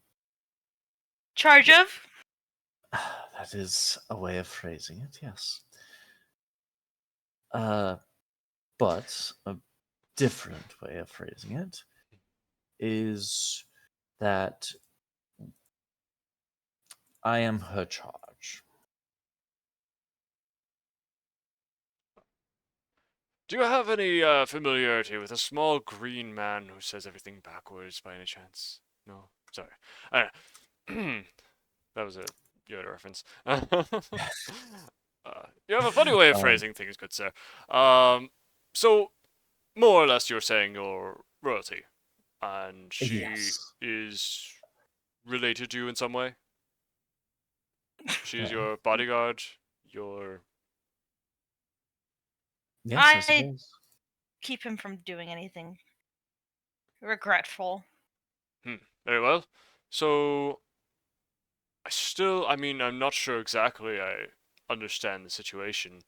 [SPEAKER 1] Charge of?
[SPEAKER 3] That is a way of phrasing it. Yes. Uh, but a different way of phrasing it is that I am her charge.
[SPEAKER 2] Do you have any familiarity with a small green man who says everything backwards by any chance? No? Sorry. Uh, that was a Yoda reference. You have a funny way of
[SPEAKER 3] Um,
[SPEAKER 2] phrasing things, good sir. So, more or less, you're saying you're royalty, and she
[SPEAKER 3] yes.
[SPEAKER 2] is related to you in some way? She's
[SPEAKER 3] Uh,
[SPEAKER 2] your bodyguard, your...
[SPEAKER 3] yes, I
[SPEAKER 1] I
[SPEAKER 3] suppose.
[SPEAKER 1] keep him from doing anything regretful.
[SPEAKER 2] Hmm, very well. So, I mean, I'm not sure exactly I understand the situation.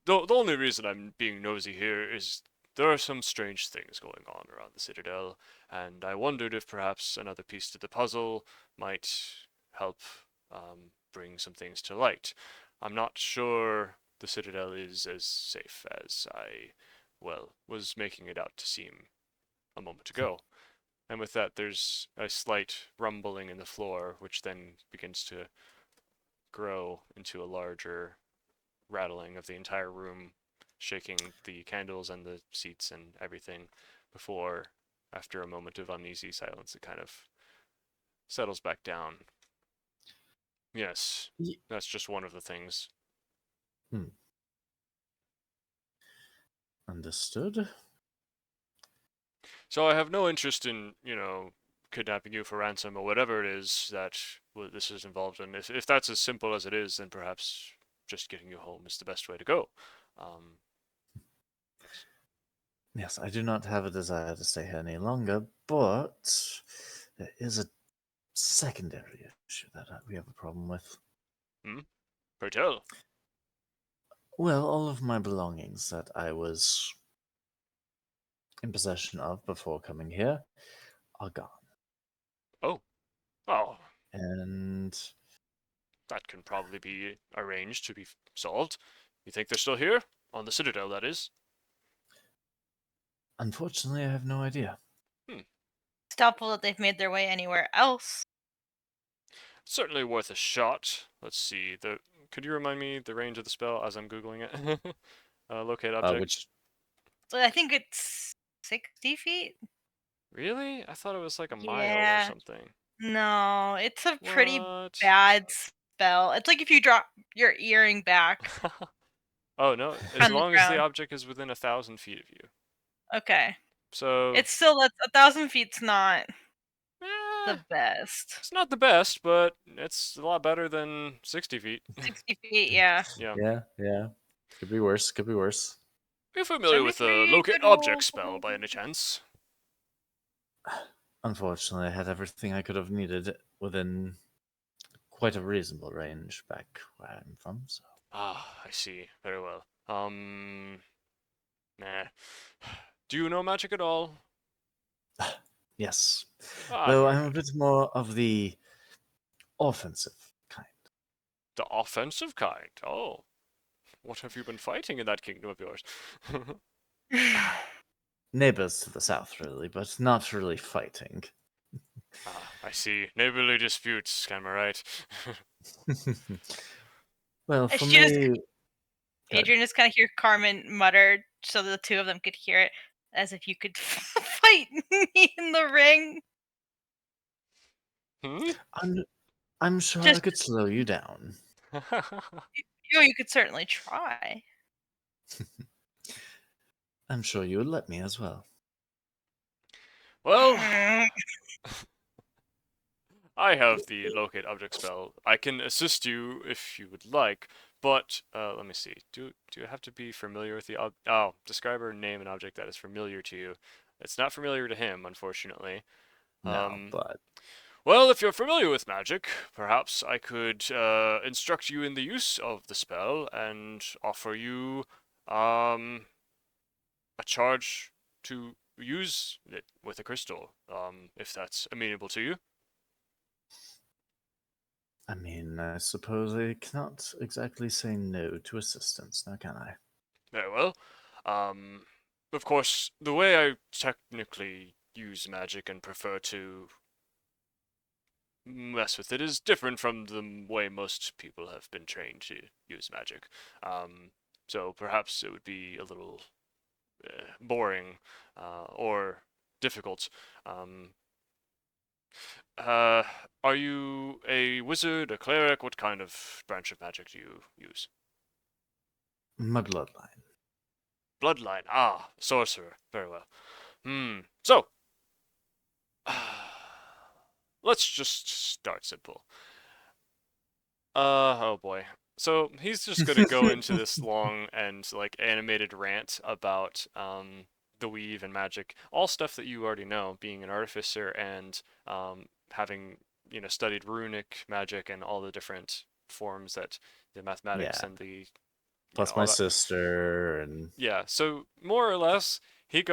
[SPEAKER 2] The only reason I'm being nosy here is there are some strange things going on around the Citadel, and I wondered if perhaps another piece to the puzzle might help bring some things to light. I'm not sure the Citadel is as safe as I, well, was making it out to seem a moment ago. And with that, there's a slight rumbling in the floor, which then begins to grow into a larger rattling of the entire room, shaking the candles and the seats and everything before, after a moment of uneasy silence, it kind of settles back down. Yes,
[SPEAKER 3] Ye-
[SPEAKER 2] that's just one of the things.
[SPEAKER 3] hmm, understood.
[SPEAKER 2] So I have no interest in, kidnapping you for ransom or whatever it is that this is involved in. If that's as simple as it is, then perhaps just getting you home is the best way to go. Um,
[SPEAKER 3] Yes, I do not have a desire to stay here any longer, but there is a secondary issue that we have a problem with.
[SPEAKER 2] hmm? Pray tell.
[SPEAKER 3] Well, all of my belongings that I was in possession of before coming here are gone.
[SPEAKER 2] Oh, oh,
[SPEAKER 3] And
[SPEAKER 2] that can probably be arranged to be solved. You think they're still here? On the Citadel, that is.
[SPEAKER 3] Unfortunately, I have no idea.
[SPEAKER 2] Hmm.
[SPEAKER 1] It's doubtful that they've made their way anywhere else.
[SPEAKER 2] Certainly worth a shot. Let's see. Could you remind me the range of the spell as I'm googling it? Locate object.
[SPEAKER 3] Which
[SPEAKER 1] So I think it's 60 feet.
[SPEAKER 2] Really? I thought it was like a mile or
[SPEAKER 1] Yeah.
[SPEAKER 2] something.
[SPEAKER 1] No, it's a pretty
[SPEAKER 2] What?
[SPEAKER 1] bad spell. It's like if you drop your earring back
[SPEAKER 2] Oh no! As
[SPEAKER 1] on the
[SPEAKER 2] long as the
[SPEAKER 1] ground.
[SPEAKER 2] object is within 1,000 feet of you.
[SPEAKER 1] Okay.
[SPEAKER 2] So,
[SPEAKER 1] It's still that's 1,000 feet's not
[SPEAKER 2] eh,
[SPEAKER 1] the best.
[SPEAKER 2] it's not the best, but it's a lot better than 60 feet.
[SPEAKER 1] 60 feet, yeah.
[SPEAKER 2] Yeah.
[SPEAKER 3] yeah. Could be worse. Could be worse.
[SPEAKER 2] Are you familiar with the
[SPEAKER 1] 73,
[SPEAKER 2] locate
[SPEAKER 1] good
[SPEAKER 2] object
[SPEAKER 1] roll.
[SPEAKER 2] spell by any chance?
[SPEAKER 3] Unfortunately, I had everything I could have needed within quite a reasonable range back where I'm from. So
[SPEAKER 2] Ah, I see. Very well. Nah. Do you know magic at all?
[SPEAKER 3] yes,
[SPEAKER 2] Ah,
[SPEAKER 3] though
[SPEAKER 2] very
[SPEAKER 3] I'm a
[SPEAKER 2] good.
[SPEAKER 3] bit more of the offensive kind.
[SPEAKER 2] The offensive kind. Oh, what have you been fighting in that kingdom of yours?
[SPEAKER 3] Neighbors to the south, really, but not really fighting.
[SPEAKER 2] Ah, I see. Neighborly disputes, am I right?
[SPEAKER 3] Well, for
[SPEAKER 1] She just
[SPEAKER 3] me, good.
[SPEAKER 1] Adrian just kind of hear Carmen mutter so the two of them could hear it, as if you could fight me in the ring.
[SPEAKER 2] Hmm?
[SPEAKER 3] I'm sure I
[SPEAKER 1] Just
[SPEAKER 3] could slow you down.
[SPEAKER 1] you could certainly try.
[SPEAKER 3] I'm sure you would let me as well.
[SPEAKER 2] Well, I have the locate object spell. I can assist you if you would like, but let me see. Do you have to be familiar with the describe or name an object that is familiar to you. It's not familiar to him, unfortunately.
[SPEAKER 3] No,
[SPEAKER 2] Um,
[SPEAKER 3] but
[SPEAKER 2] well, if you're familiar with magic, perhaps I could instruct you in the use of the spell and offer you a charge to use it with a crystal, if that's amenable to you.
[SPEAKER 3] I mean, I suppose I cannot exactly say no to assistance, now can I?
[SPEAKER 2] Very well. Um, of course, the way I technically use magic and prefer to mess with it is different from the way most people have been trained to use magic. Um, so perhaps it would be a little boring or difficult. Um, uh, are you a wizard, a cleric? What kind of branch of magic do you use?
[SPEAKER 3] My bloodline.
[SPEAKER 2] Bloodline. Ah, sorcerer. Very well. So, let's just start simple. Oh boy. So he's just gonna go into this long and like animated rant about the weave and magic, all stuff that you already know, being an artificer and having studied runic magic and all the different forms that the mathematics
[SPEAKER 3] Yeah.
[SPEAKER 2] and the
[SPEAKER 3] Plus my
[SPEAKER 2] all that.
[SPEAKER 3] sister and
[SPEAKER 2] Yeah, so more or less, he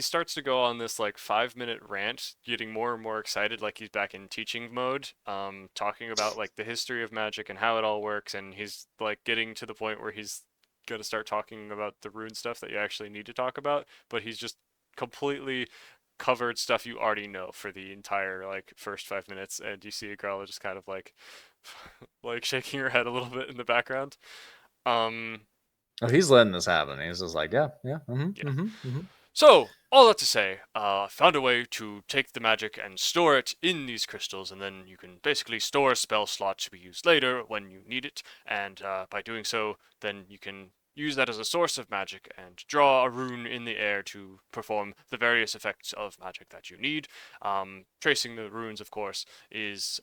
[SPEAKER 2] starts to go on this like 5 minute rant, getting more and more excited, like he's back in teaching mode, talking about like the history of magic and how it all works, and he's like getting to the point where he's gonna start talking about the rune stuff that you actually need to talk about, but he's just completely covered stuff you already know for the entire like first 5 minutes, and you see a girl just kind of like like shaking her head a little bit in the background. Um,
[SPEAKER 3] oh, he's letting this happen. He's just like, yeah, yeah,
[SPEAKER 2] yeah.
[SPEAKER 3] mm-hmm.
[SPEAKER 2] So, all that to say, I found a way to take the magic and store it in these crystals, and then you can basically store a spell slot to be used later when you need it, and by doing so, then you can use that as a source of magic and draw a rune in the air to perform the various effects of magic that you need. Tracing the runes, of course, is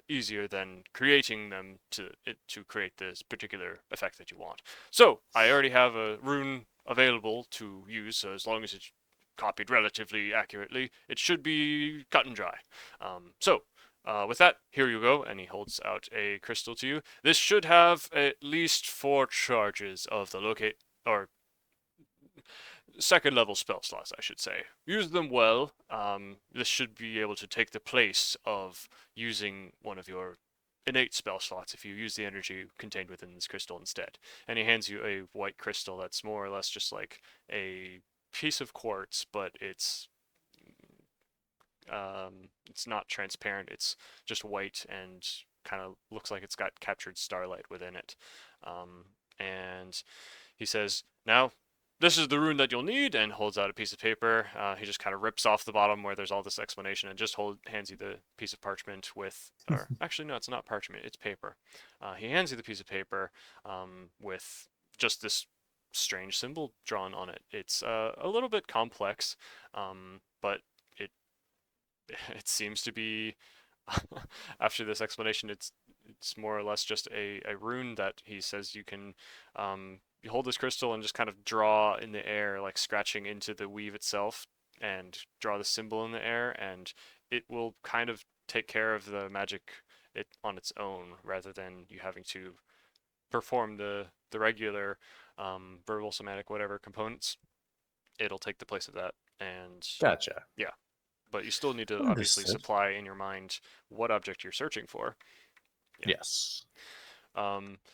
[SPEAKER 2] easier than creating them to create this particular effect that you want. So, I already have a rune available to use, so as long as it's copied relatively accurately, it should be cut and dry. With that, here you go, and he holds out a crystal to you. This should have at least 4 charges of the locate, or second level spell slots, I should say. Use them well. This should be able to take the place of using one of your innate spell slots if you use the energy contained within this crystal instead. And he hands you a white crystal that's more or less just like a piece of quartz, but it's not transparent. It's just white and kind of looks like it's got captured starlight within it. And he says, "Now, this is the rune that you'll need," and holds out a piece of paper. He just kind of rips off the bottom where there's all this explanation and just hands you the piece of parchment with, or actually, no, it's not parchment, it's paper. He hands you the piece of paper with just this strange symbol drawn on it. It's a little bit complex, but it it seems to be after this explanation, it's more or less just a rune that he says you can you hold this crystal and just kind of draw in the air, like scratching into the weave itself, and draw the symbol in the air, and it will kind of take care of the magic it on its own, rather than you having to perform the regular verbal, somatic, whatever components. It'll take the place of that, and
[SPEAKER 3] Gotcha.
[SPEAKER 2] yeah, but you still need to obviously
[SPEAKER 3] Understood.
[SPEAKER 2] supply in your mind what object you're searching for. Yeah.
[SPEAKER 3] Yes.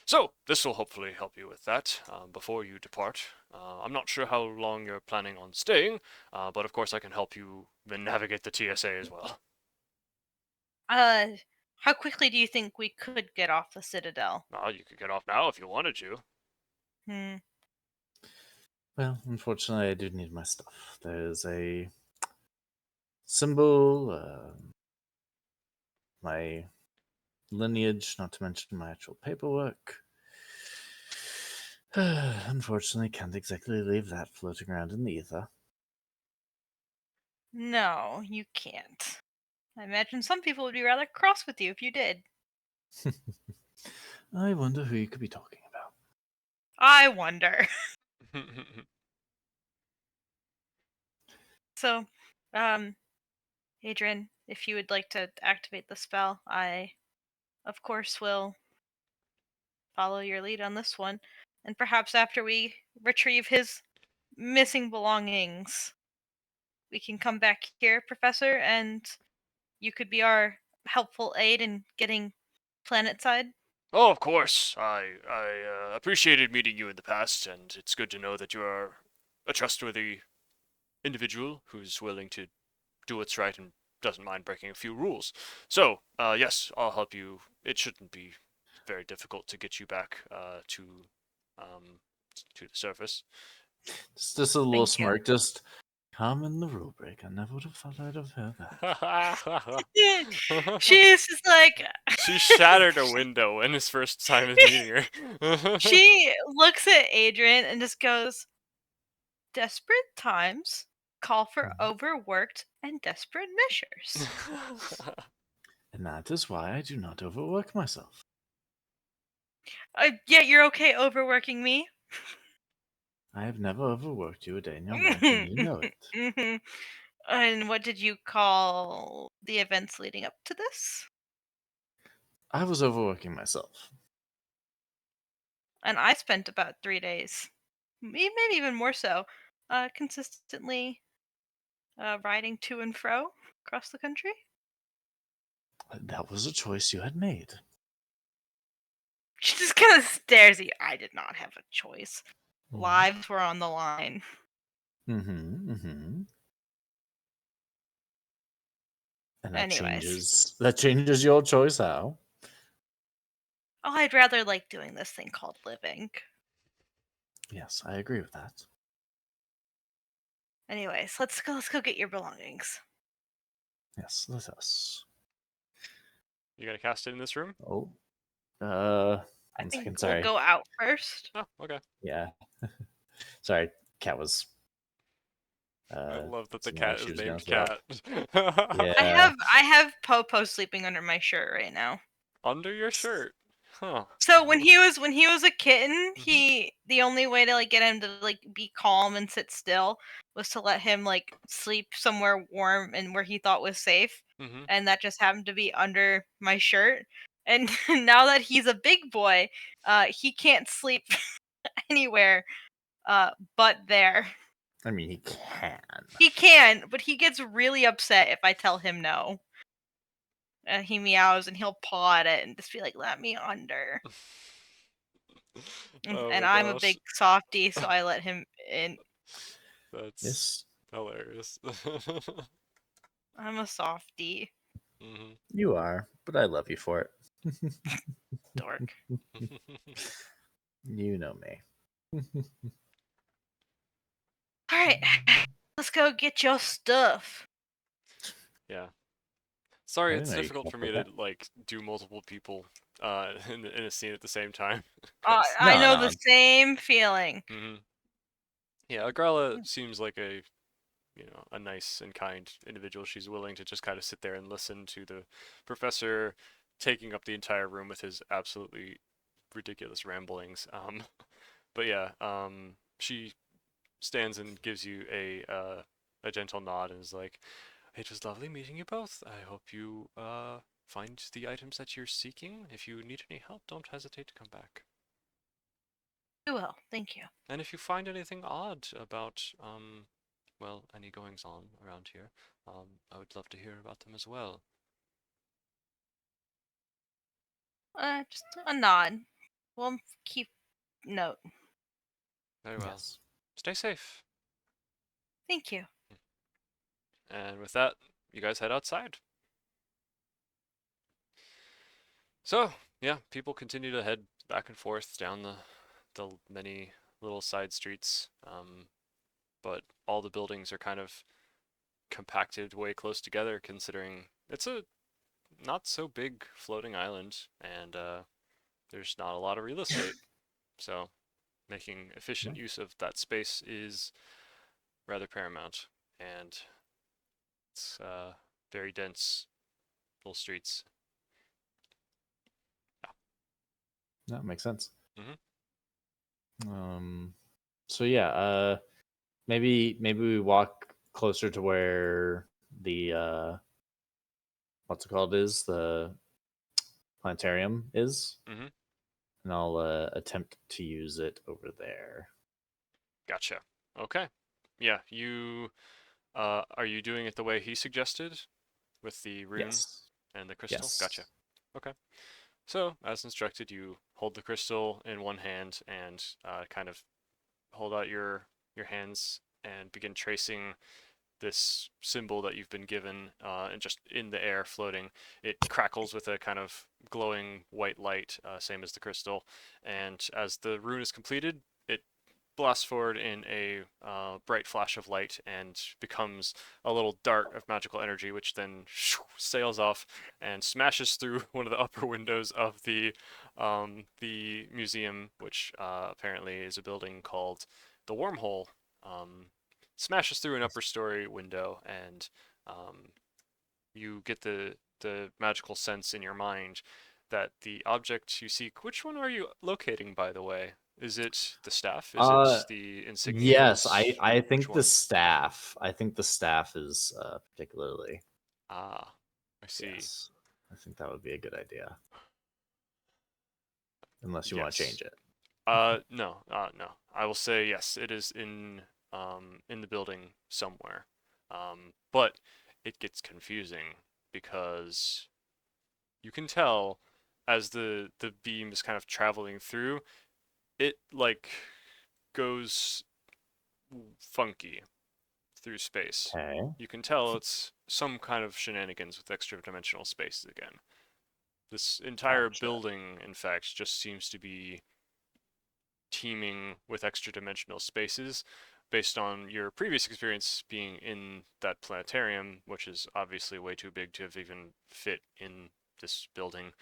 [SPEAKER 2] So this will hopefully help you with that before you depart. I'm not sure how long you're planning on staying, but of course I can help you then navigate the TSA as well.
[SPEAKER 1] How quickly do you think we could get off the Citadel?
[SPEAKER 2] You could get off now if you wanted to.
[SPEAKER 1] Hmm.
[SPEAKER 3] Well, unfortunately, I do need my stuff. There's a symbol, my lineage, not to mention my actual paperwork. Unfortunately, can't exactly leave that floating around in the ether.
[SPEAKER 1] No, you can't. I imagine some people would be rather cross with you if you did.
[SPEAKER 3] I wonder who you could be talking about.
[SPEAKER 1] I wonder. So, Adrian, if you would like to activate the spell, I, of course, will follow your lead on this one. And perhaps after we retrieve his missing belongings, we can come back here, Professor, and you could be our helpful aid in getting planetside.
[SPEAKER 2] Oh, of course. I appreciated meeting you in the past, and it's good to know that you are a trustworthy individual who's willing to do what's right and doesn't mind breaking a few rules. So, yes, I'll help you. It shouldn't be very difficult to get you back um, to the surface.
[SPEAKER 3] Just a little
[SPEAKER 1] Thank you.
[SPEAKER 3] smirk. Just come in the rule break. I never would have thought I'd have heard that.
[SPEAKER 1] She's just like
[SPEAKER 2] She shattered a window in his first time of meeting her.
[SPEAKER 1] she looks at Adrian and just goes, "Desperate times call for overworked and desperate measures."
[SPEAKER 3] And that is why I do not overwork myself.
[SPEAKER 1] Yet you're okay overworking me.
[SPEAKER 3] I have never overworked you a day in your life, and you know it.
[SPEAKER 1] Mhm. And what did you call the events leading up to this?
[SPEAKER 3] I was overworking myself.
[SPEAKER 1] And I spent about 3 days, maybe even more so, consistently riding to and fro across the country.
[SPEAKER 3] That was a choice you had made.
[SPEAKER 1] She just kind of stares at you. I did not have a choice.
[SPEAKER 3] Mm.
[SPEAKER 1] Lives were on the line.
[SPEAKER 3] Mm-hmm. And that
[SPEAKER 1] Anyways.
[SPEAKER 3] changes your choice how?
[SPEAKER 1] Oh, I'd rather like doing this thing called living.
[SPEAKER 3] Yes, I agree with that.
[SPEAKER 1] Anyways, let's go get your belongings.
[SPEAKER 3] Yes, let us.
[SPEAKER 2] You gonna cast it in this room?
[SPEAKER 3] Oh.
[SPEAKER 1] I
[SPEAKER 3] One
[SPEAKER 1] think
[SPEAKER 3] second,
[SPEAKER 1] we'll
[SPEAKER 3] sorry.
[SPEAKER 1] go out first.
[SPEAKER 2] Oh, okay.
[SPEAKER 3] Yeah. Sorry, cat was
[SPEAKER 2] I love that the
[SPEAKER 3] seemed like
[SPEAKER 2] cat
[SPEAKER 3] she
[SPEAKER 2] is
[SPEAKER 3] was gonna
[SPEAKER 2] named
[SPEAKER 3] throw up.
[SPEAKER 2] Cat.
[SPEAKER 3] Yeah.
[SPEAKER 1] I have Popo sleeping under my shirt right now.
[SPEAKER 2] Under your shirt. Huh.
[SPEAKER 1] So when he was a kitten,
[SPEAKER 2] Mhm.
[SPEAKER 1] the only way to like get him to like be calm and sit still was to let him like sleep somewhere warm and where he thought was safe.
[SPEAKER 2] Mhm.
[SPEAKER 1] And that just happened to be under my shirt. And now that he's a big boy, he can't sleep anywhere but there.
[SPEAKER 3] I mean, he can.
[SPEAKER 1] He can, but he gets really upset if I tell him no. he meows and he'll paw at it and just be like, "Let me under."
[SPEAKER 2] Oh
[SPEAKER 1] And
[SPEAKER 2] my
[SPEAKER 1] I'm a
[SPEAKER 2] gosh.
[SPEAKER 1] big softie, so I let him in.
[SPEAKER 2] That's
[SPEAKER 3] Yes,
[SPEAKER 2] hilarious.
[SPEAKER 1] I'm a softie.
[SPEAKER 2] Hmm.
[SPEAKER 3] you are, but I love you for it.
[SPEAKER 1] Dork.
[SPEAKER 3] You know me.
[SPEAKER 1] Alright, let's go get your stuff.
[SPEAKER 2] Yeah.
[SPEAKER 3] I
[SPEAKER 2] Sorry,
[SPEAKER 3] didn't
[SPEAKER 2] it's
[SPEAKER 3] know you could
[SPEAKER 2] difficult for
[SPEAKER 3] up
[SPEAKER 2] me
[SPEAKER 3] with
[SPEAKER 2] to
[SPEAKER 3] that.
[SPEAKER 2] like do multiple people in a scene at the same time.
[SPEAKER 1] I
[SPEAKER 3] No,
[SPEAKER 1] know the
[SPEAKER 3] no.
[SPEAKER 1] same feeling.
[SPEAKER 2] Hmm. Yeah, Agrella seems like a a nice and kind individual. She's willing to just kind of sit there and listen to the professor taking up the entire room with his absolutely ridiculous ramblings. But yeah, she stands and gives you a gentle nod and is like, "It was lovely meeting you both. I hope you find the items that you're seeking. If you need any help, don't hesitate to come back.
[SPEAKER 1] You will. Thank you.
[SPEAKER 2] And if you find anything odd about well, any goings on around here, I would love to hear about them as well."
[SPEAKER 1] Just a nod. We'll keep note.
[SPEAKER 2] Very well.
[SPEAKER 3] Yes.
[SPEAKER 2] Stay safe.
[SPEAKER 1] Thank you.
[SPEAKER 2] And with that, you guys head outside. So, yeah, people continue to head back and forth down the many little side streets. But all the buildings are kind of compacted way close together considering it's a not so big floating island and there's not a lot of real estate. So, making efficient
[SPEAKER 3] No,
[SPEAKER 2] use of that space is rather paramount. And it's very dense little streets.
[SPEAKER 3] that makes sense.
[SPEAKER 2] Yeah. Hmm.
[SPEAKER 3] Um. So yeah. Maybe we walk closer to where the what's it called is the planetarium is,
[SPEAKER 2] Hmm.
[SPEAKER 3] and I'll attempt to use it over there.
[SPEAKER 2] Gotcha. Okay. Yeah, you are you doing it the way he suggested with the rune
[SPEAKER 3] Yes.
[SPEAKER 2] and the crystal? Gotcha.
[SPEAKER 3] Yes.
[SPEAKER 2] Okay. So, as instructed, you hold the crystal in one hand and kind of hold out your hands and begin tracing this symbol that you've been given, and just in the air floating. It crackles with a kind of glowing white light, same as the crystal. And as the rune is completed, it blasts forward in a bright flash of light and becomes a little dart of magical energy, which then sails off and smashes through one of the upper windows of the museum, which apparently is a building called the Wormhole. Um, Smashes through an upper story window, and um, you get the magical sense in your mind that the object you seek. Which one are you locating, by the way? Is it the staff? Is
[SPEAKER 3] Uh.
[SPEAKER 2] it the
[SPEAKER 3] Yes. I
[SPEAKER 2] insignias?
[SPEAKER 3] I
[SPEAKER 2] Which
[SPEAKER 3] think the
[SPEAKER 2] one?
[SPEAKER 3] staff. I think the staff is particularly.
[SPEAKER 2] Ah, I see.
[SPEAKER 3] Yes. I think that would be a good idea, unless you want to
[SPEAKER 2] Yes.
[SPEAKER 3] change it.
[SPEAKER 2] No, no. I will say yes. It is in the building somewhere. But it gets confusing because you can tell as the beam is kind of traveling through, it like goes funky through space.
[SPEAKER 3] Okay.
[SPEAKER 2] You can tell it's some kind of shenanigans with extra dimensional space again. This entire
[SPEAKER 3] Gotcha.
[SPEAKER 2] building, in fact, just seems to be teeming with extra dimensional spaces based on your previous experience being in that planetarium, which is obviously way too big to have even fit in this building.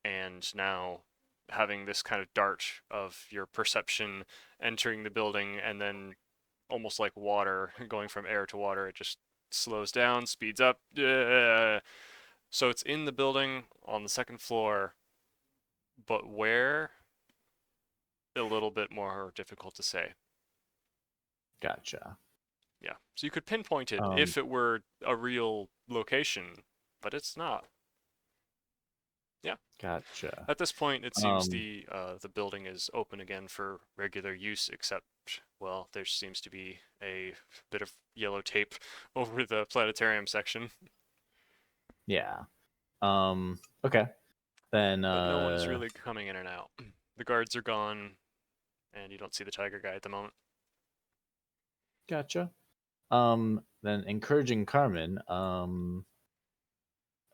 [SPEAKER 2] And now having this kind of dart of your perception entering the building and then almost like water going from air to water, it just slows down, speeds up. So it's in the building on the second floor, but where? A little bit more difficult to say.
[SPEAKER 3] Gotcha.
[SPEAKER 2] Yeah. So you could pinpoint it
[SPEAKER 3] Um.
[SPEAKER 2] if it were a real location, but it's not. Yeah.
[SPEAKER 3] Gotcha.
[SPEAKER 2] At this point, it seems
[SPEAKER 3] Um.
[SPEAKER 2] the building is open again for regular use, except well, there seems to be a bit of yellow tape over the planetarium section.
[SPEAKER 3] Yeah. Okay. Then
[SPEAKER 2] But no one's really coming in and out. The guards are gone, and you don't see the tiger guy at the moment.
[SPEAKER 3] gotcha. Then encouraging Carmen,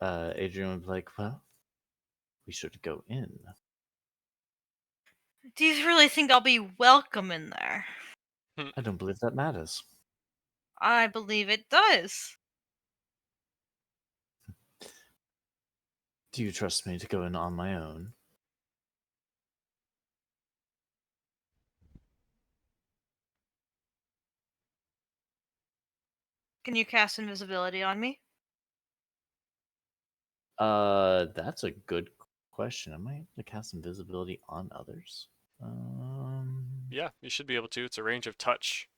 [SPEAKER 3] Adrian would be like, well, we should go in.
[SPEAKER 1] Do you really think I'll be welcome in there?
[SPEAKER 3] I don't believe that matters.
[SPEAKER 1] I believe it does.
[SPEAKER 3] Do you trust me to go in on my own?
[SPEAKER 1] Can you cast invisibility on me?
[SPEAKER 3] That's a good question. Am I able to cast invisibility on others?
[SPEAKER 2] Yeah, you should be able to. It's a range of touch,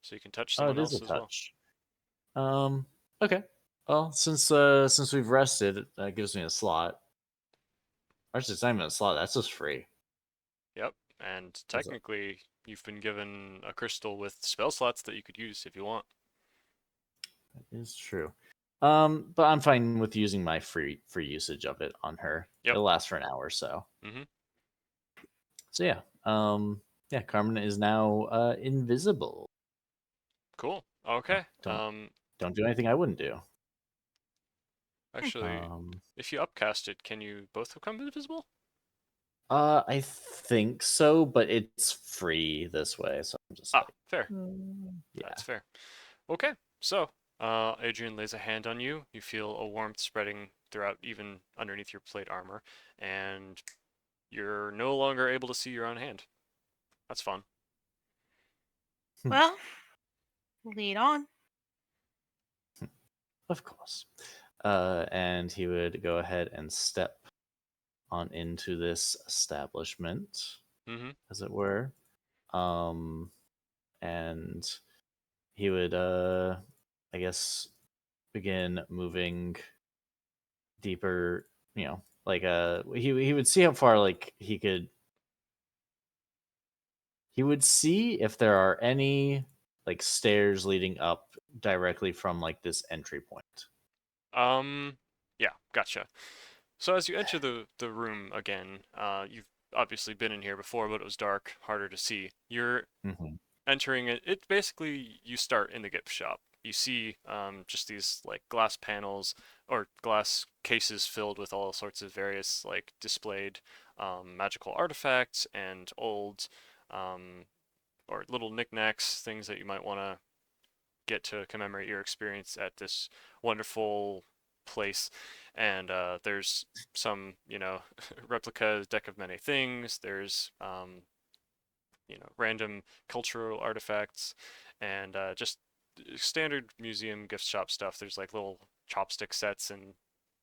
[SPEAKER 2] so you can touch
[SPEAKER 3] Oh,
[SPEAKER 2] someone
[SPEAKER 3] it is a
[SPEAKER 2] else as well.
[SPEAKER 3] touch. Okay. Well, since we've rested, that gives me a slot. Actually, it's not even a slot. That's just free.
[SPEAKER 2] Yep, and
[SPEAKER 3] That's it.
[SPEAKER 2] technically, you've been given a crystal with spell slots that you could use if you want.
[SPEAKER 3] That is true. But I'm fine with using my free usage of it on her.
[SPEAKER 2] Yep.
[SPEAKER 3] It'll last for an hour or so.
[SPEAKER 2] Mm-hmm.
[SPEAKER 3] So yeah. Yeah, Carmen is now invisible.
[SPEAKER 2] Cool. Okay.
[SPEAKER 3] Don't do anything I wouldn't do.
[SPEAKER 2] Actually,
[SPEAKER 3] Um,
[SPEAKER 2] if you upcast it, can you both become invisible?
[SPEAKER 3] I think so, but it's free this way, so I'm just
[SPEAKER 2] Ah,
[SPEAKER 3] like,
[SPEAKER 2] fair.
[SPEAKER 3] yeah.
[SPEAKER 2] That's fair. Okay, so Adrian lays a hand on you. You feel a warmth spreading throughout, even underneath your plate armor, and you're no longer able to see your own hand. That's fun.
[SPEAKER 1] Well, lead on.
[SPEAKER 3] Of course. And he would go ahead and step on into this establishment,
[SPEAKER 2] Mm-hmm.
[SPEAKER 3] as it were. Um, and he would, I guess, begin moving deeper. Like he would see how far like he could. He would see if there are any like stairs leading up directly from like this entry point.
[SPEAKER 2] Yeah, gotcha. So as you enter the room again, you've obviously been in here before, but it was dark, harder to see. You're
[SPEAKER 3] Hmm.
[SPEAKER 2] entering it. It basically you start in the gift shop. You see just these like glass panels or glass cases filled with all sorts of various like displayed magical artifacts and old um, or little knickknacks, things that you might want to get to commemorate your experience at this wonderful place. And there's some, replica deck of many things. There's random cultural artifacts and just standard museum gift shop stuff. There's like little chopstick sets and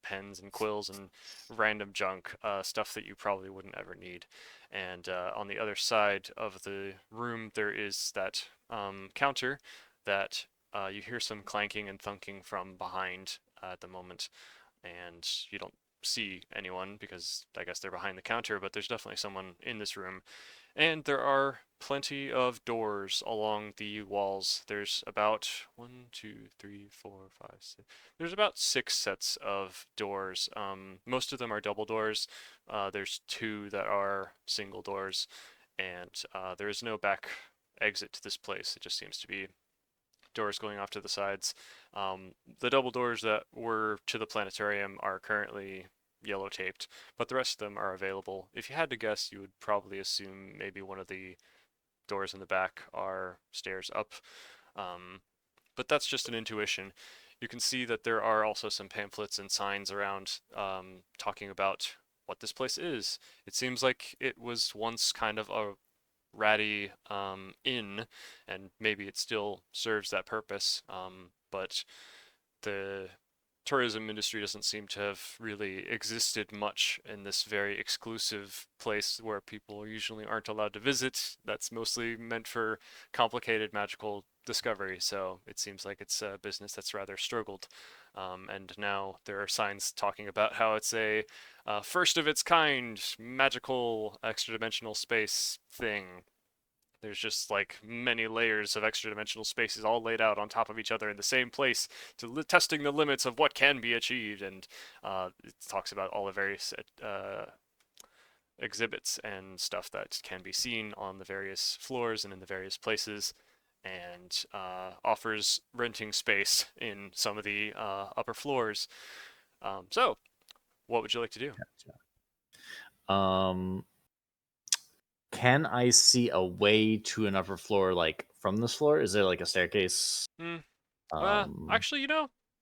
[SPEAKER 2] pens and quills and random junk, stuff that you probably wouldn't ever need. And on the other side of the room, there is that counter that you hear some clanking and thunking from behind at the moment, and you don't see anyone because I guess they're behind the counter, but there's definitely someone in this room, and there are plenty of doors along the walls. There's about one, two, three, four, five, six. There's about six sets of doors. Most of them are double doors. There's two that are single doors, and there is no back exit to this place. It just seems to be doors going off to the sides. The double doors that were to the planetarium are currently yellow taped, but the rest of them are available. If you had to guess, you would probably assume maybe one of the doors in the back are stairs up. Um, but that's just an intuition. You can see that there are also some pamphlets and signs around talking about what this place is. It seems like it was once kind of a ratty inn, and maybe it still serves that purpose. But the tourism industry doesn't seem to have really existed much in this very exclusive place where people usually aren't allowed to visit. That's mostly meant for complicated magical discovery, so it seems like it's a business that's rather struggled. And now there are signs talking about how it's a first of its kind magical extra dimensional space thing. There's just like many layers of extra dimensional spaces all laid out on top of each other in the same place testing the limits of what can be achieved. And it talks about all the various exhibits and stuff that can be seen on the various floors and in the various places, and offers renting space in some of the upper floors. So, what would you like to do?
[SPEAKER 3] Um, can I see a way to an upper floor, like from this floor? Is there like a staircase?
[SPEAKER 2] Hmm.
[SPEAKER 3] Um,
[SPEAKER 2] Actually,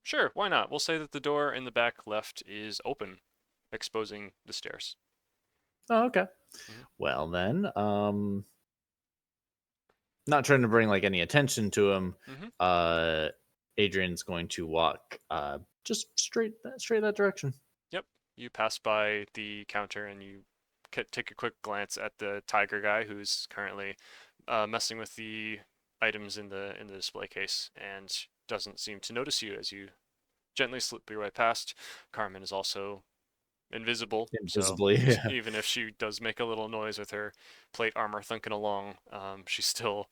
[SPEAKER 2] sure, why not? We'll say that the door in the back left is open, exposing the stairs.
[SPEAKER 3] oh, okay.
[SPEAKER 2] Hmm.
[SPEAKER 3] Well then, not trying to bring like any attention to him.
[SPEAKER 2] Hmm.
[SPEAKER 3] Uh, Adrian's going to walk just straight that direction.
[SPEAKER 2] Yep. You pass by the counter and you take a quick glance at the tiger guy who's currently messing with the items in the display case and doesn't seem to notice you as you gently slip your way past. Carmen is also invisible, so
[SPEAKER 3] Invisibly, yeah,
[SPEAKER 2] even if she does make a little noise with her plate armor thunking along, she's still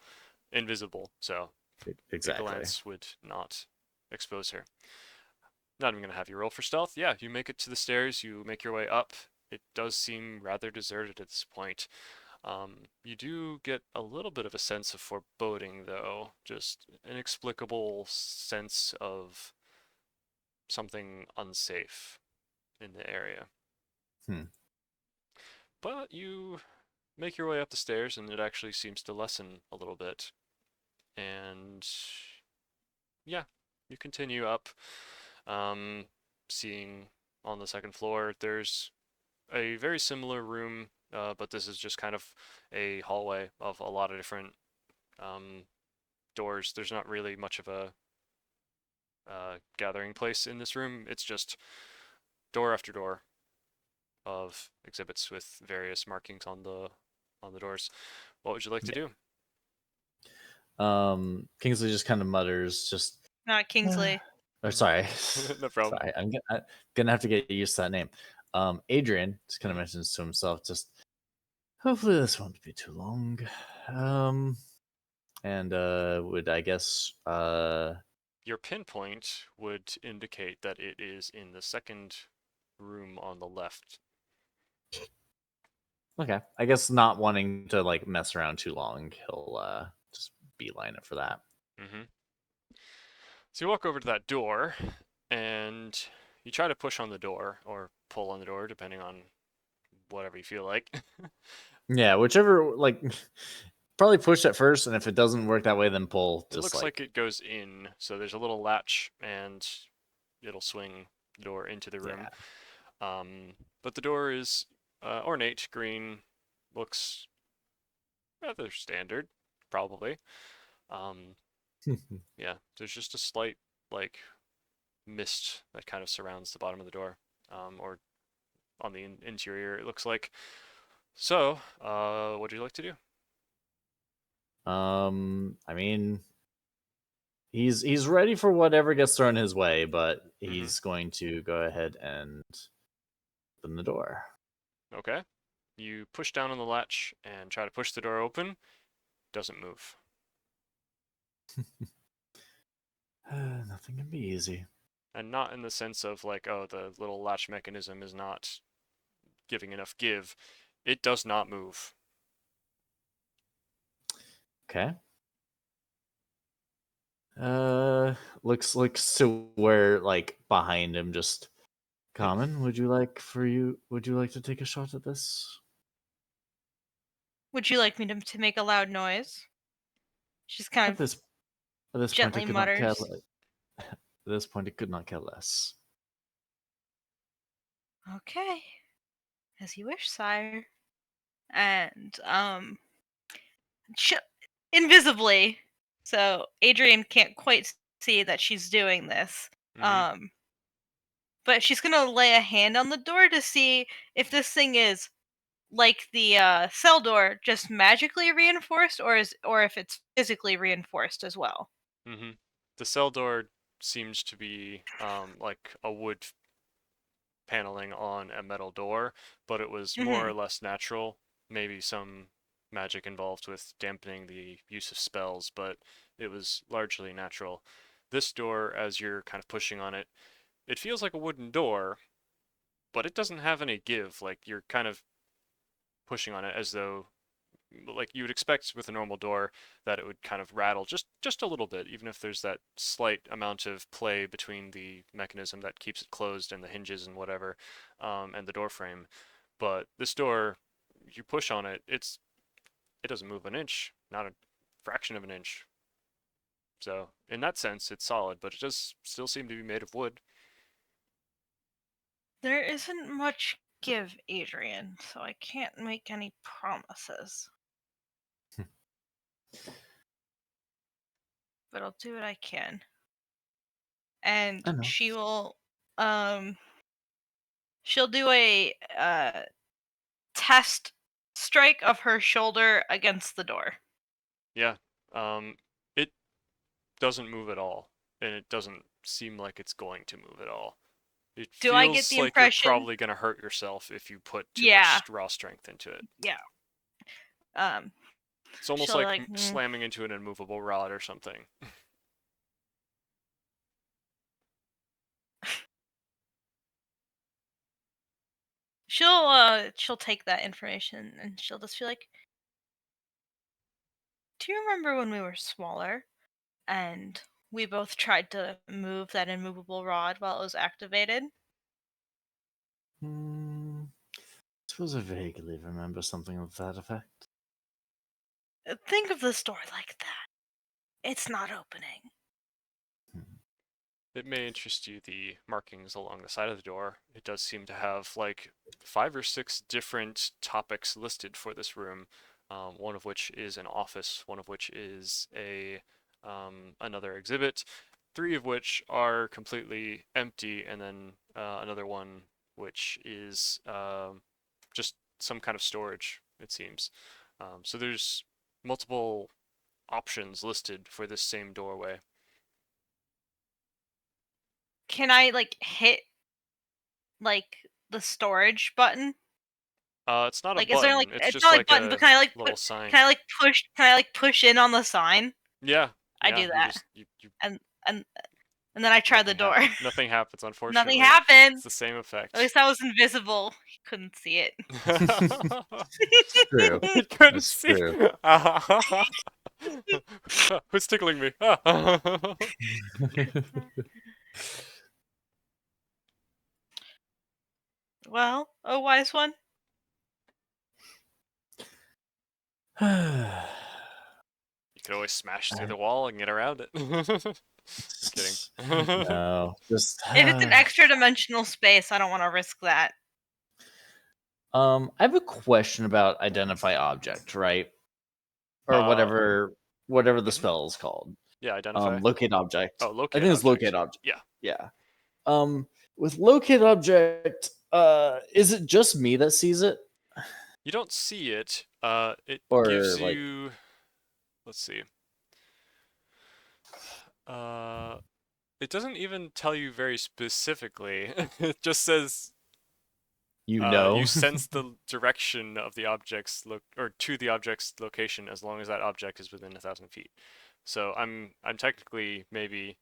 [SPEAKER 2] invisible. So a
[SPEAKER 3] exactly.
[SPEAKER 2] glance would not expose her. Not even gonna have you roll for stealth. Yeah, you make it to the stairs. You make your way up. It does seem rather deserted at this point. You do get a little bit of a sense of foreboding, though, just inexplicable sense of something unsafe in the area.
[SPEAKER 3] Hmm.
[SPEAKER 2] But you make your way up the stairs, and it actually seems to lessen a little bit. And yeah, you continue up, um, seeing on the second floor, there's a very similar room, but this is just kind of a hallway of a lot of different um, doors. There's not really much of a gathering place in this room. It's just door after door of exhibits with various markings on the doors. What would you like to do?
[SPEAKER 3] Kingsley just kind of mutters, just
[SPEAKER 1] Not Kingsley.
[SPEAKER 3] or sorry,
[SPEAKER 2] No problem.
[SPEAKER 3] sorry. I'm gonna have to get used to that name. Adrian just kind of mentions to himself, just hopefully this won't be too long. Um, and would I guess
[SPEAKER 2] Your pinpoint would indicate that it is in the second room on the left.
[SPEAKER 3] okay, I guess not wanting to like mess around too long, he'll just beeline it for that.
[SPEAKER 2] Hmm. So you walk over to that door, and you try to push on the door or pull on the door, depending on whatever you feel like.
[SPEAKER 3] Yeah, whichever like probably push at first, and if it doesn't work that way, then pull.
[SPEAKER 2] It
[SPEAKER 3] Just
[SPEAKER 2] looks like
[SPEAKER 3] like
[SPEAKER 2] it goes in, so there's a little latch, and it'll swing the door into the room.
[SPEAKER 3] yeah.
[SPEAKER 2] But the door is ornate, green, looks rather standard, probably. Um, yeah, there's just a slight like mist that kind of surrounds the bottom of the door, or on the interior, it looks like. So, what do you like to do?
[SPEAKER 3] I mean, he's ready for whatever gets thrown his way, but
[SPEAKER 2] Hmm.
[SPEAKER 3] he's going to go ahead and open the door.
[SPEAKER 2] Okay. You push down on the latch and try to push the door open. Doesn't move.
[SPEAKER 3] Nothing can be easy.
[SPEAKER 2] And not in the sense of like, oh, the little latch mechanism is not giving enough give. It does not move.
[SPEAKER 3] Okay. Looks to where like behind him, just Common. Would you like to take a shot at this?
[SPEAKER 1] Would you like me to make a loud noise? She's kind
[SPEAKER 3] At
[SPEAKER 1] of
[SPEAKER 3] this at this point, I
[SPEAKER 1] gently
[SPEAKER 3] could not care.
[SPEAKER 1] mutters.
[SPEAKER 3] At this point, it could not care less.
[SPEAKER 1] Okay, as you wish, sire. And sh- invisibly, so Adrian can't quite see that she's doing this.
[SPEAKER 2] Mm-hmm.
[SPEAKER 1] Um, but she's gonna lay a hand on the door to see if this thing is like the cell door, just magically reinforced, or if it's physically reinforced as well.
[SPEAKER 2] Mm-hmm. The cell door seems to be like a wood paneling on a metal door, but it was more
[SPEAKER 1] Hmm.
[SPEAKER 2] or less natural. Maybe some magic involved with dampening the use of spells, but it was largely natural. This door, as you're kind of pushing on it, it feels like a wooden door, but it doesn't have any give. Like you're kind of pushing on it as though like you would expect with a normal door that it would kind of rattle just a little bit, even if there's that slight amount of play between the mechanism that keeps it closed and the hinges and whatever, and the door frame. But this door, you push on it, it doesn't move an inch, not a fraction of an inch. So in that sense, it's solid, but it does still seem to be made of wood.
[SPEAKER 1] There isn't much give, Adrian, so I can't make any promises. But I'll do what I can. And
[SPEAKER 3] I know.
[SPEAKER 1] she'll do a test strike of her shoulder against the door.
[SPEAKER 2] Yeah, it doesn't move at all, and it doesn't seem like it's going to move at all. It
[SPEAKER 1] Do I get
[SPEAKER 2] feels
[SPEAKER 1] the
[SPEAKER 2] like you're
[SPEAKER 1] impression?
[SPEAKER 2] probably going to hurt yourself if you put too
[SPEAKER 1] Yeah,
[SPEAKER 2] much raw strength into it.
[SPEAKER 1] yeah. Um,
[SPEAKER 2] It's almost
[SPEAKER 1] she'll
[SPEAKER 2] like
[SPEAKER 1] like
[SPEAKER 2] slamming into an immovable rod or something.
[SPEAKER 1] she'll take that information and she'll just be like, "Do you remember when we were smaller and we both tried to move that immovable rod while it was activated?"
[SPEAKER 3] Suppose I vaguely remember something of that effect.
[SPEAKER 1] Think of the store like that. It's not opening.
[SPEAKER 2] It may interest you the markings along the side of the door. It does seem to have like 5 or 6 different topics listed for this room. One of which is an office, one of which is a another exhibit, 3 of which are completely empty, and then another one which is just some kind of storage. It seems. So there's multiple options listed for this same doorway.
[SPEAKER 1] Can I like hit like the storage button?
[SPEAKER 2] It's not a
[SPEAKER 1] Like, is there like
[SPEAKER 2] button. It's
[SPEAKER 1] it's
[SPEAKER 2] just
[SPEAKER 1] not like
[SPEAKER 2] like
[SPEAKER 1] button, but
[SPEAKER 2] a little sign.
[SPEAKER 1] can I like push in on the sign?
[SPEAKER 2] Yeah,
[SPEAKER 1] I
[SPEAKER 2] yeah.
[SPEAKER 1] do
[SPEAKER 2] You
[SPEAKER 1] that,
[SPEAKER 2] just you
[SPEAKER 1] and and and then I try the
[SPEAKER 2] nothing
[SPEAKER 1] door.
[SPEAKER 2] nothing happens.
[SPEAKER 1] Nothing
[SPEAKER 2] Unfortunately, it's
[SPEAKER 1] happened.
[SPEAKER 2] the same
[SPEAKER 1] At
[SPEAKER 2] effect.
[SPEAKER 1] least I was invisible. He couldn't see it.
[SPEAKER 3] It's true.
[SPEAKER 2] He couldn't
[SPEAKER 3] It's
[SPEAKER 2] see.
[SPEAKER 3] true.
[SPEAKER 2] Who's tickling me?
[SPEAKER 1] Well, oh wise one.
[SPEAKER 3] I-
[SPEAKER 2] You could always smash through the wall and get around it. Just kidding.
[SPEAKER 3] no, just
[SPEAKER 1] If it's an extra dimensional space, I don't want to risk that.
[SPEAKER 3] I have a question about identify object, right? Or
[SPEAKER 2] Uh,
[SPEAKER 3] whatever the
[SPEAKER 2] mhm.
[SPEAKER 3] spell is called.
[SPEAKER 2] Yeah, identify.
[SPEAKER 3] Locate object.
[SPEAKER 2] Oh,
[SPEAKER 3] I
[SPEAKER 2] locate
[SPEAKER 3] think it's
[SPEAKER 2] object.
[SPEAKER 3] locate object.
[SPEAKER 2] Yeah.
[SPEAKER 3] Yeah. With locate object, is it just me that sees it?
[SPEAKER 2] You don't see it. It
[SPEAKER 3] Or
[SPEAKER 2] gives
[SPEAKER 3] like
[SPEAKER 2] you. Let's see. Uh, it doesn't even tell you very specifically. It just says
[SPEAKER 3] you
[SPEAKER 2] you
[SPEAKER 3] know?
[SPEAKER 2] sense the direction of the object's or to the object's location as long as that object is within 1,000 feet. So I'm technically maybe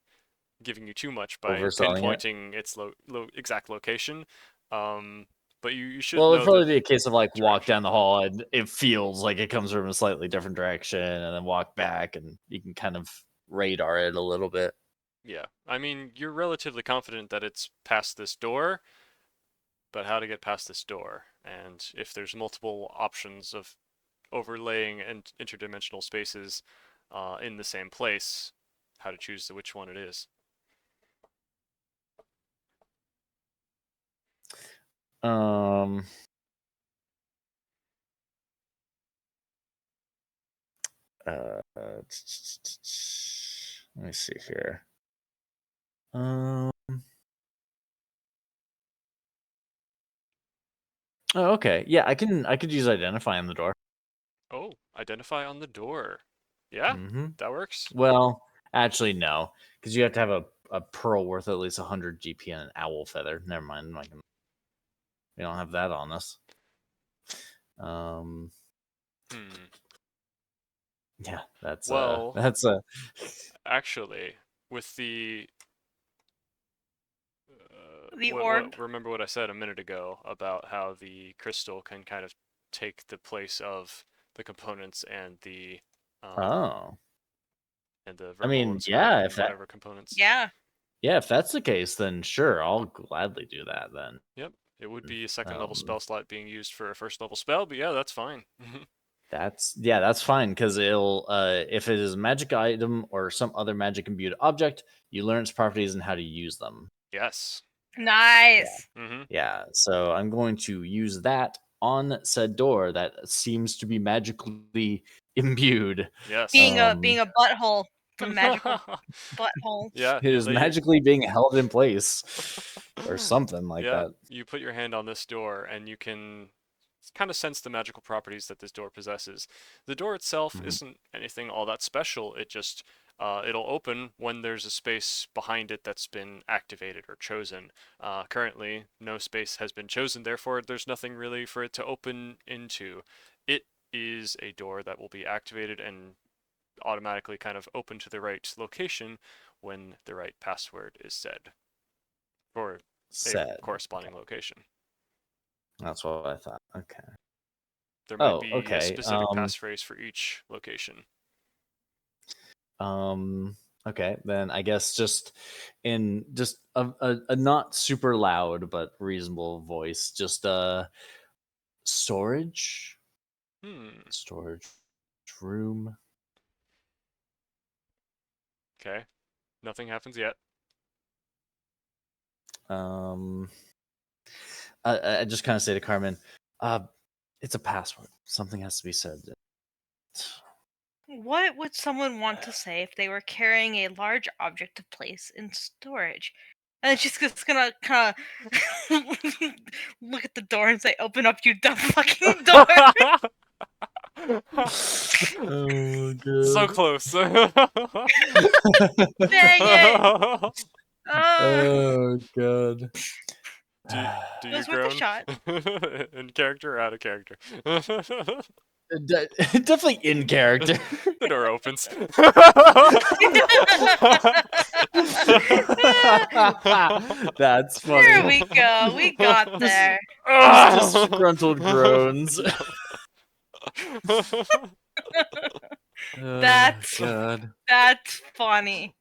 [SPEAKER 2] giving you too much by
[SPEAKER 3] Overselling it.
[SPEAKER 2] pinpointing its exact location. Um, but you should
[SPEAKER 3] Well, it'd
[SPEAKER 2] know the
[SPEAKER 3] probably be a case of like walk
[SPEAKER 2] direction.
[SPEAKER 3] down the hall and it feels like it comes from a slightly different direction, and then walk back, and you can kind of radar it a little bit.
[SPEAKER 2] Yeah, I mean, you're relatively confident that it's past this door, but how to get past this door, and if there's multiple options of overlaying and interdimensional spaces in the same place, how to choose which one it is.
[SPEAKER 3] Um, let me see here. Um, oh, okay. Yeah, I could use identify on the door.
[SPEAKER 2] Oh, identify on the door. Yeah,
[SPEAKER 3] Mm-hmm.
[SPEAKER 2] that works.
[SPEAKER 3] Well, actually, no, because you have to have a pearl worth at least 100 GP and an owl feather. Never mind. We don't have that on us. Um,
[SPEAKER 2] Hmm.
[SPEAKER 3] Yeah, that's
[SPEAKER 2] Well,
[SPEAKER 3] that's a
[SPEAKER 2] actually, with the
[SPEAKER 1] The orb.
[SPEAKER 2] remember what I said a minute ago about how the crystal can kind of take the place of the components um
[SPEAKER 3] oh.
[SPEAKER 2] and the
[SPEAKER 3] I
[SPEAKER 2] verbal
[SPEAKER 3] mean,
[SPEAKER 2] and Skype
[SPEAKER 3] yeah,
[SPEAKER 2] and whatever components.
[SPEAKER 1] Yeah.
[SPEAKER 3] if that's the case, then sure, I'll gladly do that then.
[SPEAKER 2] Yep, it would be a second level
[SPEAKER 3] Um,
[SPEAKER 2] spell slot being used for a first level spell, but yeah, that's fine.
[SPEAKER 3] that's fine because it'll if it is a magic item or some other magic imbued object, you learn its properties and how to use them.
[SPEAKER 2] Yes.
[SPEAKER 3] Yeah.
[SPEAKER 1] Nice.
[SPEAKER 3] Yeah. So I'm going to use that on said door that seems to be magically imbued.
[SPEAKER 2] Yes.
[SPEAKER 1] Being a butthole. It's a magical butthole.
[SPEAKER 2] Yeah,
[SPEAKER 3] It
[SPEAKER 2] you
[SPEAKER 3] is
[SPEAKER 2] lay your
[SPEAKER 3] magically being held in place or something like
[SPEAKER 2] yeah,
[SPEAKER 3] that.
[SPEAKER 2] you put your hand on this door and you can kind of sense the magical properties that this door possesses. The door itself
[SPEAKER 3] Mhm.
[SPEAKER 2] isn't anything all that special. It just it'll open when there's a space behind it that's been activated or chosen. Currently, no space has been chosen, therefore there's nothing really for it to open into. It is a door that will be activated and automatically kind of open to the right location when the right password is said for a
[SPEAKER 3] Said.
[SPEAKER 2] corresponding location.
[SPEAKER 3] That's what I thought. Okay.
[SPEAKER 2] There might
[SPEAKER 3] Oh,
[SPEAKER 2] be a
[SPEAKER 3] okay.
[SPEAKER 2] specific passphrase for each location.
[SPEAKER 3] Um, okay, then I guess just in just a not super loud but reasonable voice, just storage,
[SPEAKER 2] Hmm.
[SPEAKER 3] storage room.
[SPEAKER 2] Okay. Nothing happens yet.
[SPEAKER 3] Um, I just kind of say to Carmen, uh, it's a password. Something has to be said.
[SPEAKER 1] What would someone want to say if they were carrying a large object to place in storage? And she's just gonna kind of look at the door and say, "Open up, you dumb fucking door!"
[SPEAKER 3] Oh,
[SPEAKER 2] So
[SPEAKER 3] good.
[SPEAKER 2] close.
[SPEAKER 1] Dang it!
[SPEAKER 3] Oh, god.
[SPEAKER 2] do you, do
[SPEAKER 1] It
[SPEAKER 2] you
[SPEAKER 1] was worth a
[SPEAKER 2] groan
[SPEAKER 1] shot.
[SPEAKER 2] in character or out of character?
[SPEAKER 3] Definitely in character.
[SPEAKER 2] The door opens.
[SPEAKER 3] That's
[SPEAKER 1] There
[SPEAKER 3] funny.
[SPEAKER 1] we go. We got
[SPEAKER 3] Just,
[SPEAKER 1] there.
[SPEAKER 3] just disgruntled groans.
[SPEAKER 2] Yep.
[SPEAKER 3] Oh
[SPEAKER 1] That's
[SPEAKER 3] god.
[SPEAKER 1] that's funny.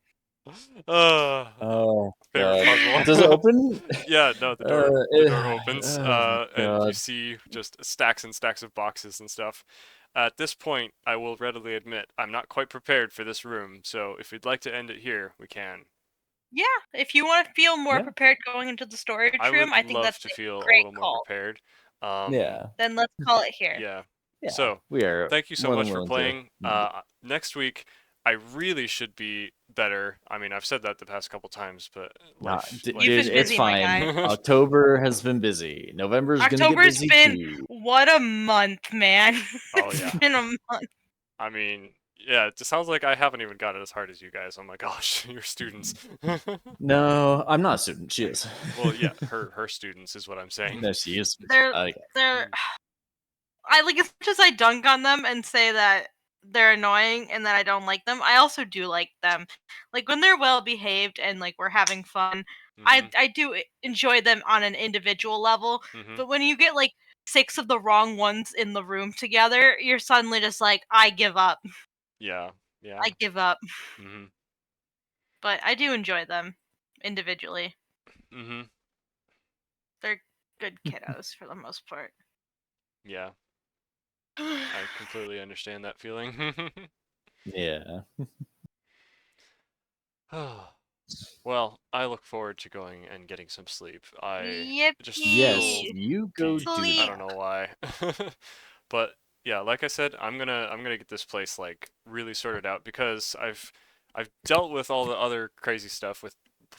[SPEAKER 2] uh,
[SPEAKER 3] Oh
[SPEAKER 2] favorite
[SPEAKER 3] god.
[SPEAKER 2] puzzle.
[SPEAKER 3] Does it open?
[SPEAKER 2] Yeah, no, the door opens,
[SPEAKER 3] Oh
[SPEAKER 2] and you
[SPEAKER 3] god.
[SPEAKER 2] see just stacks and stacks of boxes and stuff. At this point, I will readily admit I'm not quite prepared for this room, so if you'd like to end it here, we can.
[SPEAKER 1] Yeah, if you want to feel more
[SPEAKER 3] Yeah.
[SPEAKER 1] prepared going into the storage
[SPEAKER 2] I
[SPEAKER 1] room,
[SPEAKER 2] would
[SPEAKER 1] I think
[SPEAKER 2] love
[SPEAKER 1] that's
[SPEAKER 2] to
[SPEAKER 1] a
[SPEAKER 2] feel a
[SPEAKER 1] great
[SPEAKER 2] little more
[SPEAKER 1] call.
[SPEAKER 2] prepared.
[SPEAKER 3] Yeah.
[SPEAKER 1] Then let's call it here.
[SPEAKER 2] Yeah.
[SPEAKER 3] Yeah.
[SPEAKER 2] So,
[SPEAKER 3] We are
[SPEAKER 2] thank you so
[SPEAKER 3] more than
[SPEAKER 2] much for
[SPEAKER 3] willing to.
[SPEAKER 2] playing. Next week, I really should be better. I mean, I've said that the past couple times, but
[SPEAKER 3] Nah,
[SPEAKER 1] You've
[SPEAKER 3] dude,
[SPEAKER 1] been
[SPEAKER 3] it's
[SPEAKER 1] busy, my
[SPEAKER 3] fine.
[SPEAKER 1] guy.
[SPEAKER 3] October has been busy. November's gonna get
[SPEAKER 1] October's
[SPEAKER 3] busy
[SPEAKER 1] been
[SPEAKER 3] too.
[SPEAKER 1] what a month, man.
[SPEAKER 2] Oh
[SPEAKER 1] It's
[SPEAKER 2] yeah.
[SPEAKER 1] been a month.
[SPEAKER 2] I mean, yeah, it sounds like I haven't even got it as hard as you guys. Oh my gosh, your students.
[SPEAKER 3] No, I'm not a student. She is.
[SPEAKER 2] Well, yeah, her students is what I'm saying.
[SPEAKER 3] No, she is.
[SPEAKER 1] They're
[SPEAKER 3] Okay.
[SPEAKER 1] they're I like as much as I dunk on them and say that they're annoying and that I don't like them, I also do like them. Like when they're well behaved and like we're having fun,
[SPEAKER 2] Mhm.
[SPEAKER 1] I do enjoy them on an individual level.
[SPEAKER 2] Mhm.
[SPEAKER 1] But when you get like six of the wrong ones in the room together, you're suddenly just like, I give up.
[SPEAKER 2] Yeah. Yeah.
[SPEAKER 1] I give up.
[SPEAKER 2] Mhm.
[SPEAKER 1] But I do enjoy them individually.
[SPEAKER 2] Mhm.
[SPEAKER 1] They're good kiddos for the most part.
[SPEAKER 2] Yeah. I completely understand that feeling.
[SPEAKER 3] Yeah.
[SPEAKER 2] Well, I look forward to going and getting some sleep. I just
[SPEAKER 3] Yes,
[SPEAKER 2] feel
[SPEAKER 1] Yippee!
[SPEAKER 3] you go
[SPEAKER 2] the
[SPEAKER 3] do
[SPEAKER 2] I
[SPEAKER 1] Sleep.
[SPEAKER 2] don't know
[SPEAKER 3] that.
[SPEAKER 2] why. But yeah, like I said, I'm gonna get this place like really sorted out because I've dealt with all the other crazy stuff with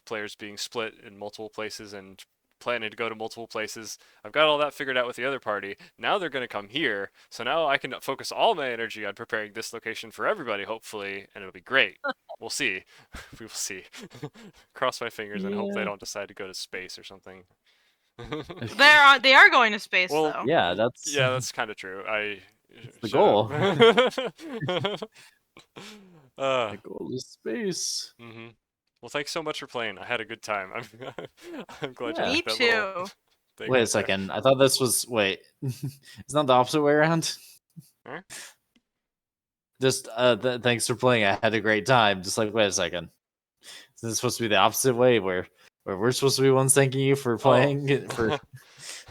[SPEAKER 2] players being split in multiple places and planning to go to multiple places. I've got all that figured out with the other party. Now they're gonna come here, so now I can focus all my energy on preparing this location for everybody, hopefully, and it'll be great. We'll see. We will see. Cross my fingers and hope they
[SPEAKER 3] Yeah.
[SPEAKER 2] don't decide to go to space or something.
[SPEAKER 1] They are going to space
[SPEAKER 2] Well,
[SPEAKER 1] though.
[SPEAKER 3] Yeah, that's
[SPEAKER 2] yeah, that's kind of true.
[SPEAKER 3] the
[SPEAKER 2] Shut
[SPEAKER 3] goal.
[SPEAKER 2] up.
[SPEAKER 3] The goal is space.
[SPEAKER 2] Mm-hmm. Well, thanks so much for playing. I had a good time. I'm glad you
[SPEAKER 3] Yeah.
[SPEAKER 1] Me
[SPEAKER 2] liked that little
[SPEAKER 1] too.
[SPEAKER 2] thing
[SPEAKER 3] Wait a
[SPEAKER 2] right there.
[SPEAKER 3] second. I thought this was wait. It's not the opposite way around.
[SPEAKER 2] Huh?
[SPEAKER 3] Just thanks for playing. I had a great time. Just like wait a second. This is supposed to be the opposite way where we're supposed to be ones thanking you for playing for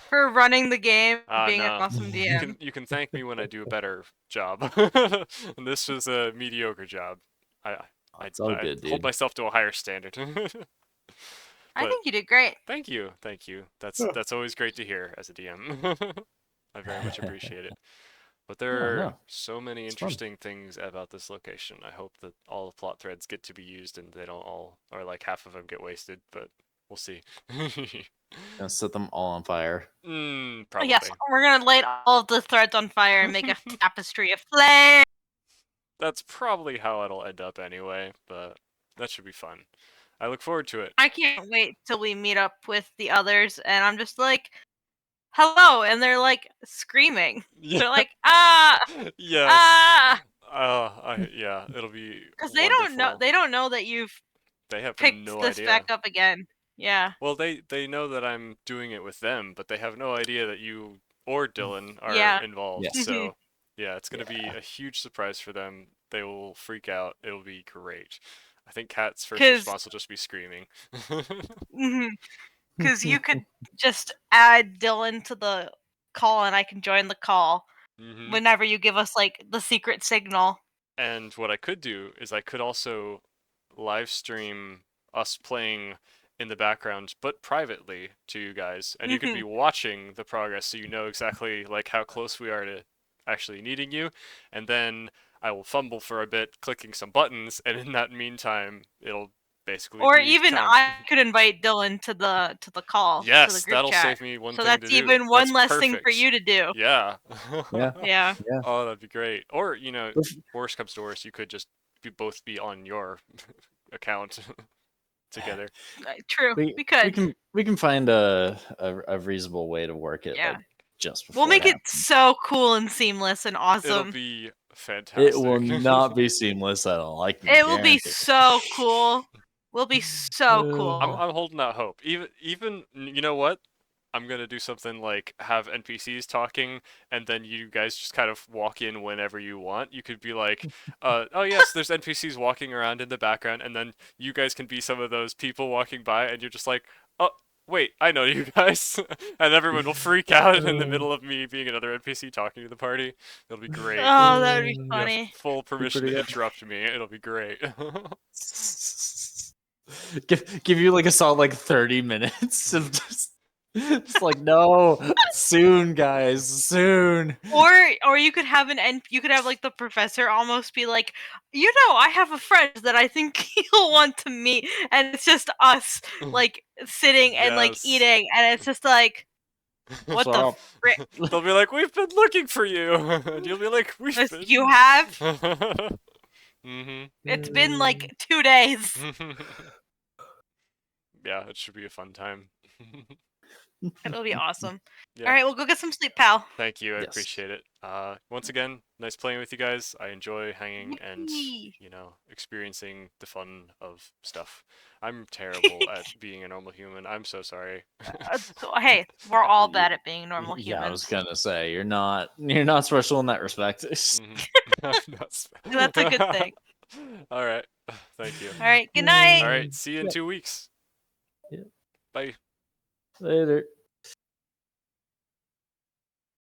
[SPEAKER 1] For running the game, being an
[SPEAKER 2] No.
[SPEAKER 1] awesome DM.
[SPEAKER 2] You can thank me when I do a better job. And this was a mediocre job. I
[SPEAKER 3] Oh, it's all
[SPEAKER 2] I
[SPEAKER 3] good,
[SPEAKER 2] hold
[SPEAKER 3] dude.
[SPEAKER 2] myself to a higher standard.
[SPEAKER 1] I
[SPEAKER 2] But
[SPEAKER 1] think you did great.
[SPEAKER 2] thank you, thank you.
[SPEAKER 3] Yeah.
[SPEAKER 2] That's always great to hear as a DM. I very much appreciate it. But there
[SPEAKER 3] Oh
[SPEAKER 2] are
[SPEAKER 3] no.
[SPEAKER 2] so many
[SPEAKER 3] It's fun.
[SPEAKER 2] interesting things about this location. I hope that all the plot threads get to be used and they don't all, or like half of them get wasted, but we'll see.
[SPEAKER 3] Gonna set them all on fire.
[SPEAKER 1] Yes,
[SPEAKER 2] Probably.
[SPEAKER 1] we're gonna light all of the threads on fire and make a tapestry of flame.
[SPEAKER 2] That's probably how it'll end up anyway, but that should be fun. I look forward to it.
[SPEAKER 1] I can't wait till we meet up with the others, and I'm just like, "Hello," and they're like screaming.
[SPEAKER 2] Yeah.
[SPEAKER 1] They're like, "Ah,
[SPEAKER 2] Yes.
[SPEAKER 1] ah,"
[SPEAKER 2] Yeah, it'll be
[SPEAKER 1] because
[SPEAKER 2] wonderful.
[SPEAKER 1] they don't know that you've
[SPEAKER 2] They have
[SPEAKER 1] picked
[SPEAKER 2] no
[SPEAKER 1] this back
[SPEAKER 2] idea.
[SPEAKER 1] up again. Yeah,
[SPEAKER 2] Well, they know that I'm doing it with them, but they have no idea that you or Dylan are
[SPEAKER 1] yeah.
[SPEAKER 2] involved.
[SPEAKER 3] Yes.
[SPEAKER 1] Mhm.
[SPEAKER 2] So, yeah, it's going to be
[SPEAKER 3] Yeah.
[SPEAKER 2] a huge surprise for them. They will freak out. It'll be great. I think Kat's first
[SPEAKER 1] Because
[SPEAKER 2] response will just be screaming.
[SPEAKER 1] you could just add Dylan to the call, and I can join the call
[SPEAKER 2] Hmm.
[SPEAKER 1] whenever you give us like the secret signal.
[SPEAKER 2] And what I could do is I could also live stream us playing in the background, but privately to you guys, and you could be
[SPEAKER 1] Mhm.
[SPEAKER 2] watching the progress so you know exactly like how close we are to actually needing you. And then I will fumble for a bit clicking some buttons, and in that meantime, it'll basically
[SPEAKER 1] Or
[SPEAKER 2] be
[SPEAKER 1] even
[SPEAKER 2] time.
[SPEAKER 1] I could invite Dylan to the call, to the
[SPEAKER 2] Yes,
[SPEAKER 1] group
[SPEAKER 2] that'll
[SPEAKER 1] chat.
[SPEAKER 2] save me one
[SPEAKER 1] So
[SPEAKER 2] thing to
[SPEAKER 1] that's
[SPEAKER 2] do.
[SPEAKER 1] even
[SPEAKER 2] That's
[SPEAKER 1] one less thing for
[SPEAKER 2] perfect.
[SPEAKER 1] you to do.
[SPEAKER 2] Yeah.
[SPEAKER 3] Yeah.
[SPEAKER 1] Yeah.
[SPEAKER 3] Yeah.
[SPEAKER 2] Oh, that'd be great. Or,
[SPEAKER 3] If-
[SPEAKER 2] worst comes to worst, you could just both be on your account together.
[SPEAKER 1] True.
[SPEAKER 3] we
[SPEAKER 1] We could.
[SPEAKER 3] we can find a reasonable way to work it
[SPEAKER 1] Yeah.
[SPEAKER 3] like just
[SPEAKER 1] We'll
[SPEAKER 3] before it
[SPEAKER 1] make it
[SPEAKER 3] happens.
[SPEAKER 1] so cool and seamless and
[SPEAKER 2] It'll
[SPEAKER 1] awesome.
[SPEAKER 2] be
[SPEAKER 3] It will
[SPEAKER 2] fantastic.
[SPEAKER 3] not be seamless at all. I can
[SPEAKER 1] It will be
[SPEAKER 3] guarantee
[SPEAKER 1] so cool. We'll be so
[SPEAKER 2] I'm
[SPEAKER 1] cool.
[SPEAKER 2] I'm holding out hope. Even you know what? I'm gonna do something like have NPCs talking, and then you guys just kind of walk in whenever you want. You could be like, oh yes, there's NPCs walking around in the background, and then you guys can be some of those people walking by, and you're just like, oh wait, I know you guys, and everyone will freak out in the
[SPEAKER 3] it.
[SPEAKER 2] middle of me being another NPC talking to the party. It'll be great.
[SPEAKER 1] Oh, that would be
[SPEAKER 2] You have
[SPEAKER 1] funny.
[SPEAKER 2] full
[SPEAKER 3] Be
[SPEAKER 2] permission
[SPEAKER 3] pretty
[SPEAKER 2] to
[SPEAKER 3] good.
[SPEAKER 2] interrupt me. It'll be great.
[SPEAKER 3] Give you like a solid like 30 minutes of just like no soon guys soon.
[SPEAKER 1] Or you could have you could have like the professor almost be like, I have a friend that I think you'll want to meet, and it's just us like sitting and like
[SPEAKER 2] Yes.
[SPEAKER 1] eating, and it's just like, what the
[SPEAKER 3] So
[SPEAKER 1] frick?
[SPEAKER 2] They'll be like, "We've been looking for you," and you'll be like, "We've
[SPEAKER 1] You
[SPEAKER 2] been."
[SPEAKER 1] have?
[SPEAKER 2] Mhm.
[SPEAKER 1] It's been like 2 days.
[SPEAKER 2] Yeah, it should be a fun time.
[SPEAKER 1] It'll be awesome. All
[SPEAKER 2] Yeah.
[SPEAKER 1] right, we'll go get some sleep, pal.
[SPEAKER 2] Thank you. I
[SPEAKER 3] yes.
[SPEAKER 2] appreciate it. Once again, nice playing with you guys. I enjoy hanging and,
[SPEAKER 1] Yippee.
[SPEAKER 2] experiencing the fun of stuff. I'm terrible at being a normal human. I'm so sorry.
[SPEAKER 1] Hey, we're all
[SPEAKER 3] Y-
[SPEAKER 1] bad at being normal
[SPEAKER 3] Yeah, I was
[SPEAKER 1] humans.
[SPEAKER 3] gonna say you're not special in that respect.
[SPEAKER 2] Mhm. I'm not
[SPEAKER 1] That's a good thing.
[SPEAKER 2] All right. Thank you.
[SPEAKER 1] All right, good night.
[SPEAKER 2] All right. See you in
[SPEAKER 3] Yep.
[SPEAKER 2] 2 weeks.
[SPEAKER 3] Yep.
[SPEAKER 2] Bye.
[SPEAKER 3] Later.